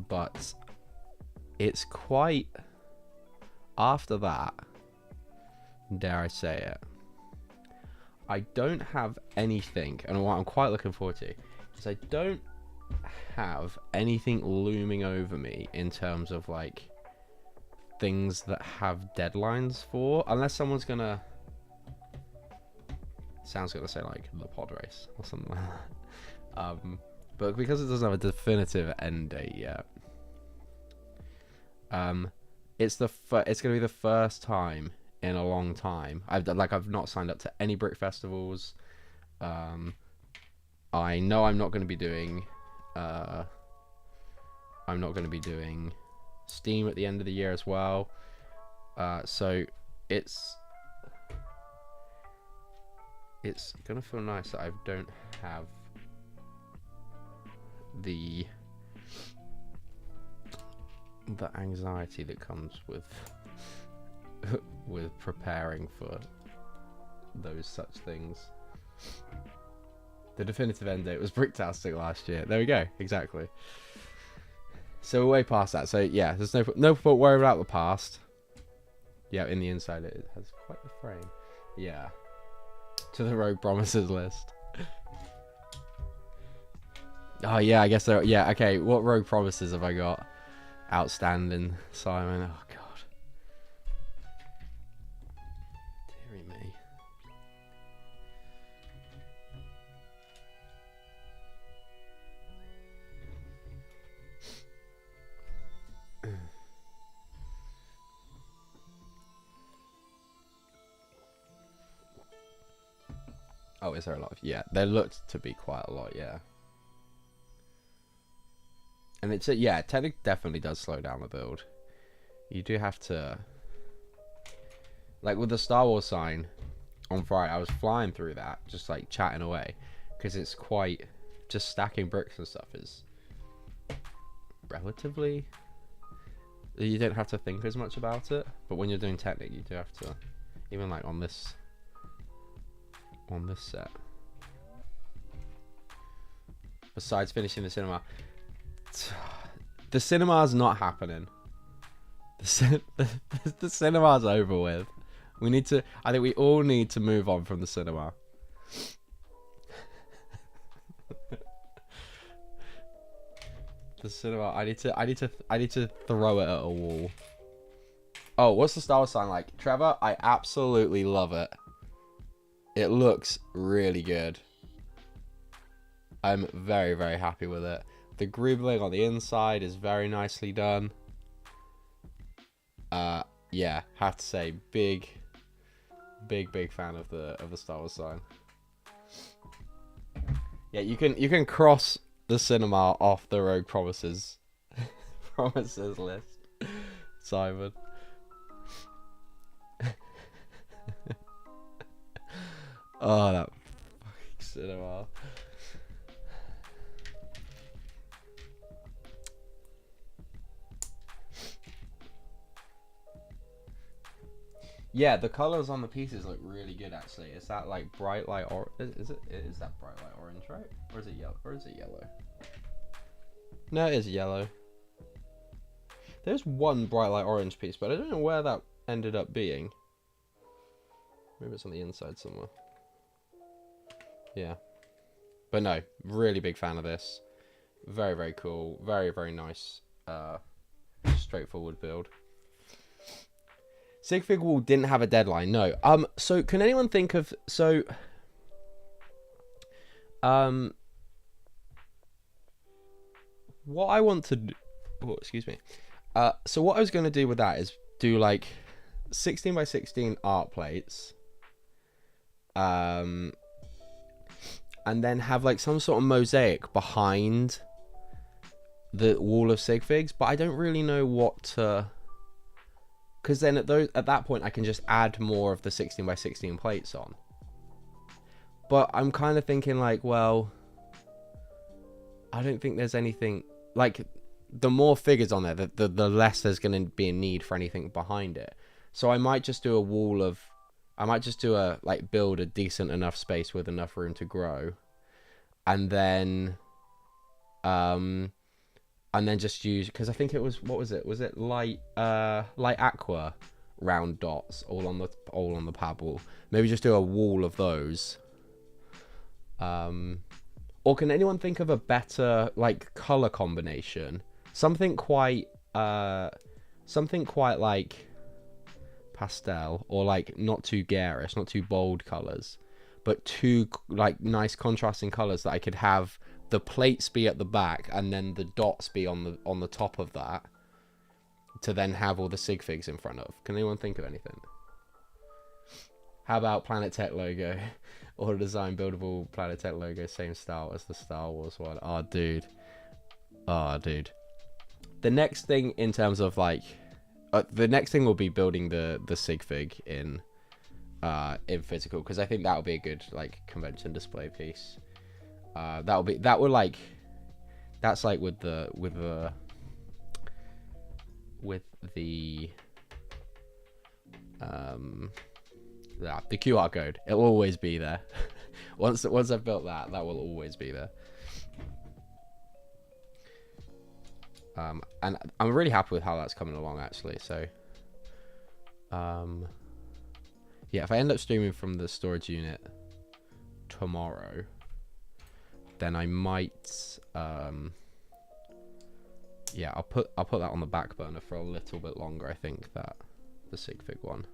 But it's quite, after that, dare I say it, I don't have anything, and what I'm quite looking forward to is I don't have anything looming over me in terms of like things that have deadlines for, unless someone's gonna, sounds gonna say like the pod race or something like that. But because it doesn't have a definitive end date yet, it's gonna be the first time in a long time I've not signed up to any brick festivals. I know I'm not going to be doing Steam at the end of the year as well. So it's gonna feel nice that I don't have the anxiety that comes with with preparing for those such things. The definitive end date was Bricktastic last year. There we go, exactly. So we're way past that. So yeah, there's no point worrying about the past. Yeah, in the inside it has quite the frame. Yeah. To the Rogue Promises list. Oh yeah, I guess so. Yeah, okay. What Rogue Promises have I got outstanding, Simon? Oh god. Deary me. Oh, is there a lot of... Yeah, there looked to be quite a lot, yeah. And it's yeah, Technic definitely does slow down the build. You do have to... Like with the Star Wars sign on Friday, I was flying through that, just like chatting away. Because it's quite... Just stacking bricks and stuff is relatively... You don't have to think as much about it. But when you're doing Technic, you do have to... Even like on this set. Besides finishing the cinema, the cinema's not happening. The cinema's over with. We need to. I think we all need to move on from the cinema. The cinema. I need to throw it at a wall. Oh, what's the Star Wars sign like, Trevor? I absolutely love it. It looks really good. I'm very, very happy with it. The gribbling on the inside is very nicely done. Yeah, have to say, big fan of the Star Wars sign. Yeah, you can cross the cinema off the Rogue Promises list, Simon. Oh, that fucking cinema. Yeah, the colors on the pieces look really good actually. Is that like bright light or is that bright light orange, right? Or is it yellow? No, it is yellow. There's one bright light orange piece, but I don't know where that ended up being. Maybe it's on the inside somewhere. Yeah. But no, really big fan of this. Very, very cool. Very, very nice. Straightforward build. Sigfig Wall didn't have a deadline, no. So can anyone think of... So... What I want to do... Oh, excuse me. So what I was going to do with that is do like 16 by 16 art plates. And then have like some sort of mosaic behind the wall of Sigfigs, but I don't really know what to... Because then at that point I can just add more of the 16 by 16 plates on. But I'm kind of thinking like, well, I don't think there's anything... Like, the more figures on there, the less there's going to be a need for anything behind it. So I might just do a wall of... I might just do a, like, build a decent enough space with enough room to grow. And then, I and then just use, because I think it was, what was it? Was it light aqua round dots all on the pad wall? Maybe just do a wall of those. Or can anyone think of a better like color combination? Something quite like pastel, or like not too garish, not too bold colors, but two like nice contrasting colors that I could have the plates be at the back and then the dots be on the top of that, to then have all the sig figs in front of. Can anyone think of anything? How about Planet Tech logo? Auto design buildable Planet Tech logo, same style as the Star Wars one. Oh dude. The next thing in terms of like the next thing will be building the sig fig in physical, because I think that'll be a good like convention display piece. That's like with the QR code. It'll always be there. once I've built that will always be there. And I'm really happy with how that's coming along actually. So yeah, if I end up streaming from the storage unit tomorrow, then I might yeah, I'll put that on the back burner for a little bit longer. I think that the sig fig one.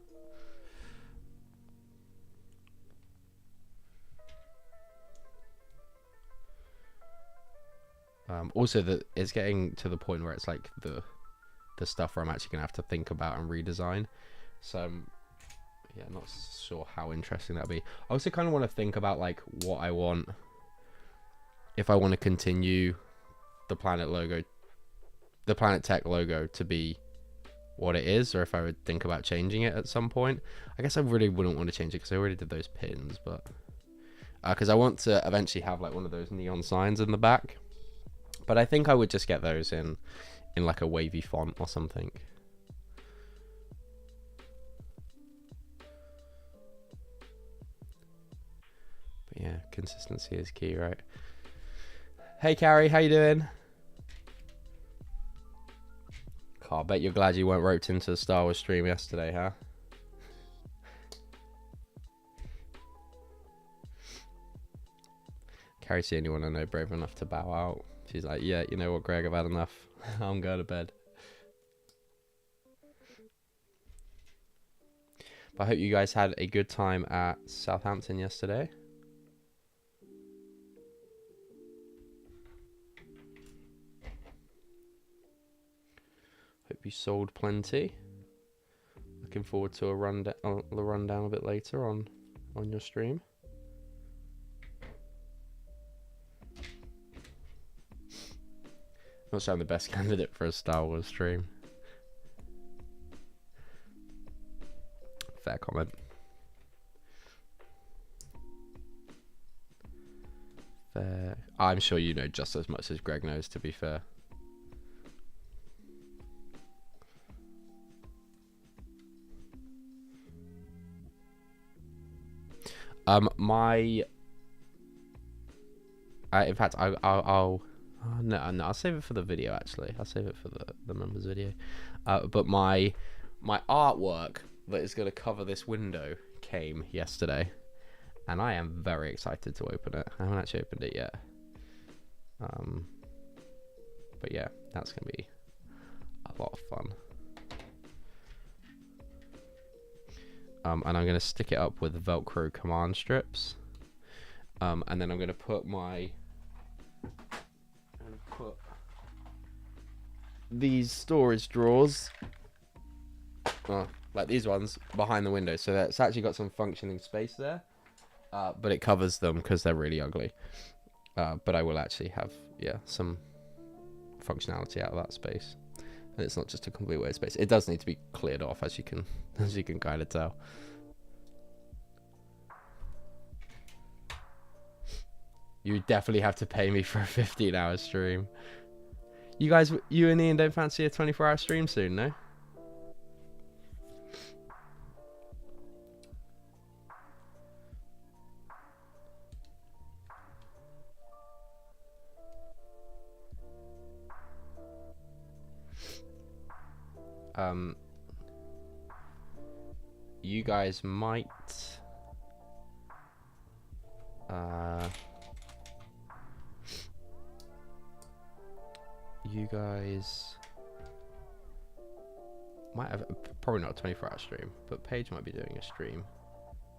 Also, that it's getting to the point where it's like the stuff where I'm actually gonna have to think about and redesign. So yeah, not sure how interesting that'll be. I also kind of want to think about like what I want, if I want to continue the Planet Tech logo to be what it is, or if I would think about changing it at some point. I guess I really wouldn't want to change it because I already did those pins, but because I want to eventually have like one of those neon signs in the back. But I think I would just get those in like a wavy font or something. But yeah, consistency is key, right? Hey Carrie, how you doing? Oh, I bet you're glad you weren't roped into the Star Wars stream yesterday, huh? Carrie's the only one I know brave enough to bow out. She's like, yeah, you know what, Greg, I've had enough. I'm going to bed. But I hope you guys had a good time at Southampton yesterday. Hope you sold plenty. Looking forward to the rundown a bit later on your stream. Not sure I'm the best candidate for a Star Wars stream. Fair comment. Fair. I'm sure you know just as much as Greg knows, to be fair. In fact, I'll no, I'll save it for the video. Actually, I'll save it for the members video. But my artwork that is going to cover this window came yesterday, and I am very excited to open it. I haven't actually opened it yet. But yeah, that's going to be a lot of fun. And I'm going to stick it up with Velcro command strips. And then I'm going to put these storage drawers, like these ones, behind the window, so that it's actually got some functioning space there, but it covers them because they're really ugly. But I will actually have some functionality out of that space, and it's not just a complete waste space. It does need to be cleared off, as you can kind of tell. You definitely have to pay me for a 15-hour stream. You guys, you and Ian don't fancy a 24-hour stream soon, no? you guys might you guys might have, probably not a 24-hour stream, but Paige might be doing a stream.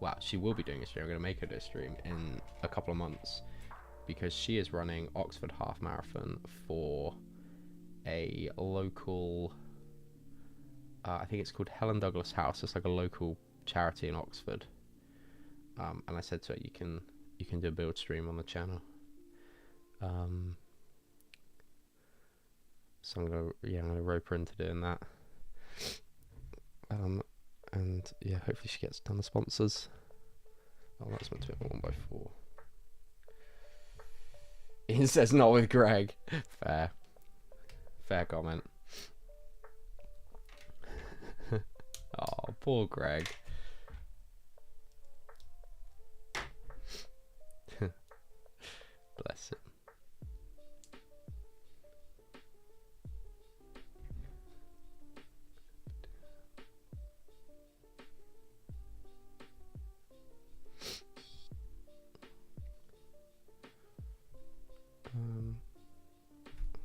Well, she will be doing a stream. I'm going to make her do a stream in a couple of months, because she is running Oxford Half Marathon for a local, I think it's called Helen Douglas House. It's like a local charity in Oxford. And I said to her, you can do a build stream on the channel. So I'm gonna rope her into doing that. And yeah, hopefully she gets a ton of sponsors. Oh, that's meant to be 1x4. Ian says not with Greg. Fair comment. Oh, poor Greg. Bless him.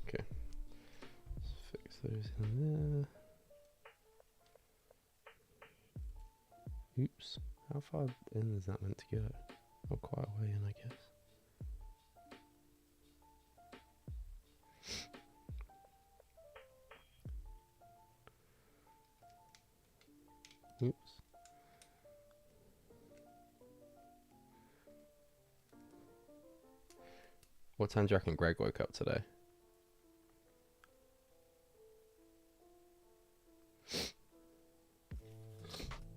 Okay. Let's fix those in there. Oops. How far in is that meant to go? Not quite a way in, I guess. Oops. What time do you reckon Greg woke up today?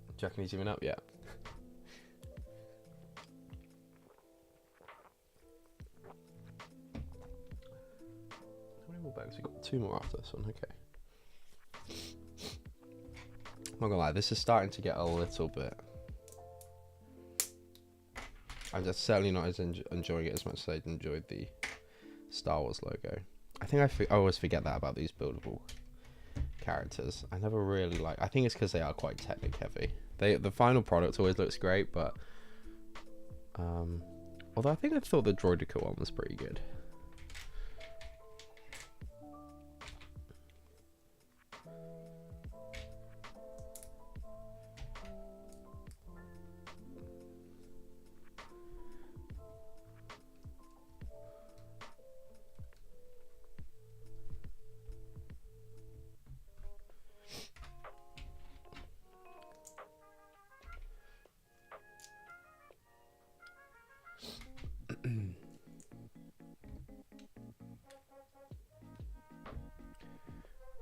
Do you reckon he's even up yet? How many more bags? We got 2 more after this one. Okay. I'm not gonna lie, this is starting to get a little bit. I'm just certainly not as enjoying it as much as I enjoyed the Star Wars logo. I think I always forget that about these buildable characters. I never really like. I think it's because they are quite technic heavy. The final product always looks great, but although I think I thought the Droidica one was pretty good.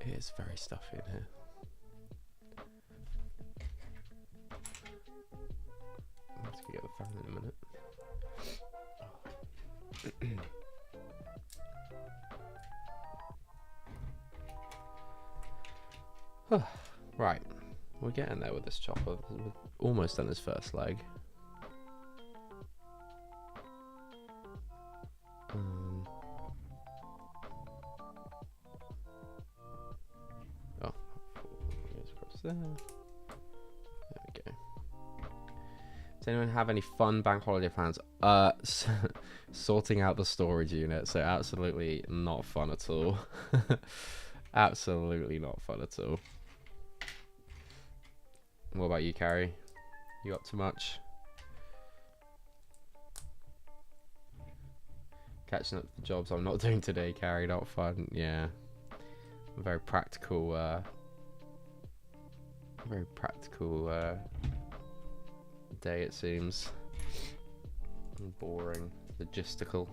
It is very stuffy in here. Let's get the fan in a minute. Right, we're getting there with this chopper. We're almost done his first leg. There we go. Does anyone have any fun bank holiday plans? Sorting out the storage unit, so absolutely not fun at all. Absolutely not fun at all. What about you, Carrie? You up to much? Catching up the jobs I'm not doing today, Carrie. Not fun. Yeah, very practical. Very practical day, it seems. Boring, logistical.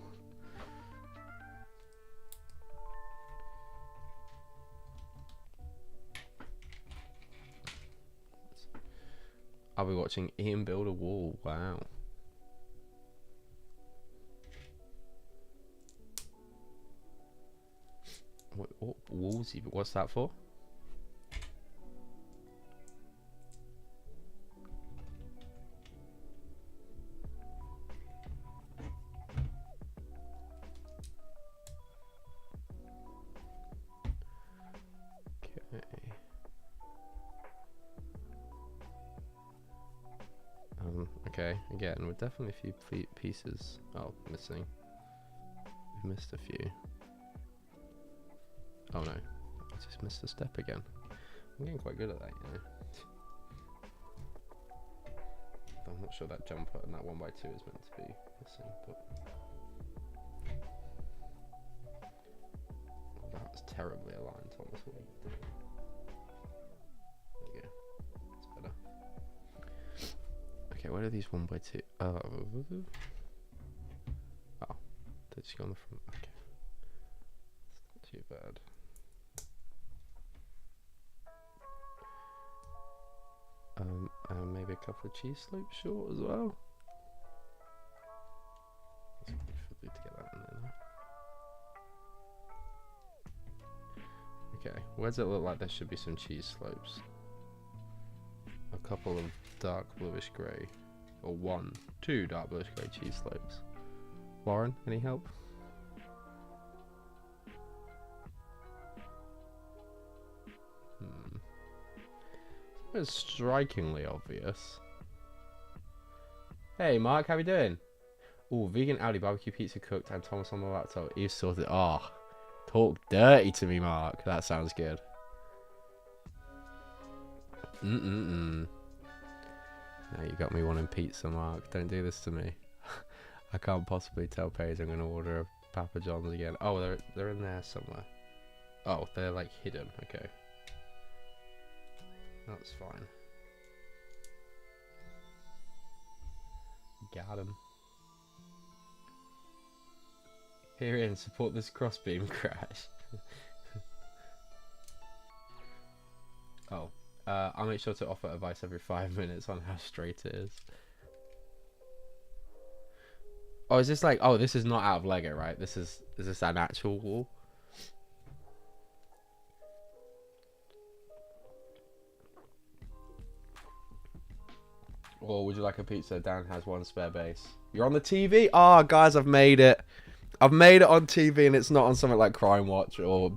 I'll be watching Ian build a wall. Wow. What walls? What's that for? Again, we're definitely a few pieces. Oh, missing. We've missed a few. Oh no, I just missed a step again. I'm getting quite good at that, you know. I'm not sure that jumper and that 1x2 is meant to be missing, but that was terribly aligned, Thomas. What are you doing? There you go. That's better. Okay, where are these 1x2? Oh, they just go on the front. Okay, it's not too bad. And maybe a couple of cheese slopes short as well. It's fiddly to get that in there. Okay, where does it look like there should be some cheese slopes? A couple of dark bluish grey, or two dark bluish grey cheese slopes. Warren, any help? It's strikingly obvious. Hey Mark, how you doing? Oh, vegan Audi barbecue pizza cooked and Thomas on the laptop. You sorted. Oh, talk dirty to me, Mark. That sounds good. Now you got me wanting pizza, Mark. Don't do this to me. I can't possibly tell Paige I'm going to order a Papa John's again. Oh, they're in there somewhere. Oh, they're like hidden. Okay. That's fine. Got him. Here in, support this crossbeam crash. Oh, I'll make sure to offer advice every 5 minutes on how straight it is. Oh, is this like? Oh, this is not out of Lego, right? Is this an actual wall? Or would you like a pizza? Dan has one spare base. You're on the TV? Ah, oh, guys, I've made it. I've made it on TV, and it's not on something like Crime Watch or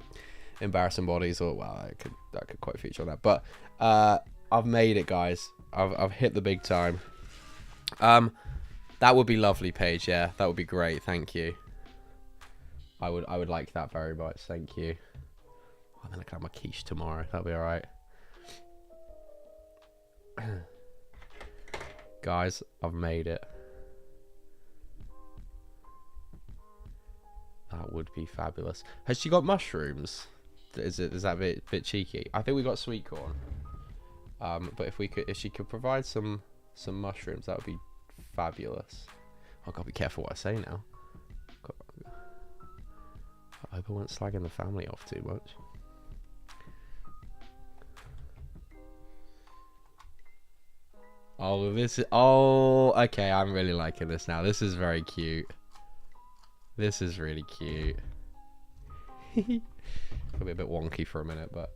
Embarrassing Bodies, or well, that could quite feature on that. But I've made it, guys. I've hit the big time. That would be lovely, Paige. Yeah, that would be great. Thank you. I would like that very much. Thank you. I'm gonna have my quiche tomorrow. That'll be all right. Guys, I've made it. That would be fabulous. Has she got mushrooms? Is that a bit cheeky? I think we got sweet corn. But if she could provide some mushrooms, that would be fabulous. I've got to be careful what I say now. I hope I wasn't slagging the family off too much. Oh, okay, I'm really liking this now. This is very cute. This is really cute. It'll be a bit wonky for a minute, but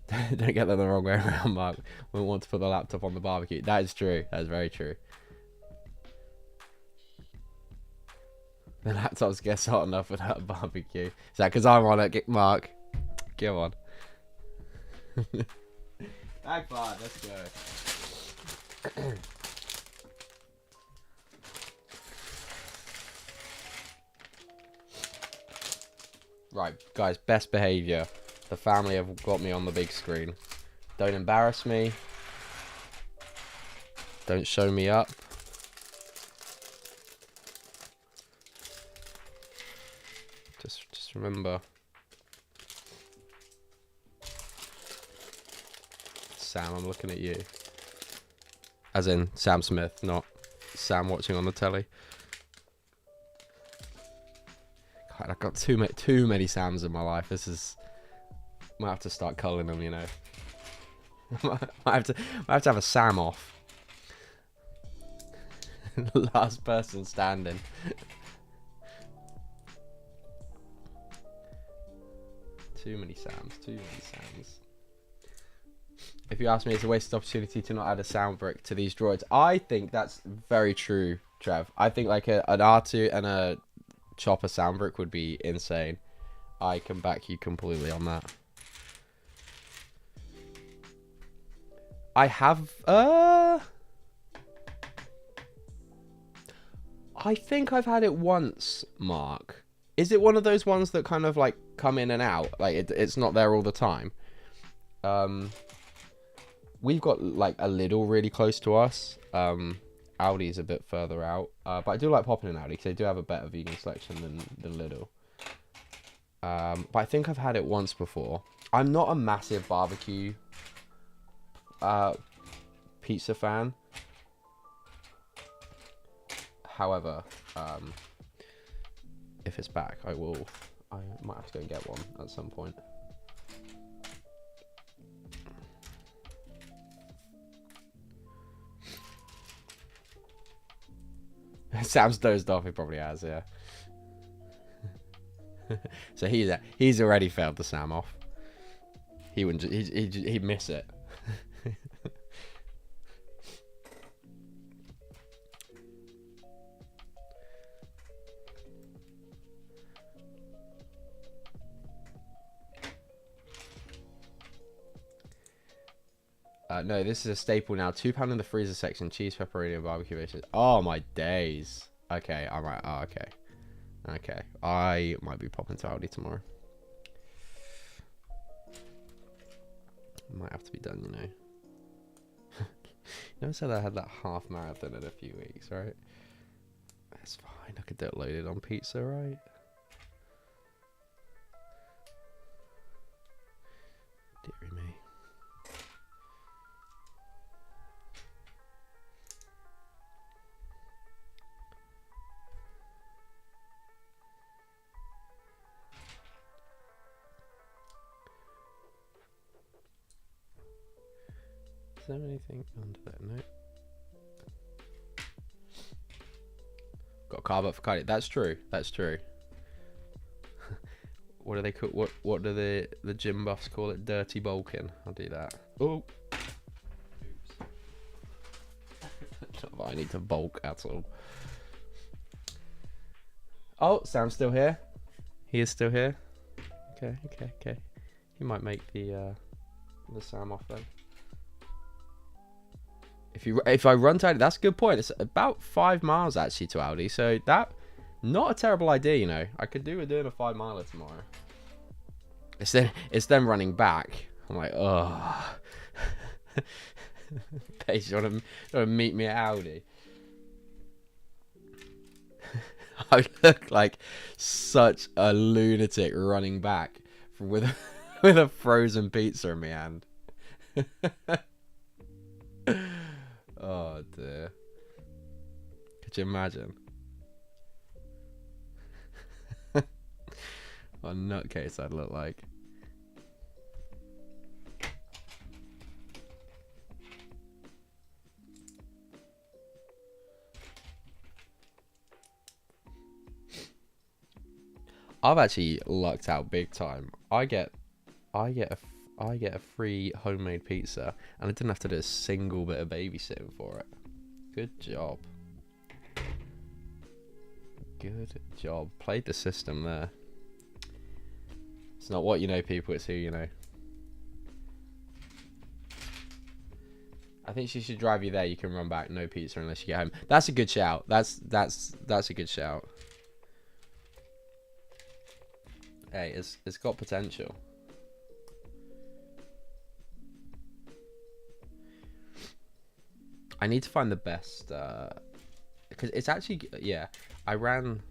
don't get that the wrong way around, Mark. We don't want to put the laptop on the barbecue. That is true. That is very true. The laptop's gets hot enough without a barbecue. Is that because I'm on it? Mark, come on. Back five, let's go. Right, guys, best behaviour. The family have got me on the big screen. Don't embarrass me. Don't show me up. Just remember. Sam, I'm looking at you. As in Sam Smith, not Sam watching on the telly. God, I've got too many Sams in my life. This is... Might have to start culling them, you know. might have to have a Sam off. Last person standing. Too many Sams. Too many Sams. If you ask me, it's a wasted opportunity to not add a sound brick to these droids. I think that's very true, Trev. I think like an R2 and a Chopper sound brick would be insane. I can back you completely on that. I have I think I've had it once, Mark. Is it one of those ones that kind of like come in and out? Like it's not there all the time. We've got like a Lidl really close to us. Aldi's a bit further out. But I do like popping in Aldi because they do have a better vegan selection than Lidl. But I think I've had it once before. I'm not a massive barbecue pizza fan. However, if it's back, I might have to go and get one at some point. Sam's dozed off. He probably has, yeah. So he's already failed the Sam off. He wouldn't. He'd miss it. No, this is a staple now. £2 in the freezer section. Cheese, pepperoni, and barbecue bacon. Oh my days. Okay, all right. Oh, okay. Okay, I might be popping to Aldi tomorrow. Might have to be done, you know. You never said I had that half marathon in a few weeks, right? That's fine. I could do it loaded on pizza, right? Deary me. Is there anything under that? No. Got a carb up for cardio. That's true. That's true. What do they call? What do the gym buffs call it? Dirty bulking. I'll do that. Oh. Oops. Not that I need to bulk at all. Oh, Sam's still here. He is still here. Okay. He might make the Sam off then. If I run to Aldi, that's a good point. It's about 5 miles actually to Aldi, so that not a terrible idea, you know. I could do with doing a 5 miler tomorrow. It's then running back. I'm like, oh. Paige, you want to meet me at Aldi? I look like such a lunatic running back with a frozen pizza in my hand. Oh dear. Could you imagine? What a nutcase I'd look like. I've actually lucked out big time. I get a free homemade pizza, and I didn't have to do a single bit of babysitting for it. Good job. Good job. Played the system there. It's not what you know, people, it's who you know. I think she should drive you there. You can run back, no pizza unless you get home. That's a good shout. That's a good shout. Hey, it's got potential. I need to find the best because it's actually, yeah, I ran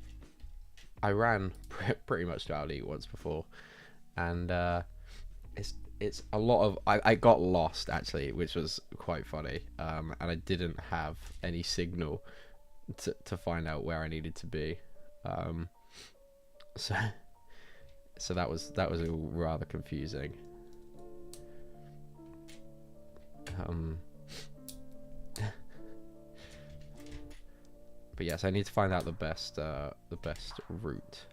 pretty much to Aldi once before, and it's a lot of I got lost actually, which was quite funny, and I didn't have any signal to find out where I needed to be, so that was rather confusing. But yes, I need to find out the best route.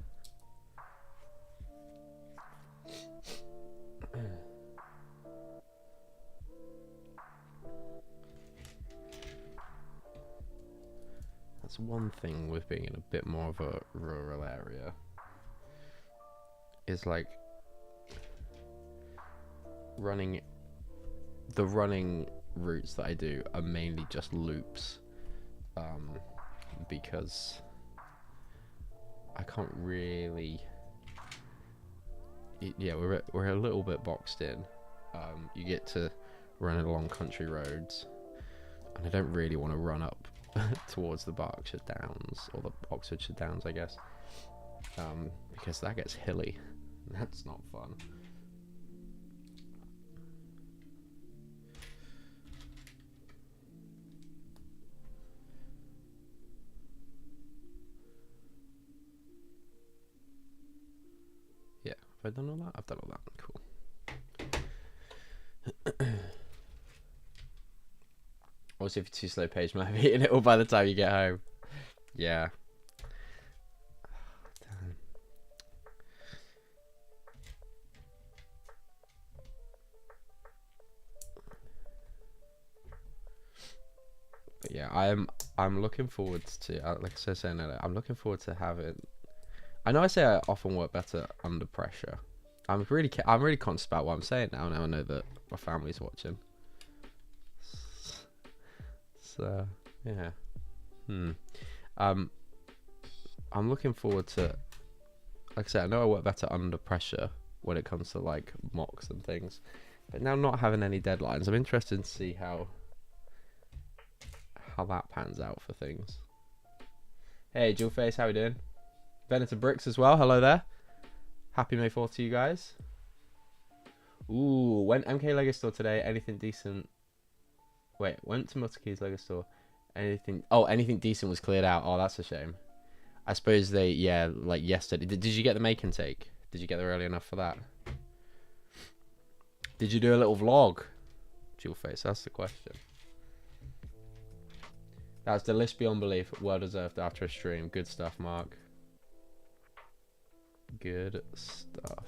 That's one thing with being in a bit more of a rural area. Is like running routes that I do are mainly just loops, because I can't really. Yeah, we're a little bit boxed in. You get to run along country roads, and I don't really want to run up towards the Berkshire Downs or the Oxfordshire Downs, I guess, because that gets hilly. That's not fun. Yeah, have I done all that? I've done all that. Cool. Also, if you're too slow paced, might have eaten it all by the time you get home. Yeah. Damn. But yeah, I'm looking forward to, like I was saying earlier, I'm looking forward to having. I know I say I often work better under pressure. I'm really conscious about what I'm saying now. Now I know that my family's watching. So yeah, I'm looking forward to. Like I said, I know I work better under pressure when it comes to like mocks and things, but now not having any deadlines, I'm interested to see how that pans out for things. Hey, Jewelface, how we doing? Venator Bricks as well. Hello there. Happy May 4th to you guys. Ooh, went MK Lego Store today. Anything decent? Wait, went to Mutterkey's Lego Store. Anything decent was cleared out. Oh, that's a shame. I suppose like yesterday. Did you get the make and take? Did you get there early enough for that? Did you do a little vlog? Jewelface, that's the question. That's delicious beyond belief. Well deserved after a stream. Good stuff, Mark. Good stuff.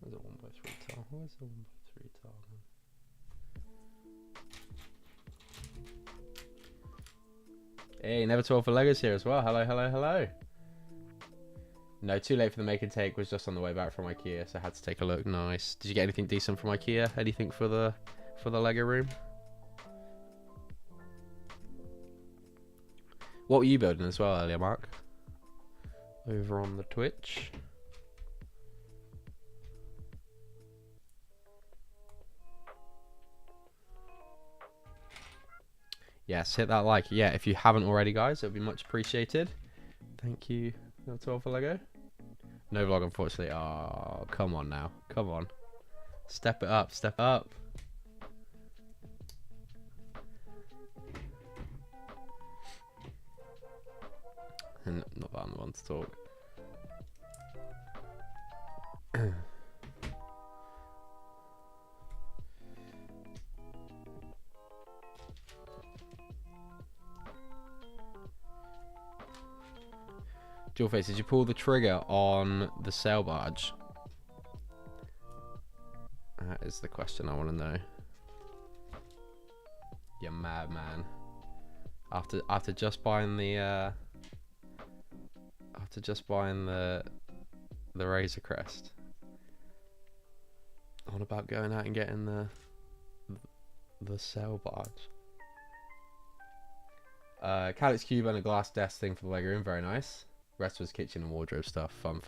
Where's the 1x3 tile? Where's the 1x3 tile? Hey, Never 12 for Legos here as well. Hello, hello, hello. No, too late for the make and take. Was just on the way back from IKEA, so I had to take a look. Nice. Did you get anything decent from IKEA? Anything for the Lego room? What were you building as well earlier, Mark? Over on the Twitch. Yes, hit that like. Yeah, if you haven't already, guys, it would be much appreciated. Thank you. That's all for Lego. No vlog, unfortunately. Oh, come on now. Come on. Step it up. Step up. And not that I'm the one to talk. Jewelface, did you pull the trigger on the sail barge? That is the question I want to know. You madman. After just buying the Razor Crest. On about going out and getting the sail barge. Calyx cube and a glass desk thing for the Lego room, very nice. Rest was kitchen and wardrobe stuff. Fun.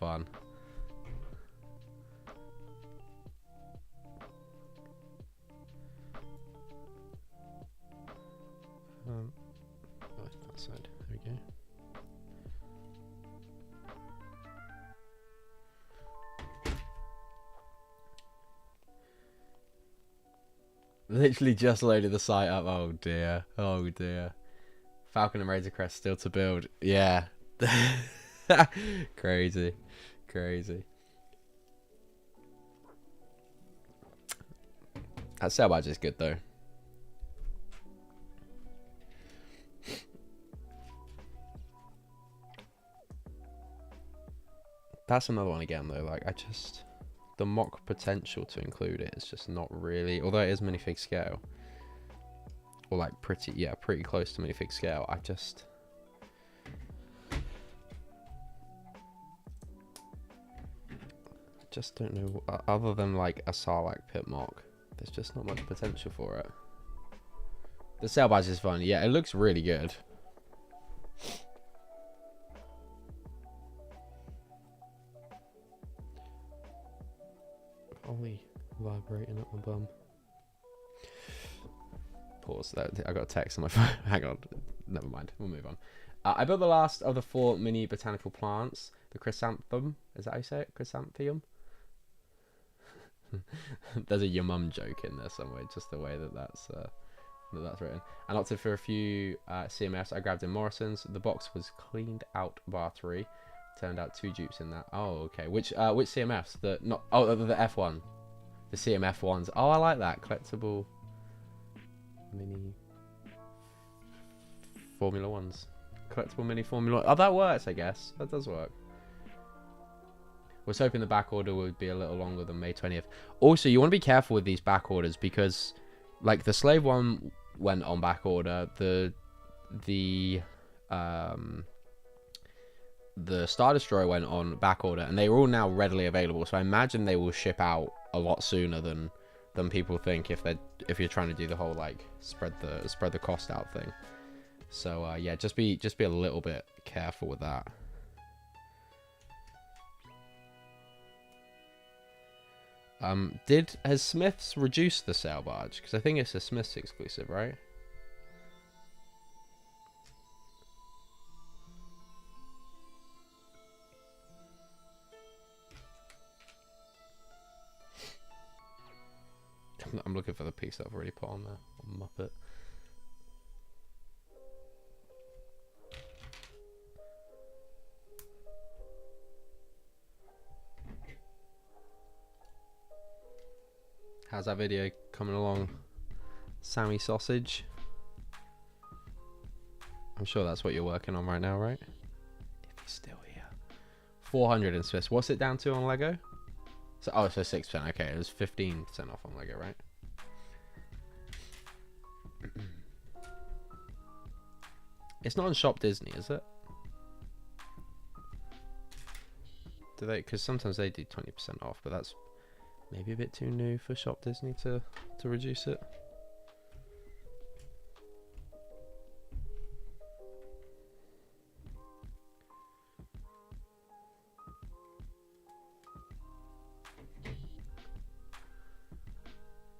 That side. There we go. Literally just loaded the site up. Oh dear. Oh dear. Falcon and Razor Crest still to build. Yeah. Crazy. That sail badge is good though. That's another one again though. Like I just the mock potential to include it is just not really, although it is minifig scale, or like pretty close to minifig scale. I just don't know, other than like a Sarlacc pit mock, there's just not much potential for it. The sail badge is fun. Yeah, it looks really good. Ollie vibrating up my bum. Pause that. I got a text on my phone. Hang on. Never mind. We'll move on. I built the last of the 4 mini botanical plants. The chrysanthemum. Is that how you say it? Chrysanthemum? There's a your mum joke in there somewhere. Just the way that's written. And opted for a few CMFs I grabbed in Morrison's. The box was cleaned out bar 3. Turned out 2 dupes in that. Oh, okay. Which CMFs? The F1. The CMF ones. Oh, I like that. Collectible mini Formula Ones. Collectible mini Formula. Oh, that works, I guess. That does work. Was hoping the back order would be a little longer than May 20th. Also, you want to be careful with these back orders because, like, the Slave one went on back order. The Star Destroyer went on back order, and they are all now readily available. So I imagine they will ship out a lot sooner than people think if you're trying to do the whole like spread the cost out thing. So yeah, just be a little bit careful with that. Has Smith's reduced the sail barge? Because I think it's a Smith's exclusive, right? I'm looking for the piece that I've already put on there on Muppet. How's that video coming along, Sammy Sausage? I'm sure that's what you're working on right now, right? If he's still here. 400 in Swiss. What's it down to on Lego? So 6%. Okay, it was 15% off on Lego, right? It's not on Shop Disney, is it? Do they? Because sometimes they do 20% off, but that's maybe a bit too new for Shop Disney to reduce it.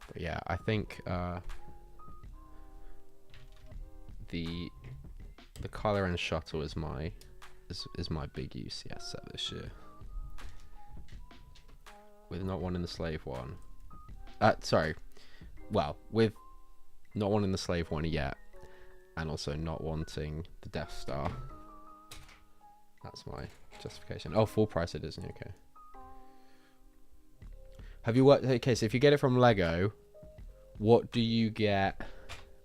But yeah, I think the Kylo Ren shuttle is my big UCS set this year. With not wanting the slave one. With not wanting the slave one yet, and also not wanting the Death Star. That's my justification. Oh, full price at Disney. Okay. Have you worked? Okay, so if you get it from Lego, what do you get?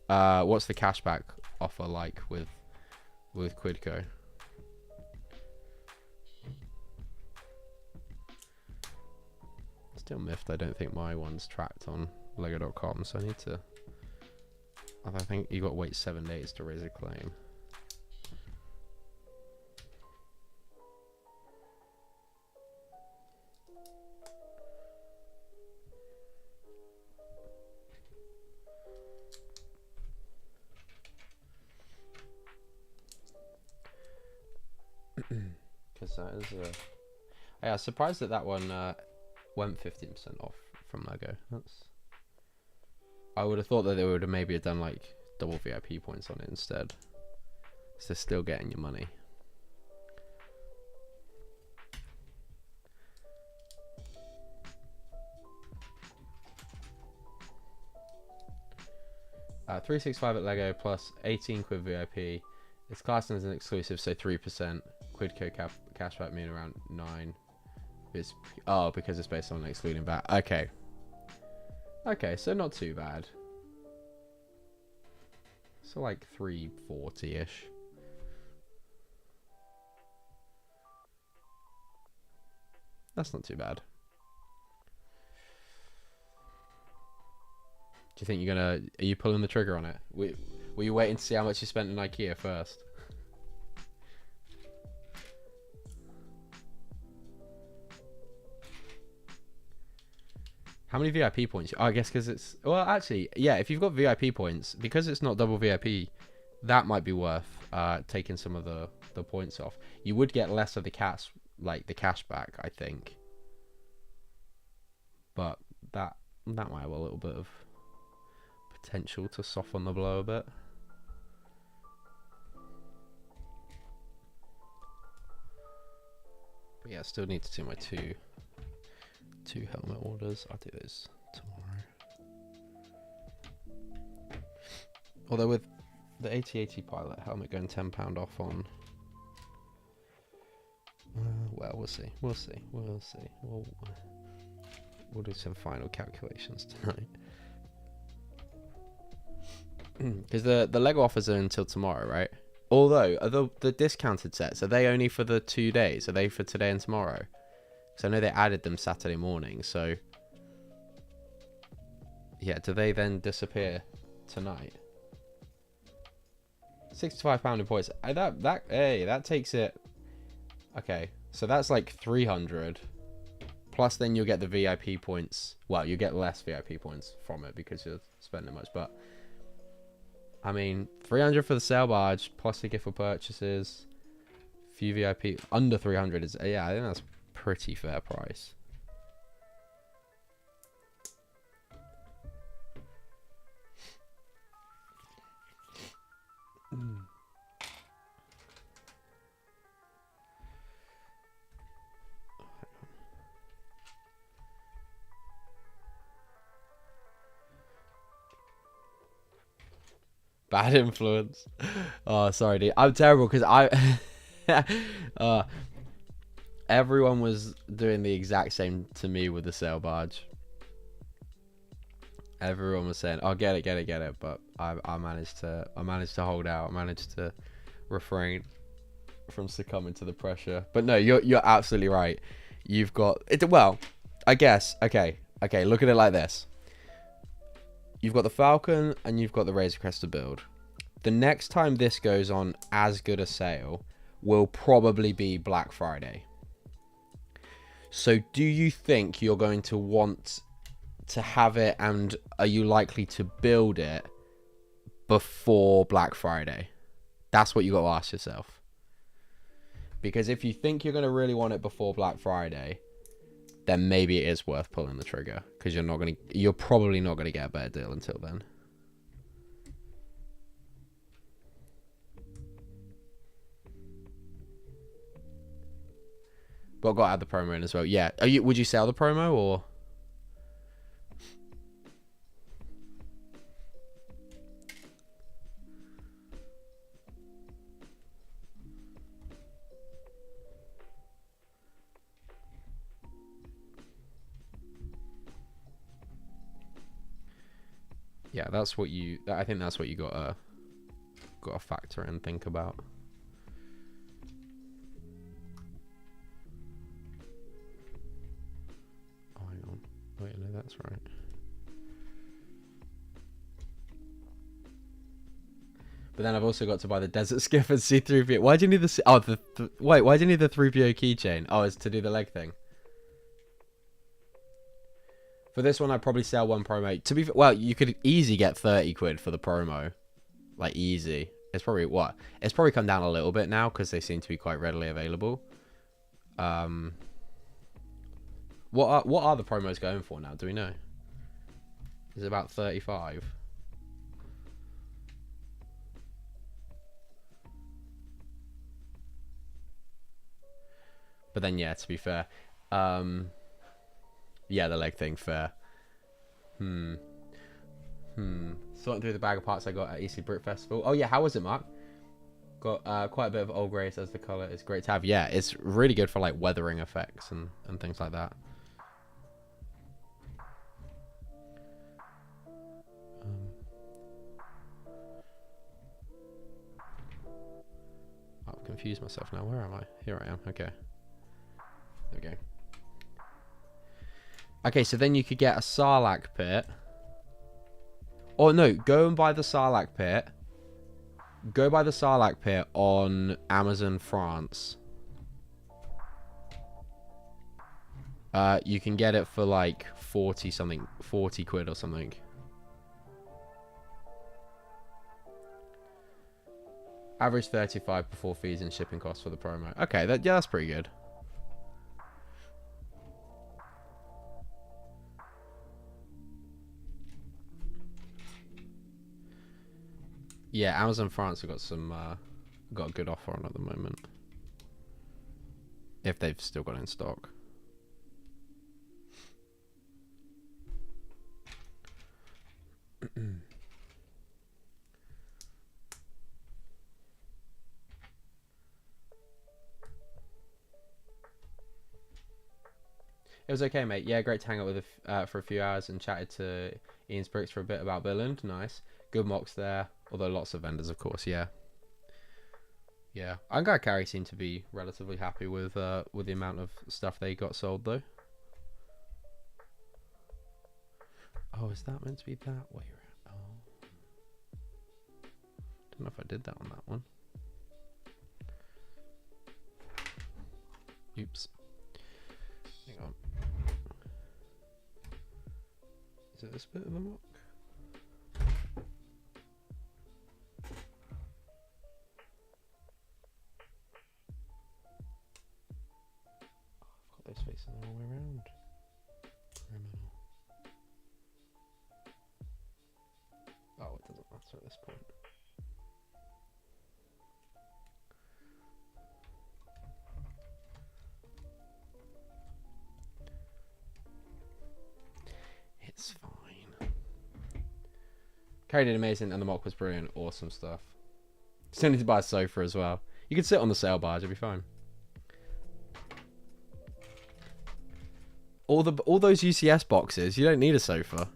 What's the cashback offer like with Quidco? Still miffed I don't think my one's tracked on lego.com, so I need to. I think you got to wait 7 days to raise a claim. Because that is yeah, I was surprised that one went 15% off from Lego. I would have thought that they would have maybe done like double VIP points on it instead. So they're still getting your money. $365 at Lego plus 18 quid VIP. It's classed as an exclusive, so 3%. Quidco cashback mean around 9. It's because it's based on excluding VAT. Okay, so not too bad. So like 340-ish. That's not too bad. Do you think you're gonna? Are you pulling the trigger on it? Were you waiting to see how much you spent in IKEA first? How many VIP points? Oh, I guess because it's... Well, actually, yeah, if you've got VIP points, because it's not double VIP, that might be worth taking some of the points off. You would get less of the cash, like the cash back, I think. But that might have a little bit of potential to soften the blow a bit. But yeah, I still need to do my two helmet orders. I'll do those tomorrow. Although with the 8080 pilot helmet going £10 off on, well, we'll see. We'll do some final calculations tonight. Because the Lego offers are until tomorrow, right? Although the discounted sets, are they only for the 2 days? Are they for today and tomorrow? So I know they added them Saturday morning, so yeah, do they then disappear tonight? £65 in points. That takes it. Okay, so that's like 300. Plus, then you'll get the VIP points. Well, you get less VIP points from it because you're spending much. But I mean, 300 for the sail barge plus the gift for purchases. Few VIP under 300 is, yeah, I think that's pretty fair price. Bad influence. Oh, sorry, dude. I'm terrible because everyone was doing the exact same to me with the sail barge. Everyone was saying, "Oh, get it," but I managed to hold out. I managed to refrain from succumbing to the pressure. But no, you're absolutely right. You've got it. Well, I guess. Okay. Look at it like this. You've got the Falcon and you've got the Razor Crest to build. The next time this goes on as good a sale will probably be Black Friday. So do you think you're going to want to have it, and are you likely to build it before Black Friday? That's what you got to ask yourself. Because if you think you're going to really want it before Black Friday, then maybe it is worth pulling the trigger, because you're probably not going to get a better deal until then. But I've got to add the promo in as well. Yeah. Would you sell the promo or? Yeah, that's what I think that's what you gotta factor in and think about. Oh, hang on. Wait, no, that's right. But then I've also got to buy the Desert Skiff and C3PO. Why do you need the... Oh, wait, why do you need the 3PO keychain? Oh, it's to do the leg thing. For this one, I'd probably sell one promo. To be... Well, you could easily get 30 quid for the promo. Like, easy. It's probably... What? It's probably come down a little bit now, because they seem to be quite readily available. What are the promos going for now? Do we know? Is it about 35? But then, yeah, to be fair, yeah, the leg thing, fair. Sorting through the bag of parts I got at EC Brit Festival. Oh yeah, how was it, Mark? Got quite a bit of old grey as the colour. It's great to have. Yeah, it's really good for like weathering effects and things like that. I've confused myself now. Where am I? Here I am. Okay. There we go. Okay, so then you could get a Sarlacc pit. Or no, go and buy the Sarlacc pit. Go buy the Sarlacc pit on Amazon France. You can get it for like 40 something, 40 quid or something. Average 35 before fees and shipping costs for the promo. Okay, yeah, that's pretty good. Yeah, Amazon France have got some got a good offer on at the moment. If they've still got it in stock. It was okay, mate. Yeah, great to hang out with for a few hours and chatted to Ian Spriggs for a bit about Billund. Nice. Good mocks there. Although lots of vendors, of course, yeah. Yeah. I'm glad Carrie seemed to be relatively happy with the amount of stuff they got sold, though. Oh, is that meant to be that way around? Oh. Don't know if I did that on that one. Oops. Hang on. Is it this bit of the mock? Oh, I've got those facing the wrong way around. Criminal. Oh, it doesn't matter at this point. It's fine. Carrie did amazing and the mock was brilliant. Awesome stuff. Still need to buy a sofa as well. You can sit on the sail barge, it'll be fine. All those UCS boxes, you don't need a sofa.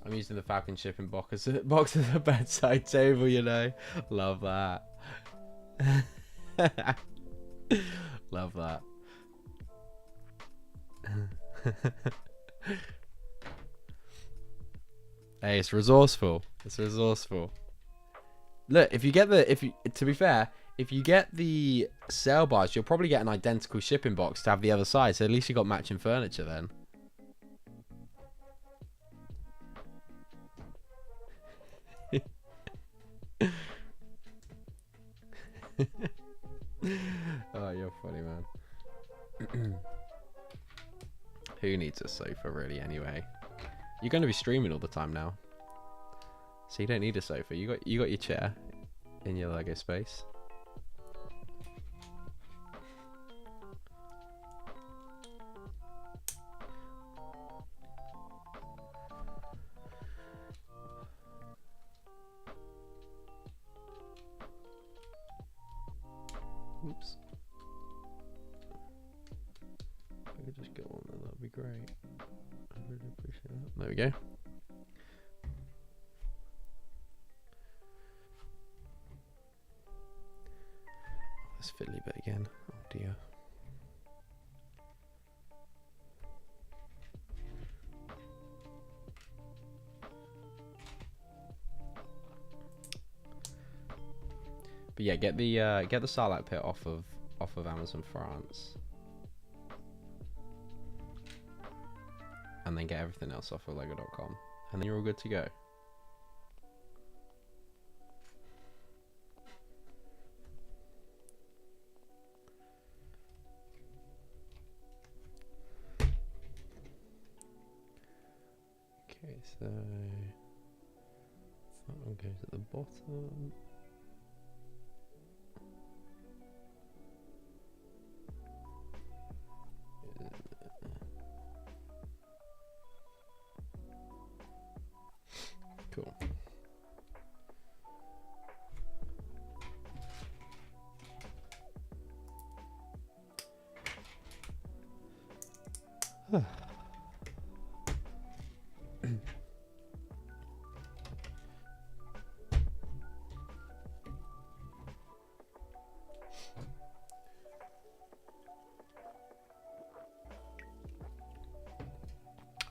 I'm using the Falcon shipping box as a bedside table, you know. Love that. Love that. Hey, it's resourceful. It's resourceful. Look, to be fair, if you get the sail barge, you'll probably get an identical shipping box to have the other side. So at least you got matching furniture then. Oh, you're funny, man. Who needs a sofa really anyway? You're going to be streaming all the time now, so you don't need a sofa. You got your chair in your Lego space. Oops. If I could just go on there, that'd be great. I really appreciate that. There we go. Oh, this fiddly bit again. Oh dear. But yeah, get the Sarlacc pit off of Amazon France, and then get everything else off of Lego.com, and then you're all good to go. Okay, so that one goes at the bottom.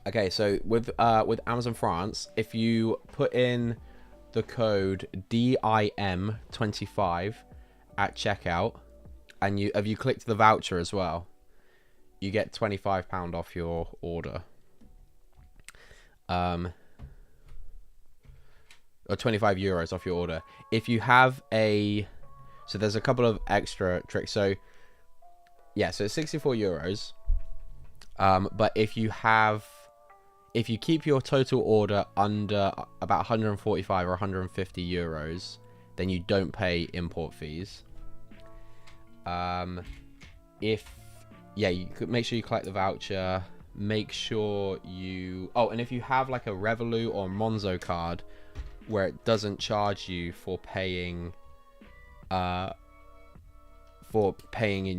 Okay, so with Amazon France, if you put in the code DIM25 at checkout, and you clicked the voucher as well, you get £25 off your order. Or €25 off your order. If you have so there's a couple of extra tricks. So yeah, so it's €64. But if you keep your total order under about 145 or 150 euros, then you don't pay import fees. You could make sure you collect the voucher. Make sure you... Oh, and if you have like a Revolut or Monzo card where it doesn't charge you for paying in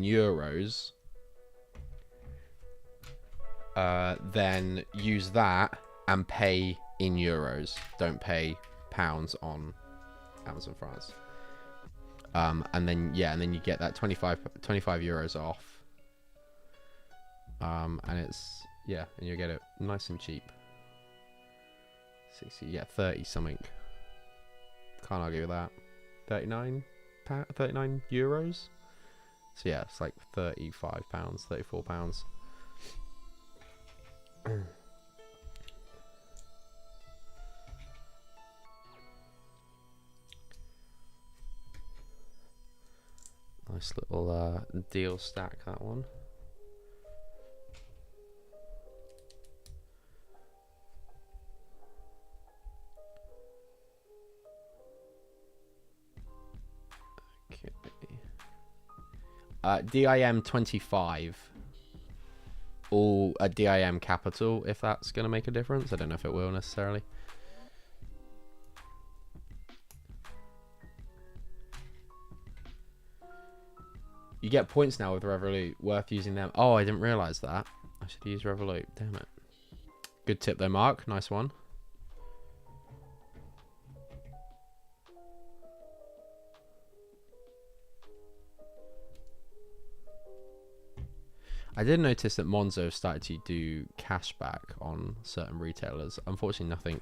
euros, then use that and pay in euros. Don't pay pounds on Amazon France. And then you get that 25 euros off. And it's, and you get it nice and cheap. 30 something. Can't argue with that. 39 euros. So yeah, it's like £35, £34. Nice little deal stack, that one. DIM25, all a DIM capital, if that's going to make a difference. I don't know if it will necessarily. You get points now with Revolut, worth using them. Oh, I didn't realise that. I should use Revolut, damn it. Good tip though, Mark, nice one. I did notice that Monzo started to do cashback on certain retailers. Unfortunately, nothing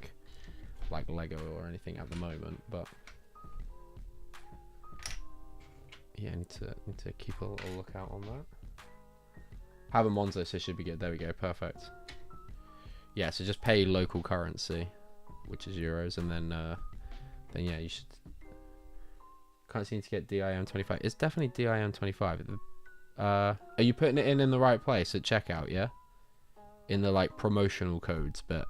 like Lego or anything at the moment, but yeah, need to keep a little lookout on that. Have a Monzo, so it should be good. There we go, perfect. Yeah, so just pay local currency, which is euros, and then yeah, you should. Can't seem to get DIM25. It's definitely DIM25. Are you putting it in the right place at checkout? Yeah, in the like promotional codes bit.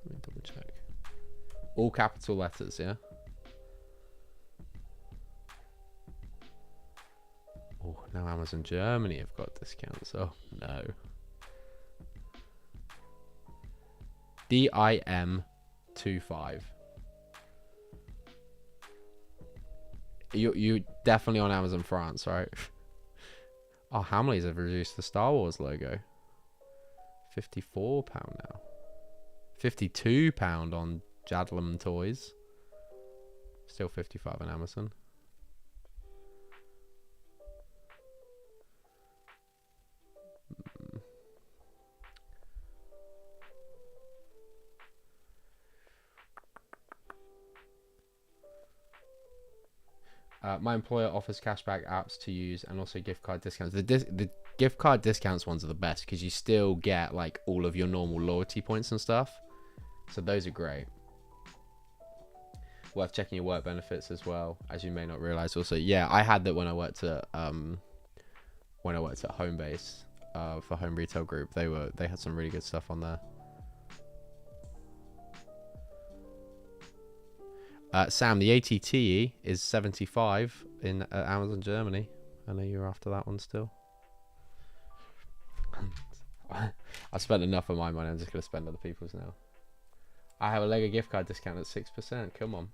Let me double check. All capital letters, yeah. Oh, now Amazon Germany have got discounts. Oh no. DIM25. You definitely on Amazon France, right? Oh, Hamleys have reduced the Star Wars logo. £54 now. £52 on Jadlam Toys. Still 55 on Amazon. My employer offers cashback apps to use and also gift card discounts. The gift card discounts ones are the best because you still get like all of your normal loyalty points and stuff. So those are great. Worth checking your work benefits as well, as you may not realize. Also, yeah, I had that when I worked at Homebase for Home Retail Group. They had some really good stuff on there. Sam, the ATTE is 75 in Amazon Germany. I know you're after that one still. I spent enough of my money. I'm just going to spend other people's now. I have a Lego gift card discount at 6%. Come on.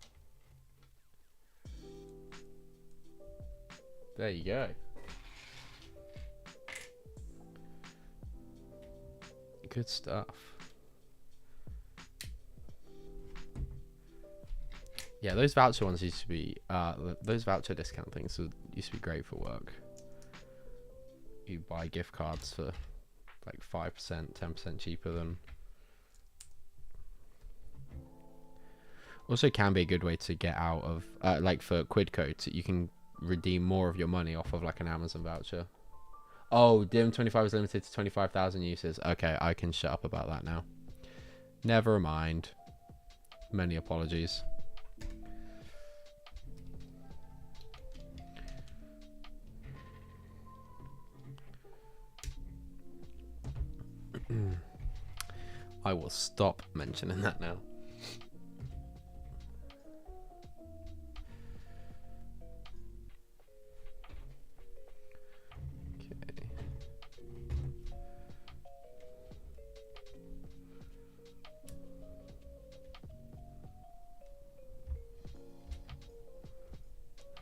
There you go. Good stuff. Yeah, those voucher ones used to be, those voucher discount things used to be great for work. You buy gift cards for like 5%, 10% cheaper than. Also can be a good way to get out of, like for quid codes, you can redeem more of your money off of like an Amazon voucher. Oh, DiM25 is limited to 25,000 uses. Okay, I can shut up about that now. Never mind. Many apologies. I will stop mentioning that now.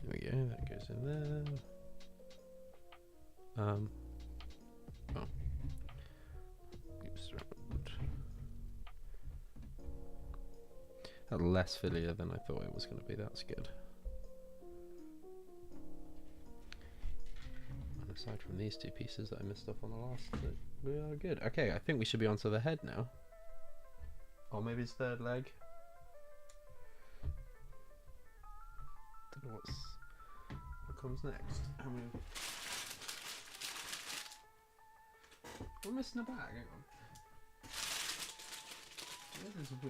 There we go, that goes in there. Oh. Oops, that less fiddlier than I thought it was going to be, that's good. And aside from these two pieces that I missed off on the last bit, we are good. Okay, I think we should be onto the head now. Or maybe it's third leg. Don't know what comes next. We're missing a bag, hang on.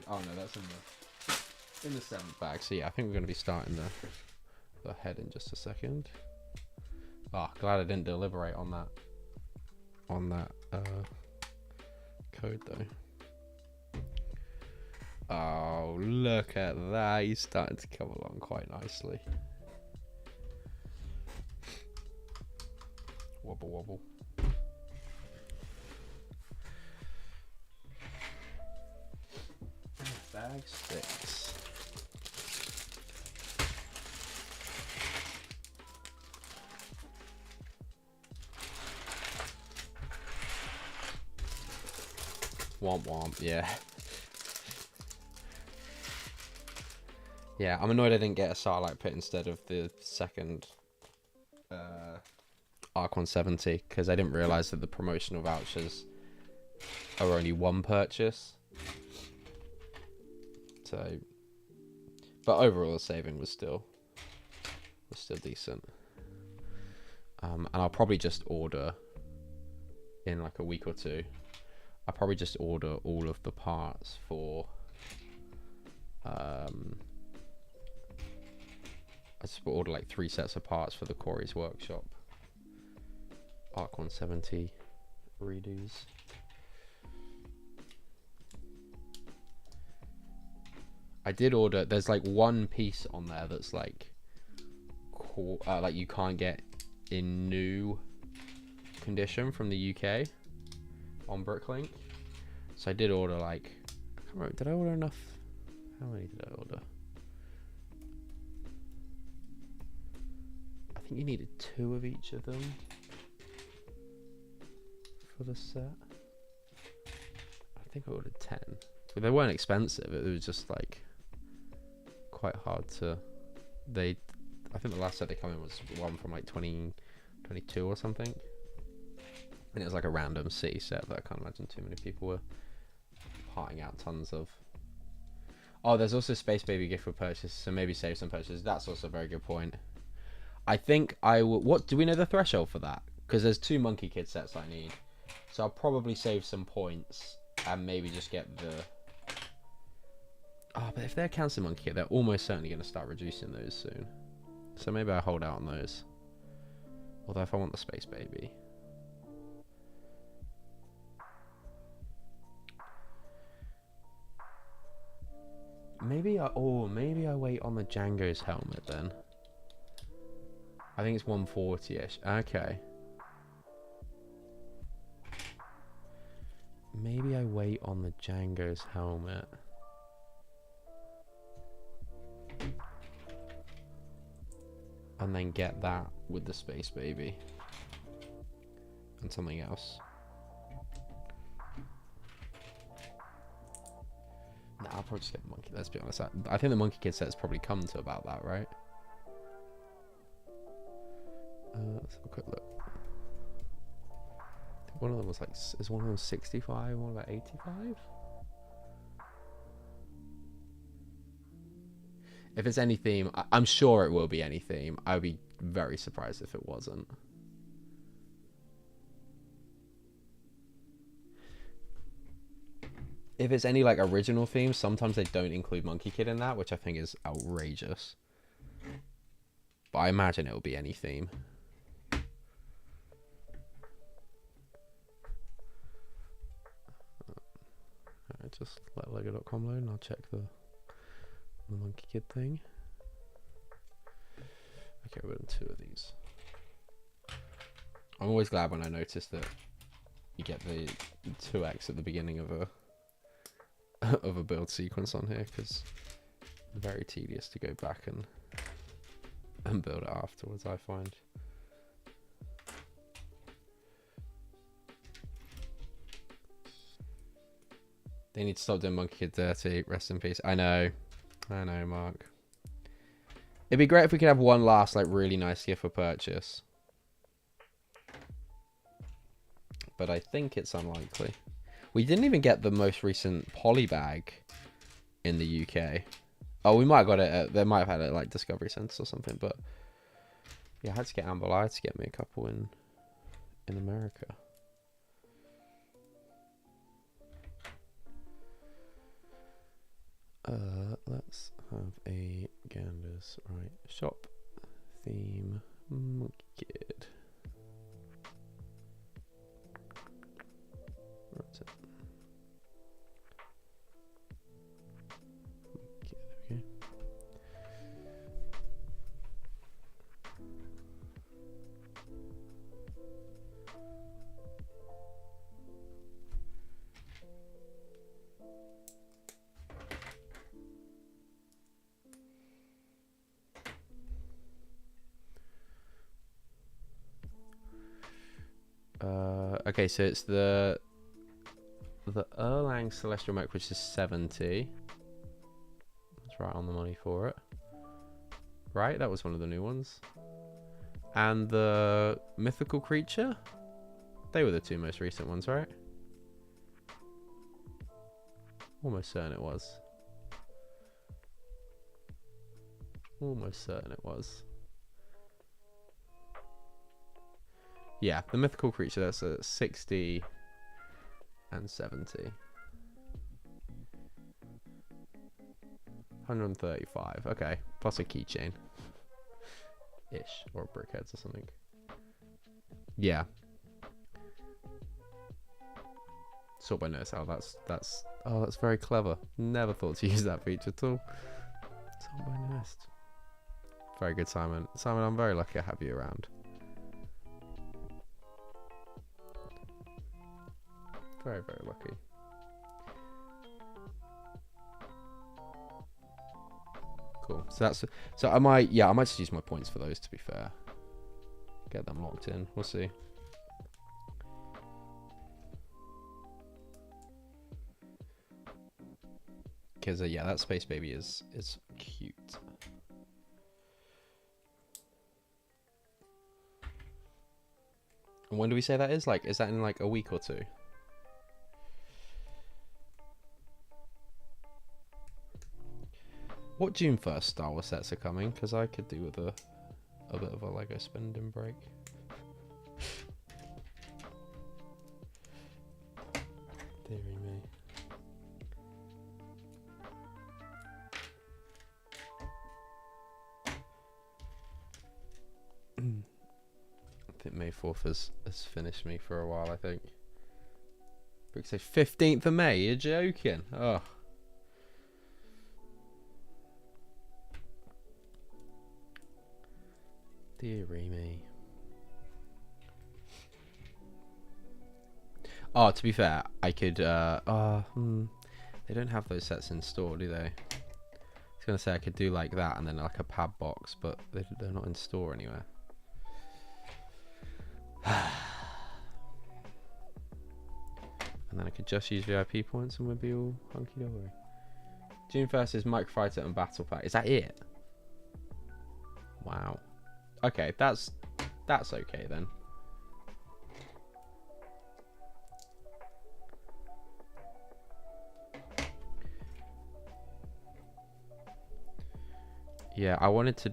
Oh no, that's in the 7th bag. So yeah, I think we're going to be starting the head in just a second. Ah, glad I didn't deliberate on that code though. Oh, look at that. He's starting to come along quite nicely. Wobble wobble. Bag 6. Womp womp, yeah. Yeah, I'm annoyed I didn't get a Starlight Pit instead of the second Arc 170 because I didn't realise that the promotional vouchers are only one purchase. So, but overall the saving was still decent. And I'll probably just order in like a week or two. I'll probably just order all of the parts for I just order like 3 sets of parts for the Corey's Workshop Arc 170 redos. I did order. There's like one piece on there that's like you can't get in new condition from the UK on Bricklink. So I did order like, I can't remember, did I order enough? How many did I order? I think you needed 2 of each of them for the set. I think I ordered 10. But they weren't expensive. It was just like quite hard to. I think the last set they come in was one from like 2022 or something, and it was like a random city set that I can't imagine too many people were parting out tons of. Oh, there's also Space Baby gift for purchase, so maybe save some purchases. That's also a very good point. I think I will. What do we know the threshold for that? Because there's 2 Monkey Kid sets I need, so I'll probably save some points and maybe just get the. Oh, but if they're cancer Monkey Kid, they're almost certainly going to start reducing those soon. So maybe I hold out on those. Although if I want the Space Baby. Maybe I wait on the Django's helmet then. I think it's 140-ish. Okay. Maybe I wait on the Django's helmet. And then get that with the Space Baby. And something else. Nah, I'll probably just get the Monkey. Let's be honest. I think the Monkey Kid set has probably come to about that, right? Let's have a quick look. I think One of them was like, is one of them 65? One about 85? If it's any theme, I'm sure it will be any theme. I would be very surprised if it wasn't. If it's any like original theme, sometimes they don't include Monkey Kid in that, which I think is outrageous. But I imagine it will be any theme. Alright, just let lego.com load and I'll check the Monkey Kid thing. Okay, we're in 2 of these. I'm always glad when I notice that you get the 2x at the beginning of a build sequence on here, because it's very tedious to go back and build it afterwards, I find. They need to stop doing Monkey Kid dirty. Rest in peace. I know, Mark. It'd be great if we could have one last like really nice gift for purchase, but I think it's unlikely. We didn't even get the most recent polybag in the UK. Oh, we might have got it. They might have had it at, like, Discovery Centre or something. But yeah, I had to get Amber. I had to get me a couple in America. Let's have a ganders. Right, shop theme Monkey Kid. That's it. Okay, okay, so it's the Erlang Celestial Mech, which is 70. That's right on the money for it. Right, that was one of the new ones. And the Mythical Creature? They were the 2 most recent ones, right? Almost certain it was. Almost certain it was. Yeah, the Mythical Creature, that's a 60 and 70. 135, okay. Plus a keychain. Ish, or brickheads or something. Yeah. Sort by notice. Oh, that's very clever. Never thought to use that feature at all. Sort by notice. Very good, Simon. Simon, I'm very lucky to have you around. Very, very lucky. Cool. So I might just use my points for those, to be fair. Get them locked in. We'll see. Because yeah, that space baby is cute. And when do we say that is? Like, is that in like a week or 2? What June 1st Star Wars sets are coming? Because I could do with a bit of a Lego spending break. Deary me. I think May 4th has finished me for a while, I think. Brick say 15th of May, you're joking. Oh. Deary me. Oh, to be fair, I could, they don't have those sets in store, do they? I was going to say I could do like that and then like a pad box, but they're not in store anywhere. And then I could just use VIP points and we'd be all hunky-dory. June 1st is Micro Fighter and Battle Pack. Is that it? Wow. Okay, that's okay then. Yeah, I wanted to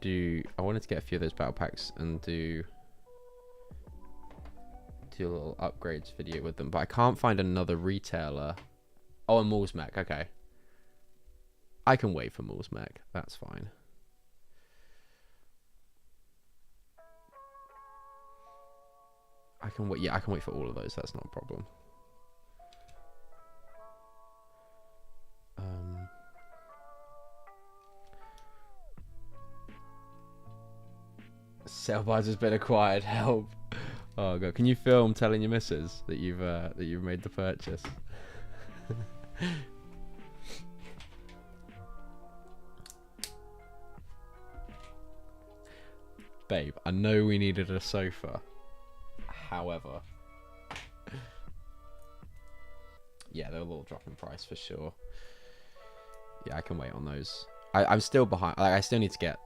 get a few of those battle packs and do a little upgrades video with them, but I can't find another retailer. Oh, a Moles Mech. Okay, I can wait for Moles Mech. That's fine. I can wait. Yeah, I can wait for all of those. That's not a problem. Sale buys has been acquired. Help. Oh god, can you film telling your missus that you've made the purchase? Babe, I know we needed a sofa. However, yeah, they're a little drop in price for sure. Yeah, I can wait on those. I'm still behind. Like, I still need to get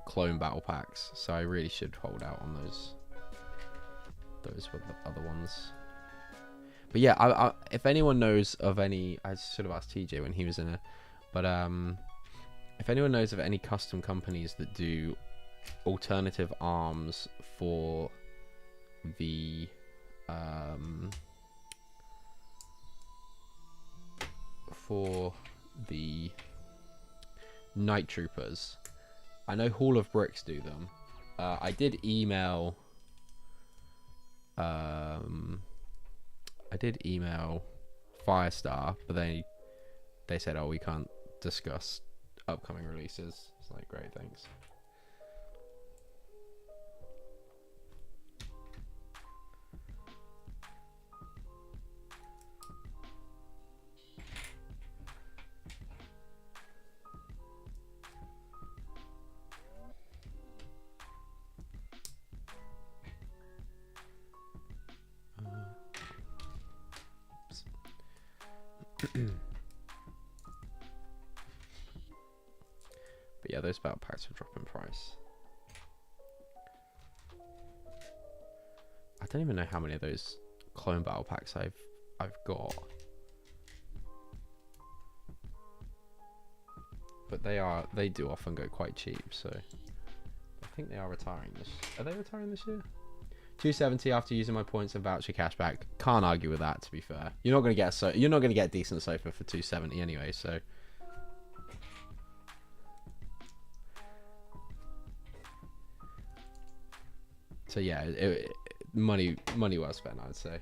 clone battle packs, so I really should hold out on those. Those were the other ones. But yeah, if anyone knows of any, I should have asked TJ when he was in it. But if anyone knows of any custom companies that do alternative arms for the Night Troopers, I know Hall of Bricks do them. I did email Firestar, but they said, oh, we can't discuss upcoming releases. It's like, great, thanks. But yeah, those battle packs will drop in price. I don't even know how many of those clone battle packs I've got, but they do often go quite cheap. So I think they are retiring this. Are they retiring this year? 270 after using my points and voucher cashback. Can't argue with that. To be fair, you're not going to get a decent sofa for 270 anyway. So. So yeah, money well spent, I'd say.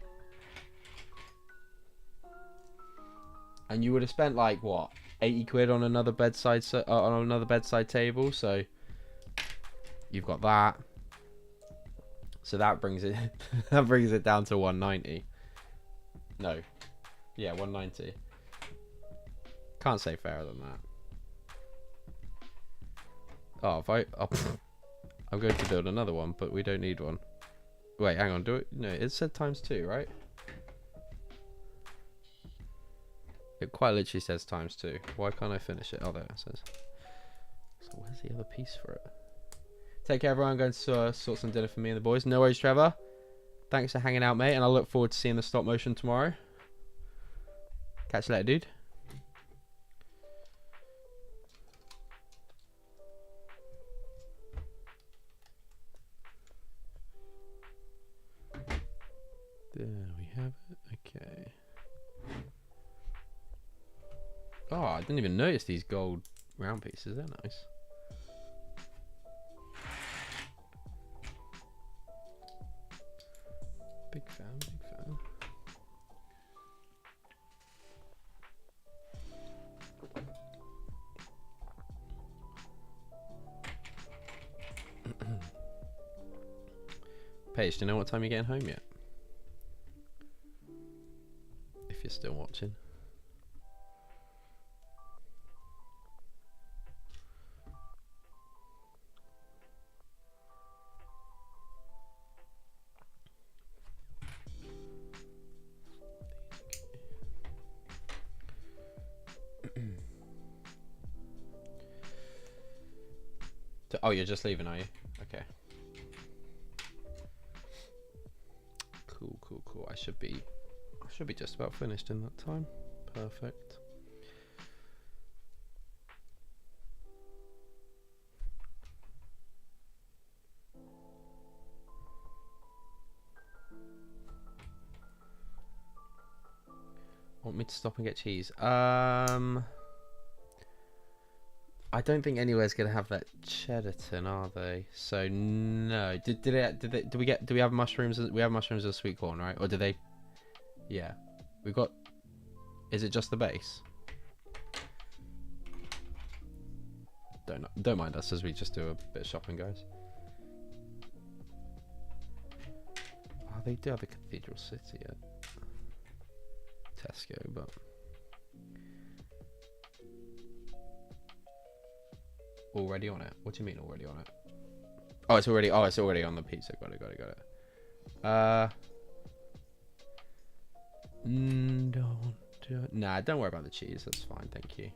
And you would have spent like what, 80 quid on another bedside table. So you've got that. So that brings it down to 190. No, yeah, 190. Can't say fairer than that. Oh, I'm going to build another one, but we don't need one. Wait, hang on. Do it? No, it said ×2, right? It quite literally says ×2. Why can't I finish it? Oh, there it says. So where's the other piece for it? Take care, everyone. I'm going to sort some dinner for me and the boys. No worries, Trevor. Thanks for hanging out, mate. And I look forward to seeing the stop motion tomorrow. Catch you later, dude. There we have it. Okay. Oh, I didn't even notice these gold round pieces. They're nice. Big fan, big fan. Paige, do you know what time you're getting home yet? If you're still watching. Oh, you're just leaving, are you? Okay. Cool, cool, cool. I should be just about finished in that time. Perfect. Want me to stop and get cheese? I don't think anywhere's gonna have that Cheddarton, are they? So no. Do we have mushrooms? We have mushrooms and sweet corn, right? Or do they? Yeah, we've got. Is it just the base? Don't mind us as we just do a bit of shopping, guys. Oh, they do have a Cathedral City at Tesco, but. Already on it? What do you mean already on it? Oh, it's already on the pizza. Got it. Nah, don't worry about the cheese. That's fine, thank you.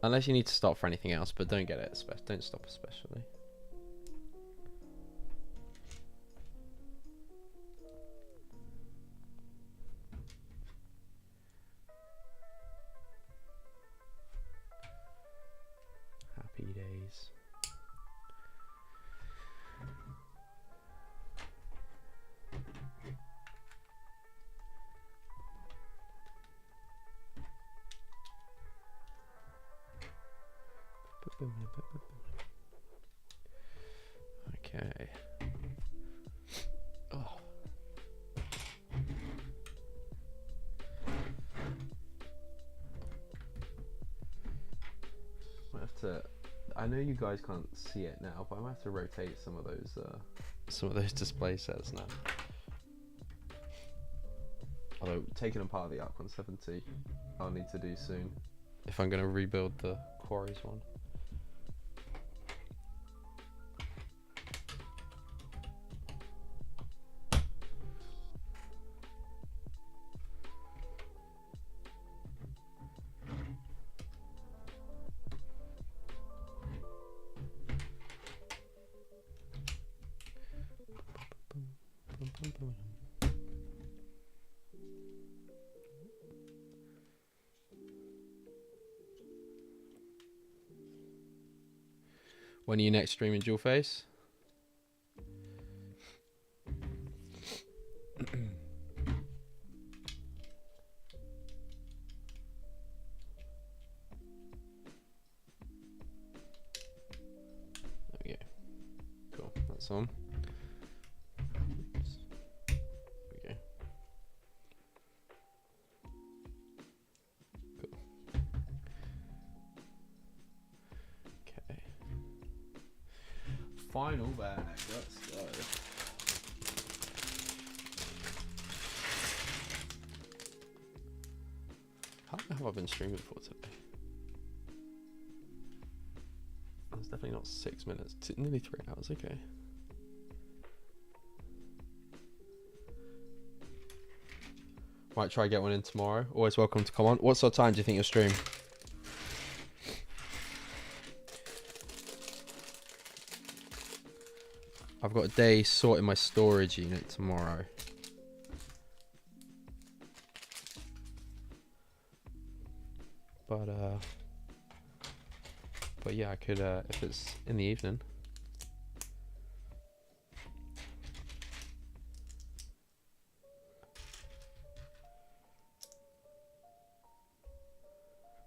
Unless you need to stop for anything else, but don't get it. Don't stop especially. Happy days. Okay. Oh. Might have to. I know you guys can't see it now, but I might have to rotate some of those display sets now. Although taking apart the Arc 170, I'll need to do soon if I'm going to rebuild the Quarries one. When are you next streaming dual face? There we go. Cool, that's on. There we go. Cool. Okay. Final bag, let's go. How long have I been streaming for today? It's definitely not 6 minutes, nearly 3 hours, okay. Might try get one in tomorrow. Always welcome to come on. What sort of time do you think you'll stream? I've got a day sorting my storage unit tomorrow. But yeah, I could if it's in the evening.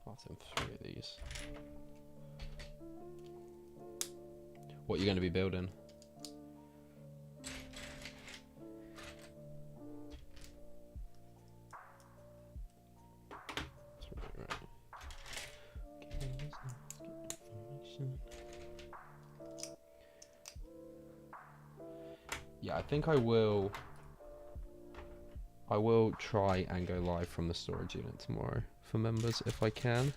I'll send 3 of these. What are you going to be building? Yeah, I think I will try and go live from the storage unit tomorrow for members if I can.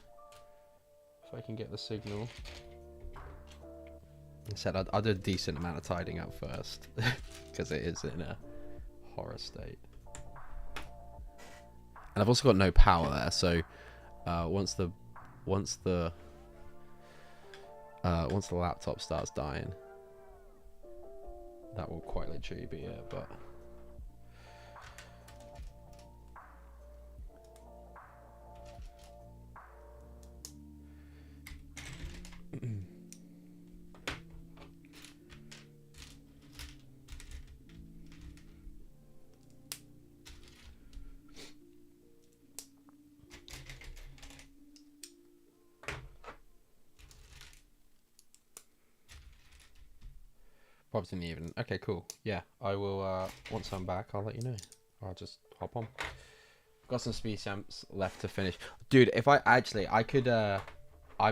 If I can get the signal. I said I'll do a decent amount of tidying up first because it is in a horror state. And I've also got no power there, so once the laptop starts dying, that will quite literally be it, but Pops in the evening. Okay, cool. Yeah, I will. Once I'm back, I'll let you know. I'll just hop on. Got some speed champs left to finish, dude. If I could. I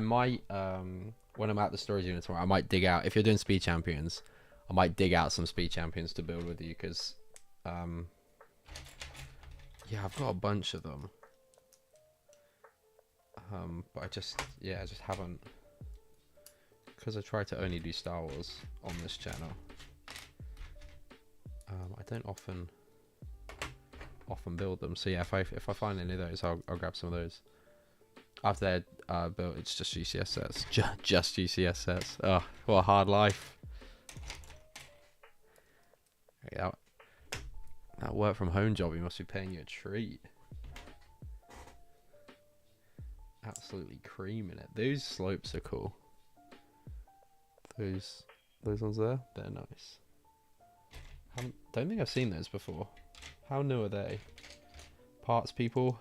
might. When I'm at the storage unit tomorrow, I might dig out. If you're doing speed champions, I might dig out some speed champions to build with you because, yeah, I've got a bunch of them. But I just haven't, because I try to only do Star Wars on this channel. I don't often build them. So yeah, if I find any of those, I'll grab some of those. After they're built, it's just GCS sets. Just GCS sets. Oh, what a hard life. Okay, that work from home job, he must be paying you a treat. Absolutely creaming it. Those slopes are cool. Those ones there, they're nice. Don't think I've seen those before. How new are they? Parts people.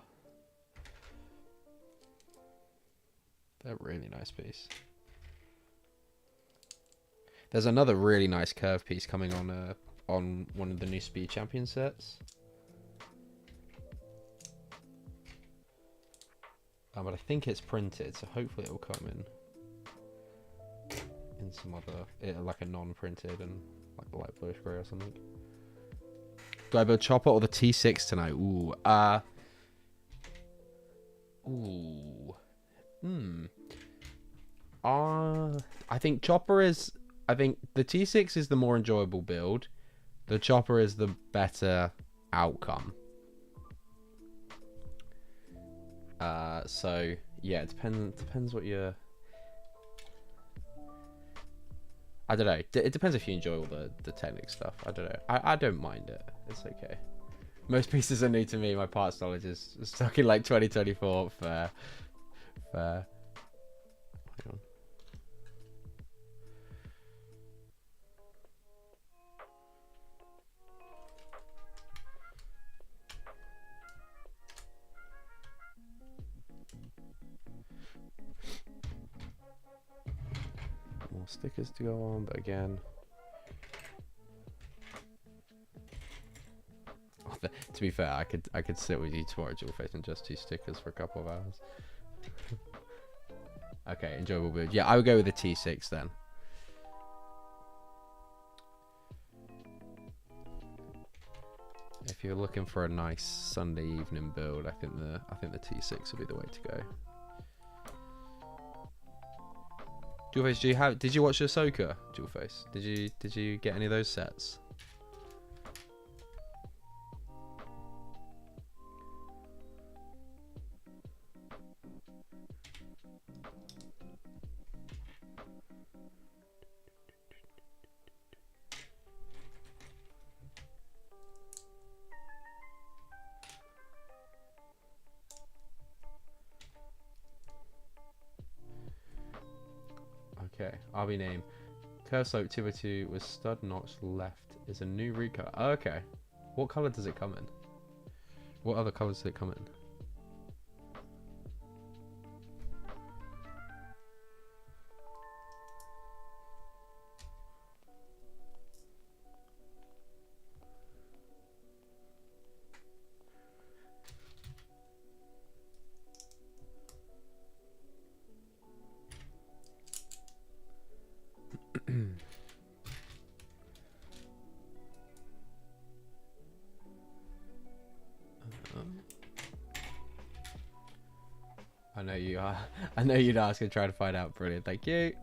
They're a really nice piece. There's another really nice curve piece coming on one of the new Speed Champion sets. But I think it's printed, so hopefully it'll come in some other, like a non-printed and like a light bluish grey or something. Do I build Chopper or the T6 tonight? Ooh, I think Chopper is. I think the T6 is the more enjoyable build. The Chopper is the better outcome. So yeah, it depends what you're. I don't know. It depends if you enjoy all the technical stuff. I don't know. I don't mind it. It's okay. Most pieces are new to me. My parts knowledge is stuck in like 2024. Fair. Hang on. More stickers to go on, but again, to be fair, I could sit with you tomorrow, dual face, and just do stickers for a couple of hours. Okay, enjoyable build. Yeah, I would go with the T6 then. If you're looking for a nice Sunday evening build, I think the T6 would be the way to go. Dualface, did you watch Ahsoka, Dualface? Did you get any of those sets? Okay, RB name. Curve slope 2x2 with stud notch left is a new recolor. Oh, okay. What color does it come in? What other colors does it come in? I know you are. I know you'd ask and try to find out. Brilliant. Thank you.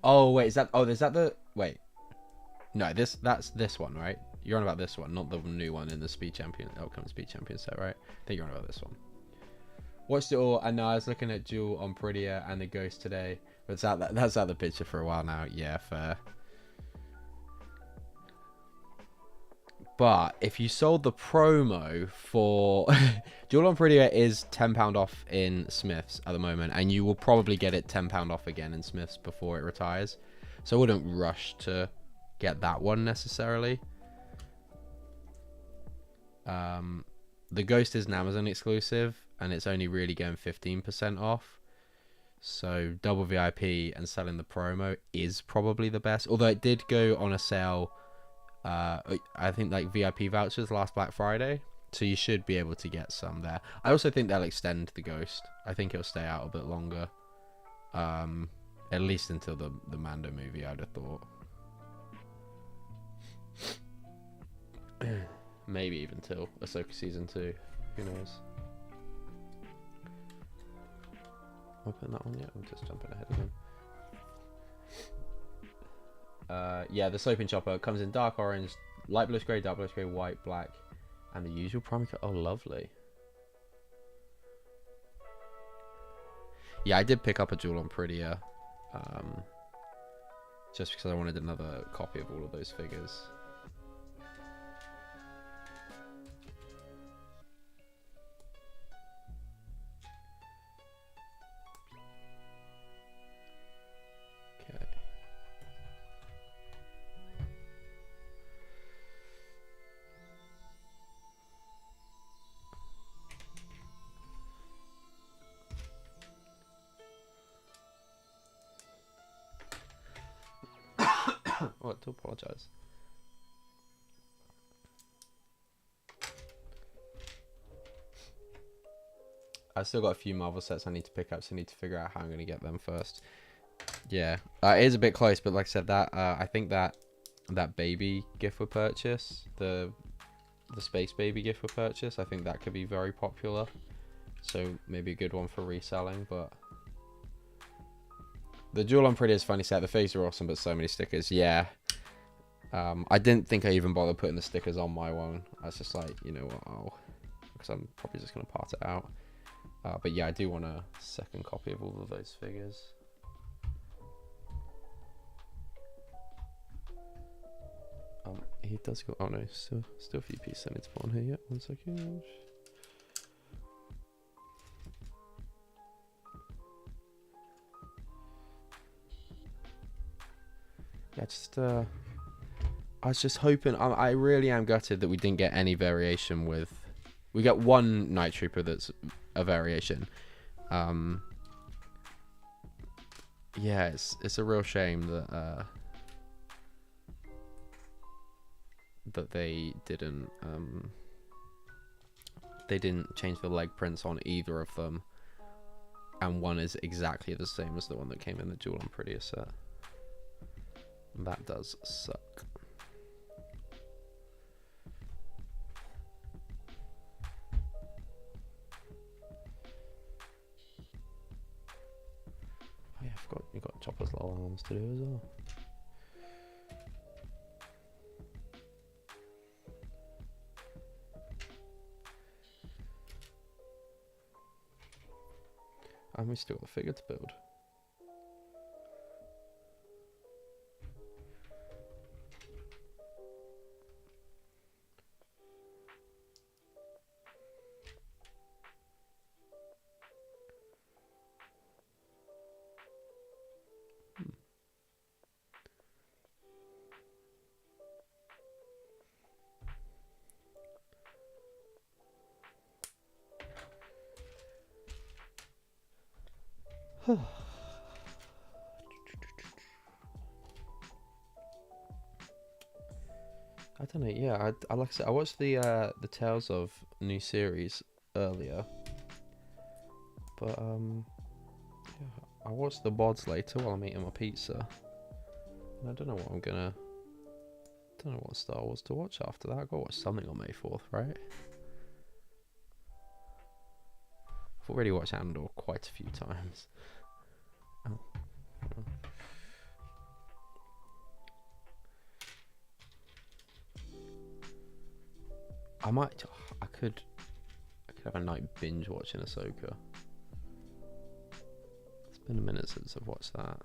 Oh wait, is that? Oh, is that the? Wait. No, that's this one, right? You're on about this one, not the new one in the Speed Champion. Outcome Speed Champion set, right? I think you're on about this one. Watched it all, and I was looking at Jewel on Prettier and the Ghost today. But that's out the picture for a while now. Yeah, fair. But if you sold the promo for Jewel on Prettier is £10 off in Smiths at the moment, and you will probably get it £10 off again in Smiths before it retires. So I wouldn't rush to get that one necessarily. The Ghost is an Amazon exclusive, and it's only really going 15% off. So double VIP and selling the promo is probably the best. Although it did go on a sale, I think like VIP vouchers last Black Friday. So you should be able to get some there. I also think they'll extend the Ghost. I think it'll stay out a bit longer. At least until the Mando movie, I'd have thought. Maybe even till Ahsoka season 2. Who knows? Open that one yet? I'm just jumping ahead again. Yeah, the Soap and Chopper comes in dark orange, light bluish grey, dark bluish grey, white, black, and the usual primary color. Oh, lovely. Yeah, I did pick up a jewel on Prettier, just because I wanted another copy of all of those figures. Okay. Oh, I do apologise. I've still got a few Marvel sets I need to pick up, so I need to figure out how I'm going to get them first. Yeah, it is a bit close, but like I said, that I think that baby gift for purchase, the space baby gift for purchase, I think that could be very popular. So maybe a good one for reselling, but the Jewel on Pretty is funny set. The figures are awesome, but so many stickers. Yeah. I didn't think I even bothered putting the stickers on my one. I was just like, you know what, because I'm probably just going to part it out. But yeah, I do want a second copy of all of those figures. He does go. Oh no, still a few pieces I need to put on here. Yeah, 1 second. Yeah, just I was just hoping. I really am gutted that we didn't get any variation with. We got one Night Trooper that's a variation. Yeah, it's a real shame that that they didn't change the leg prints on either of them, and one is exactly the same as the one that came in the Jewel on Prettier set. That does suck. Oh yeah, I forgot you got Chopper's little arms to do as well. And we still got the figure to build. I don't know. Yeah, I like I said, I watched the Tales of new series earlier, but yeah, I watched the VODs later while I'm eating my pizza, and I don't know what I'm gonna. Don't know what Star Wars to watch after that. I gotta watch something on May 4th, right? I've already watched Andor quite a few times. Oh. I could have a night binge watching Ahsoka. It's been a minute since I've watched that.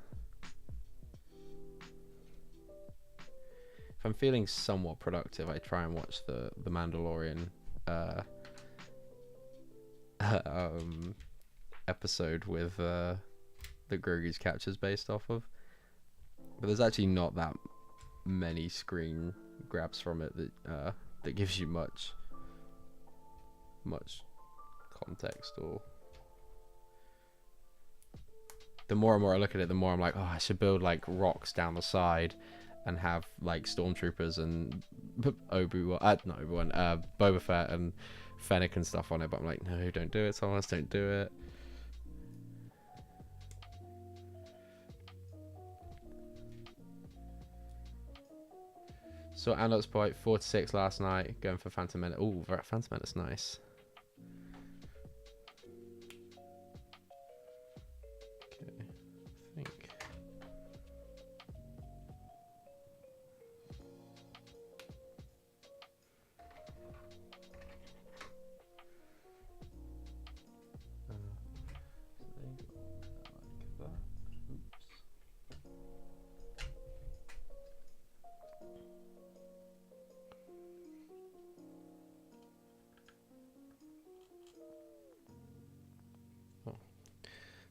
If I'm feeling somewhat productive, I try and watch the Mandalorian episode with the Grogu's captures based off of. But there's actually not that many screen grabs from it that gives you much context or the more and more I look at it, the more I'm like, oh, I should build like rocks down the side and have like stormtroopers and Obi-Wan, not Obi-Wan, Boba Fett and Fennec and stuff on it. But I'm like, no, don't do it. Someone else, don't do it. So Andal's Point 4 to 6 last night, going for Phantom Menace. Oh, Phantom Menace, nice. Okay, I think.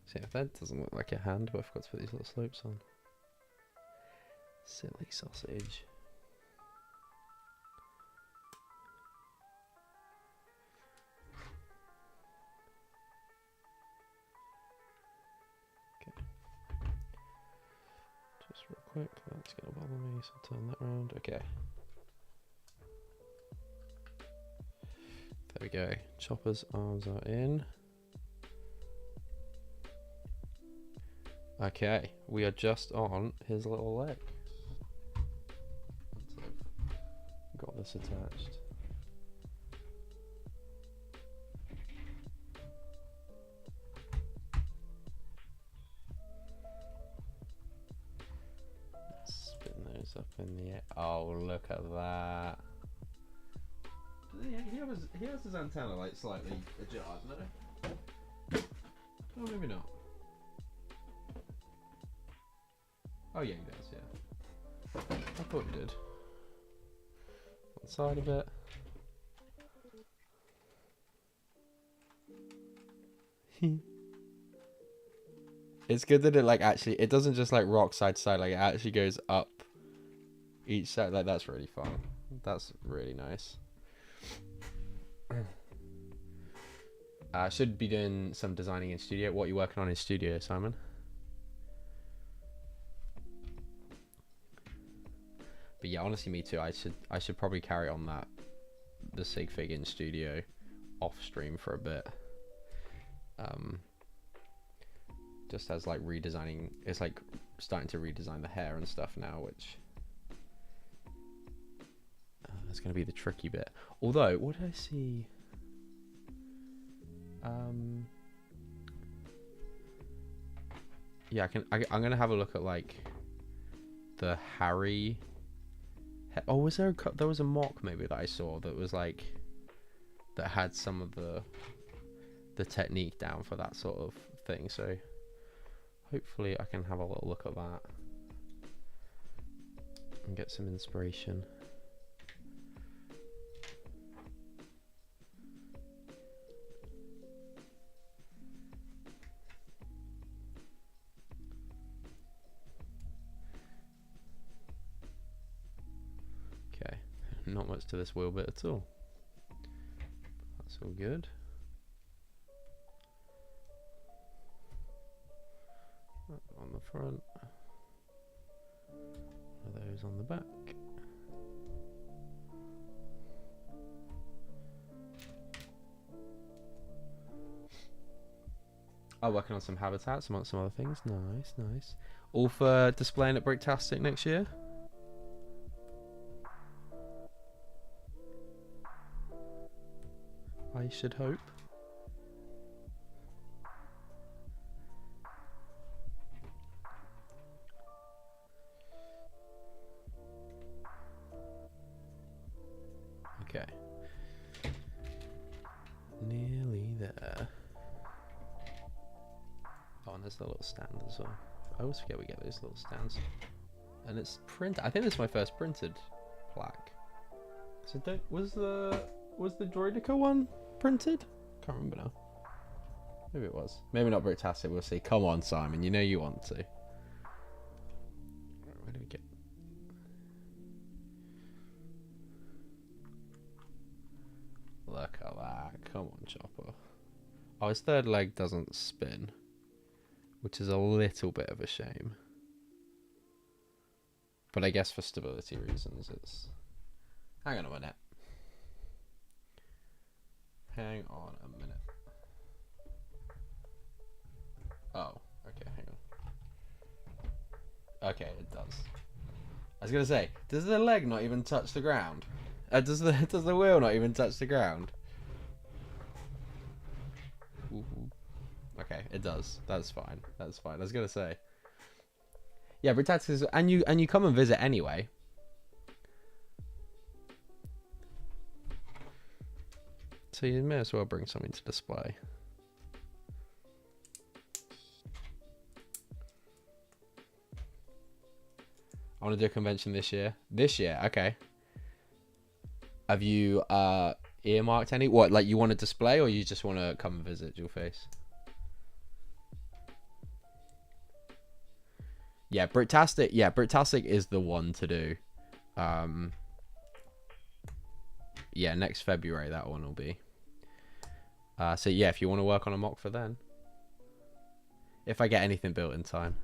See, if that doesn't look like a hand, but I forgot to put these little slopes on. Silly sausage. Okay. Just real quick, that's gonna bother me, so I'll turn that around. Okay. There we go. Chopper's arms are in. Okay, we are just on his little leg. So got this attached. Spin those up in the air. Oh, look at that. He has his antenna like slightly ajar, no? Oh, maybe not. Oh yeah, he does, yeah. I thought he did. One side of it. It's good that it like actually, it doesn't just like rock side to side, like it actually goes up each side. Like that's really fun. That's really nice. I should be doing some designing in studio. What are you working on in studio, Simon? But yeah, honestly, me too. I should probably carry on the sig fig in studio off stream for a bit. Just as like redesigning, it's like starting to redesign the hair and stuff now, which that's going to be the tricky bit. Although, what did I see? Yeah, I'm going to have a look at like the Harry. Oh, was there there was a mock maybe that I saw that was like that had some of the technique down for that sort of thing. So hopefully I can have a little look at that and get some inspiration. Okay, not much to this wheel bit at all. That's all good. On the front, one of those on the back. Oh, working on some habitats amongst some other things. Nice, nice. All for displaying at Bricktastic next year. I should hope. Okay. Nearly there. Oh, and there's the little stand as well. I always forget we get those little stands. And it's print. I think this is my first printed plaque. So was the Droidica one printed? Can't remember now. Maybe it was. Maybe not Bricktastic. We'll see. Come on, Simon. You know you want to. Where do we get? Look at that. Come on, Chopper. Oh, his third leg doesn't spin, which is a little bit of a shame. But I guess for stability reasons, it's... Hang on a minute. Hang on a minute. Oh, okay, hang on. Okay, it does. I was gonna say, does the leg not even touch the ground? Does the wheel not even touch the ground? Ooh. Okay, it does. That's fine. That's fine. I was gonna say. Yeah, Britannic is, and you come and visit anyway. So you may as well bring something to display. I want to do a convention this year. This year, okay. Have you earmarked any? What, like you want to display, or you just want to come and visit Dual Face? Yeah, Britastic. Yeah, Britastic is the one to do. Yeah, next February that one will be. So yeah, if you want to work on a mock for then, if I get anything built in time,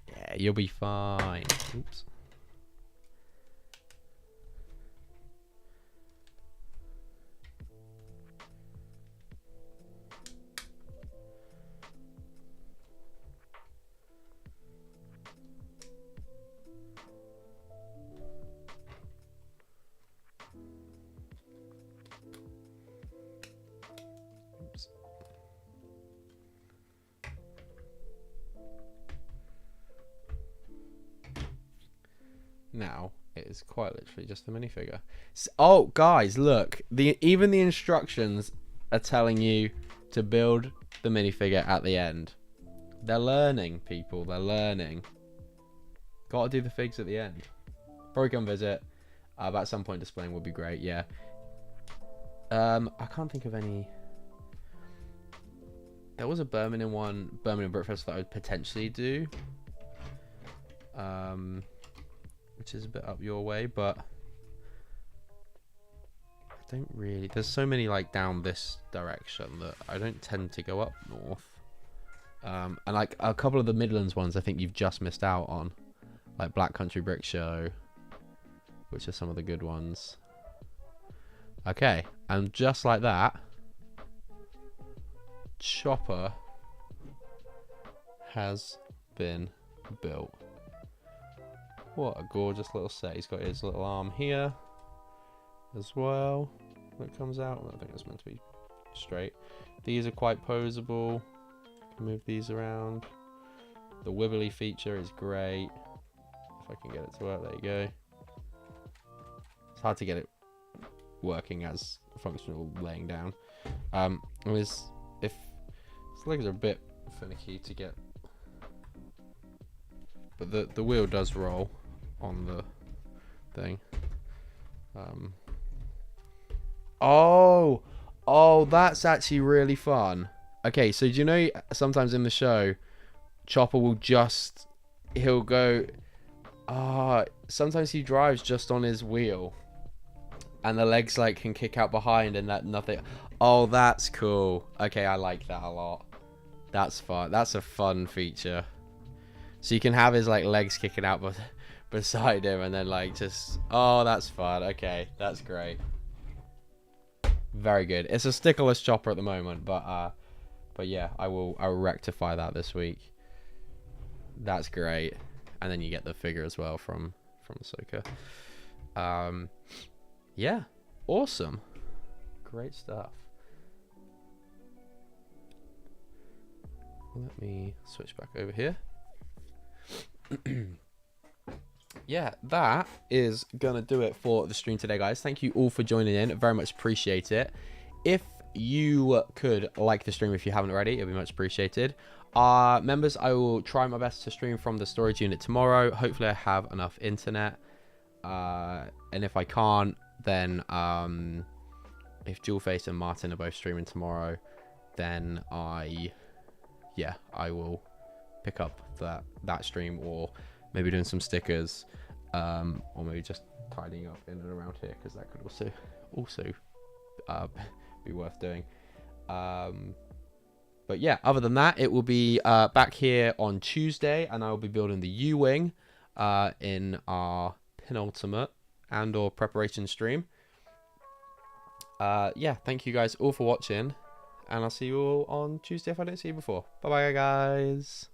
yeah, you'll be fine. Oops. Now it is quite literally just a minifigure. Oh, guys, look! Even the instructions are telling you to build the minifigure at the end. They're learning, people. They're learning. Got to do the figs at the end. Probably come visit. But at some point, displaying would be great. Yeah. I can't think of any. There was a Birmingham Britfest that I would potentially do. Which is a bit up your way, but I don't really... There's so many like down this direction that I don't tend to go up north. And like a couple of the Midlands ones I think you've just missed out on. Like Black Country Brick Show, which are some of the good ones. Okay, and just like that, Chopper has been built. What a gorgeous little set. He's got his little arm here as well that comes out. I think it's meant to be straight. These are quite posable. Can move these around. The wibbly feature is great. If I can get it to work, there you go. It's hard to get it working as functional laying down. If his legs are a bit finicky to get, but the wheel does roll on the thing. Oh, that's actually really fun. Okay, so do you know sometimes in the show, Chopper will he'll go, sometimes he drives just on his wheel, and the legs like can kick out behind and that nothing. Oh, that's cool. Okay, I like that a lot. That's fun. That's a fun feature. So you can have his like legs kicking out beside him, and then like just, oh, that's fun. Okay, that's great. Very good. It's a stickerless Chopper at the moment, but yeah, I will rectify that this week. That's great. And then you get the figure as well from Ahsoka. Yeah, awesome. Great stuff. Let me switch back over here. Yeah, that is gonna do it for the stream today, guys. Thank you all for joining in. Very much appreciate it. If you could like the stream if you haven't already, it'd be much appreciated. Members, I will try my best to stream from the storage unit tomorrow. Hopefully I have enough internet, and if I can't, then if Jewelface and Martin are both streaming tomorrow, then I will pick up that stream, or maybe doing some stickers, or maybe just tidying up in and around here, because that could also be worth doing. But yeah, other than that, it will be back here on Tuesday, and I will be building the U-wing in our penultimate and or preparation stream. Yeah, thank you guys all for watching, and I'll see you all on Tuesday if I don't see you before. Bye bye, guys.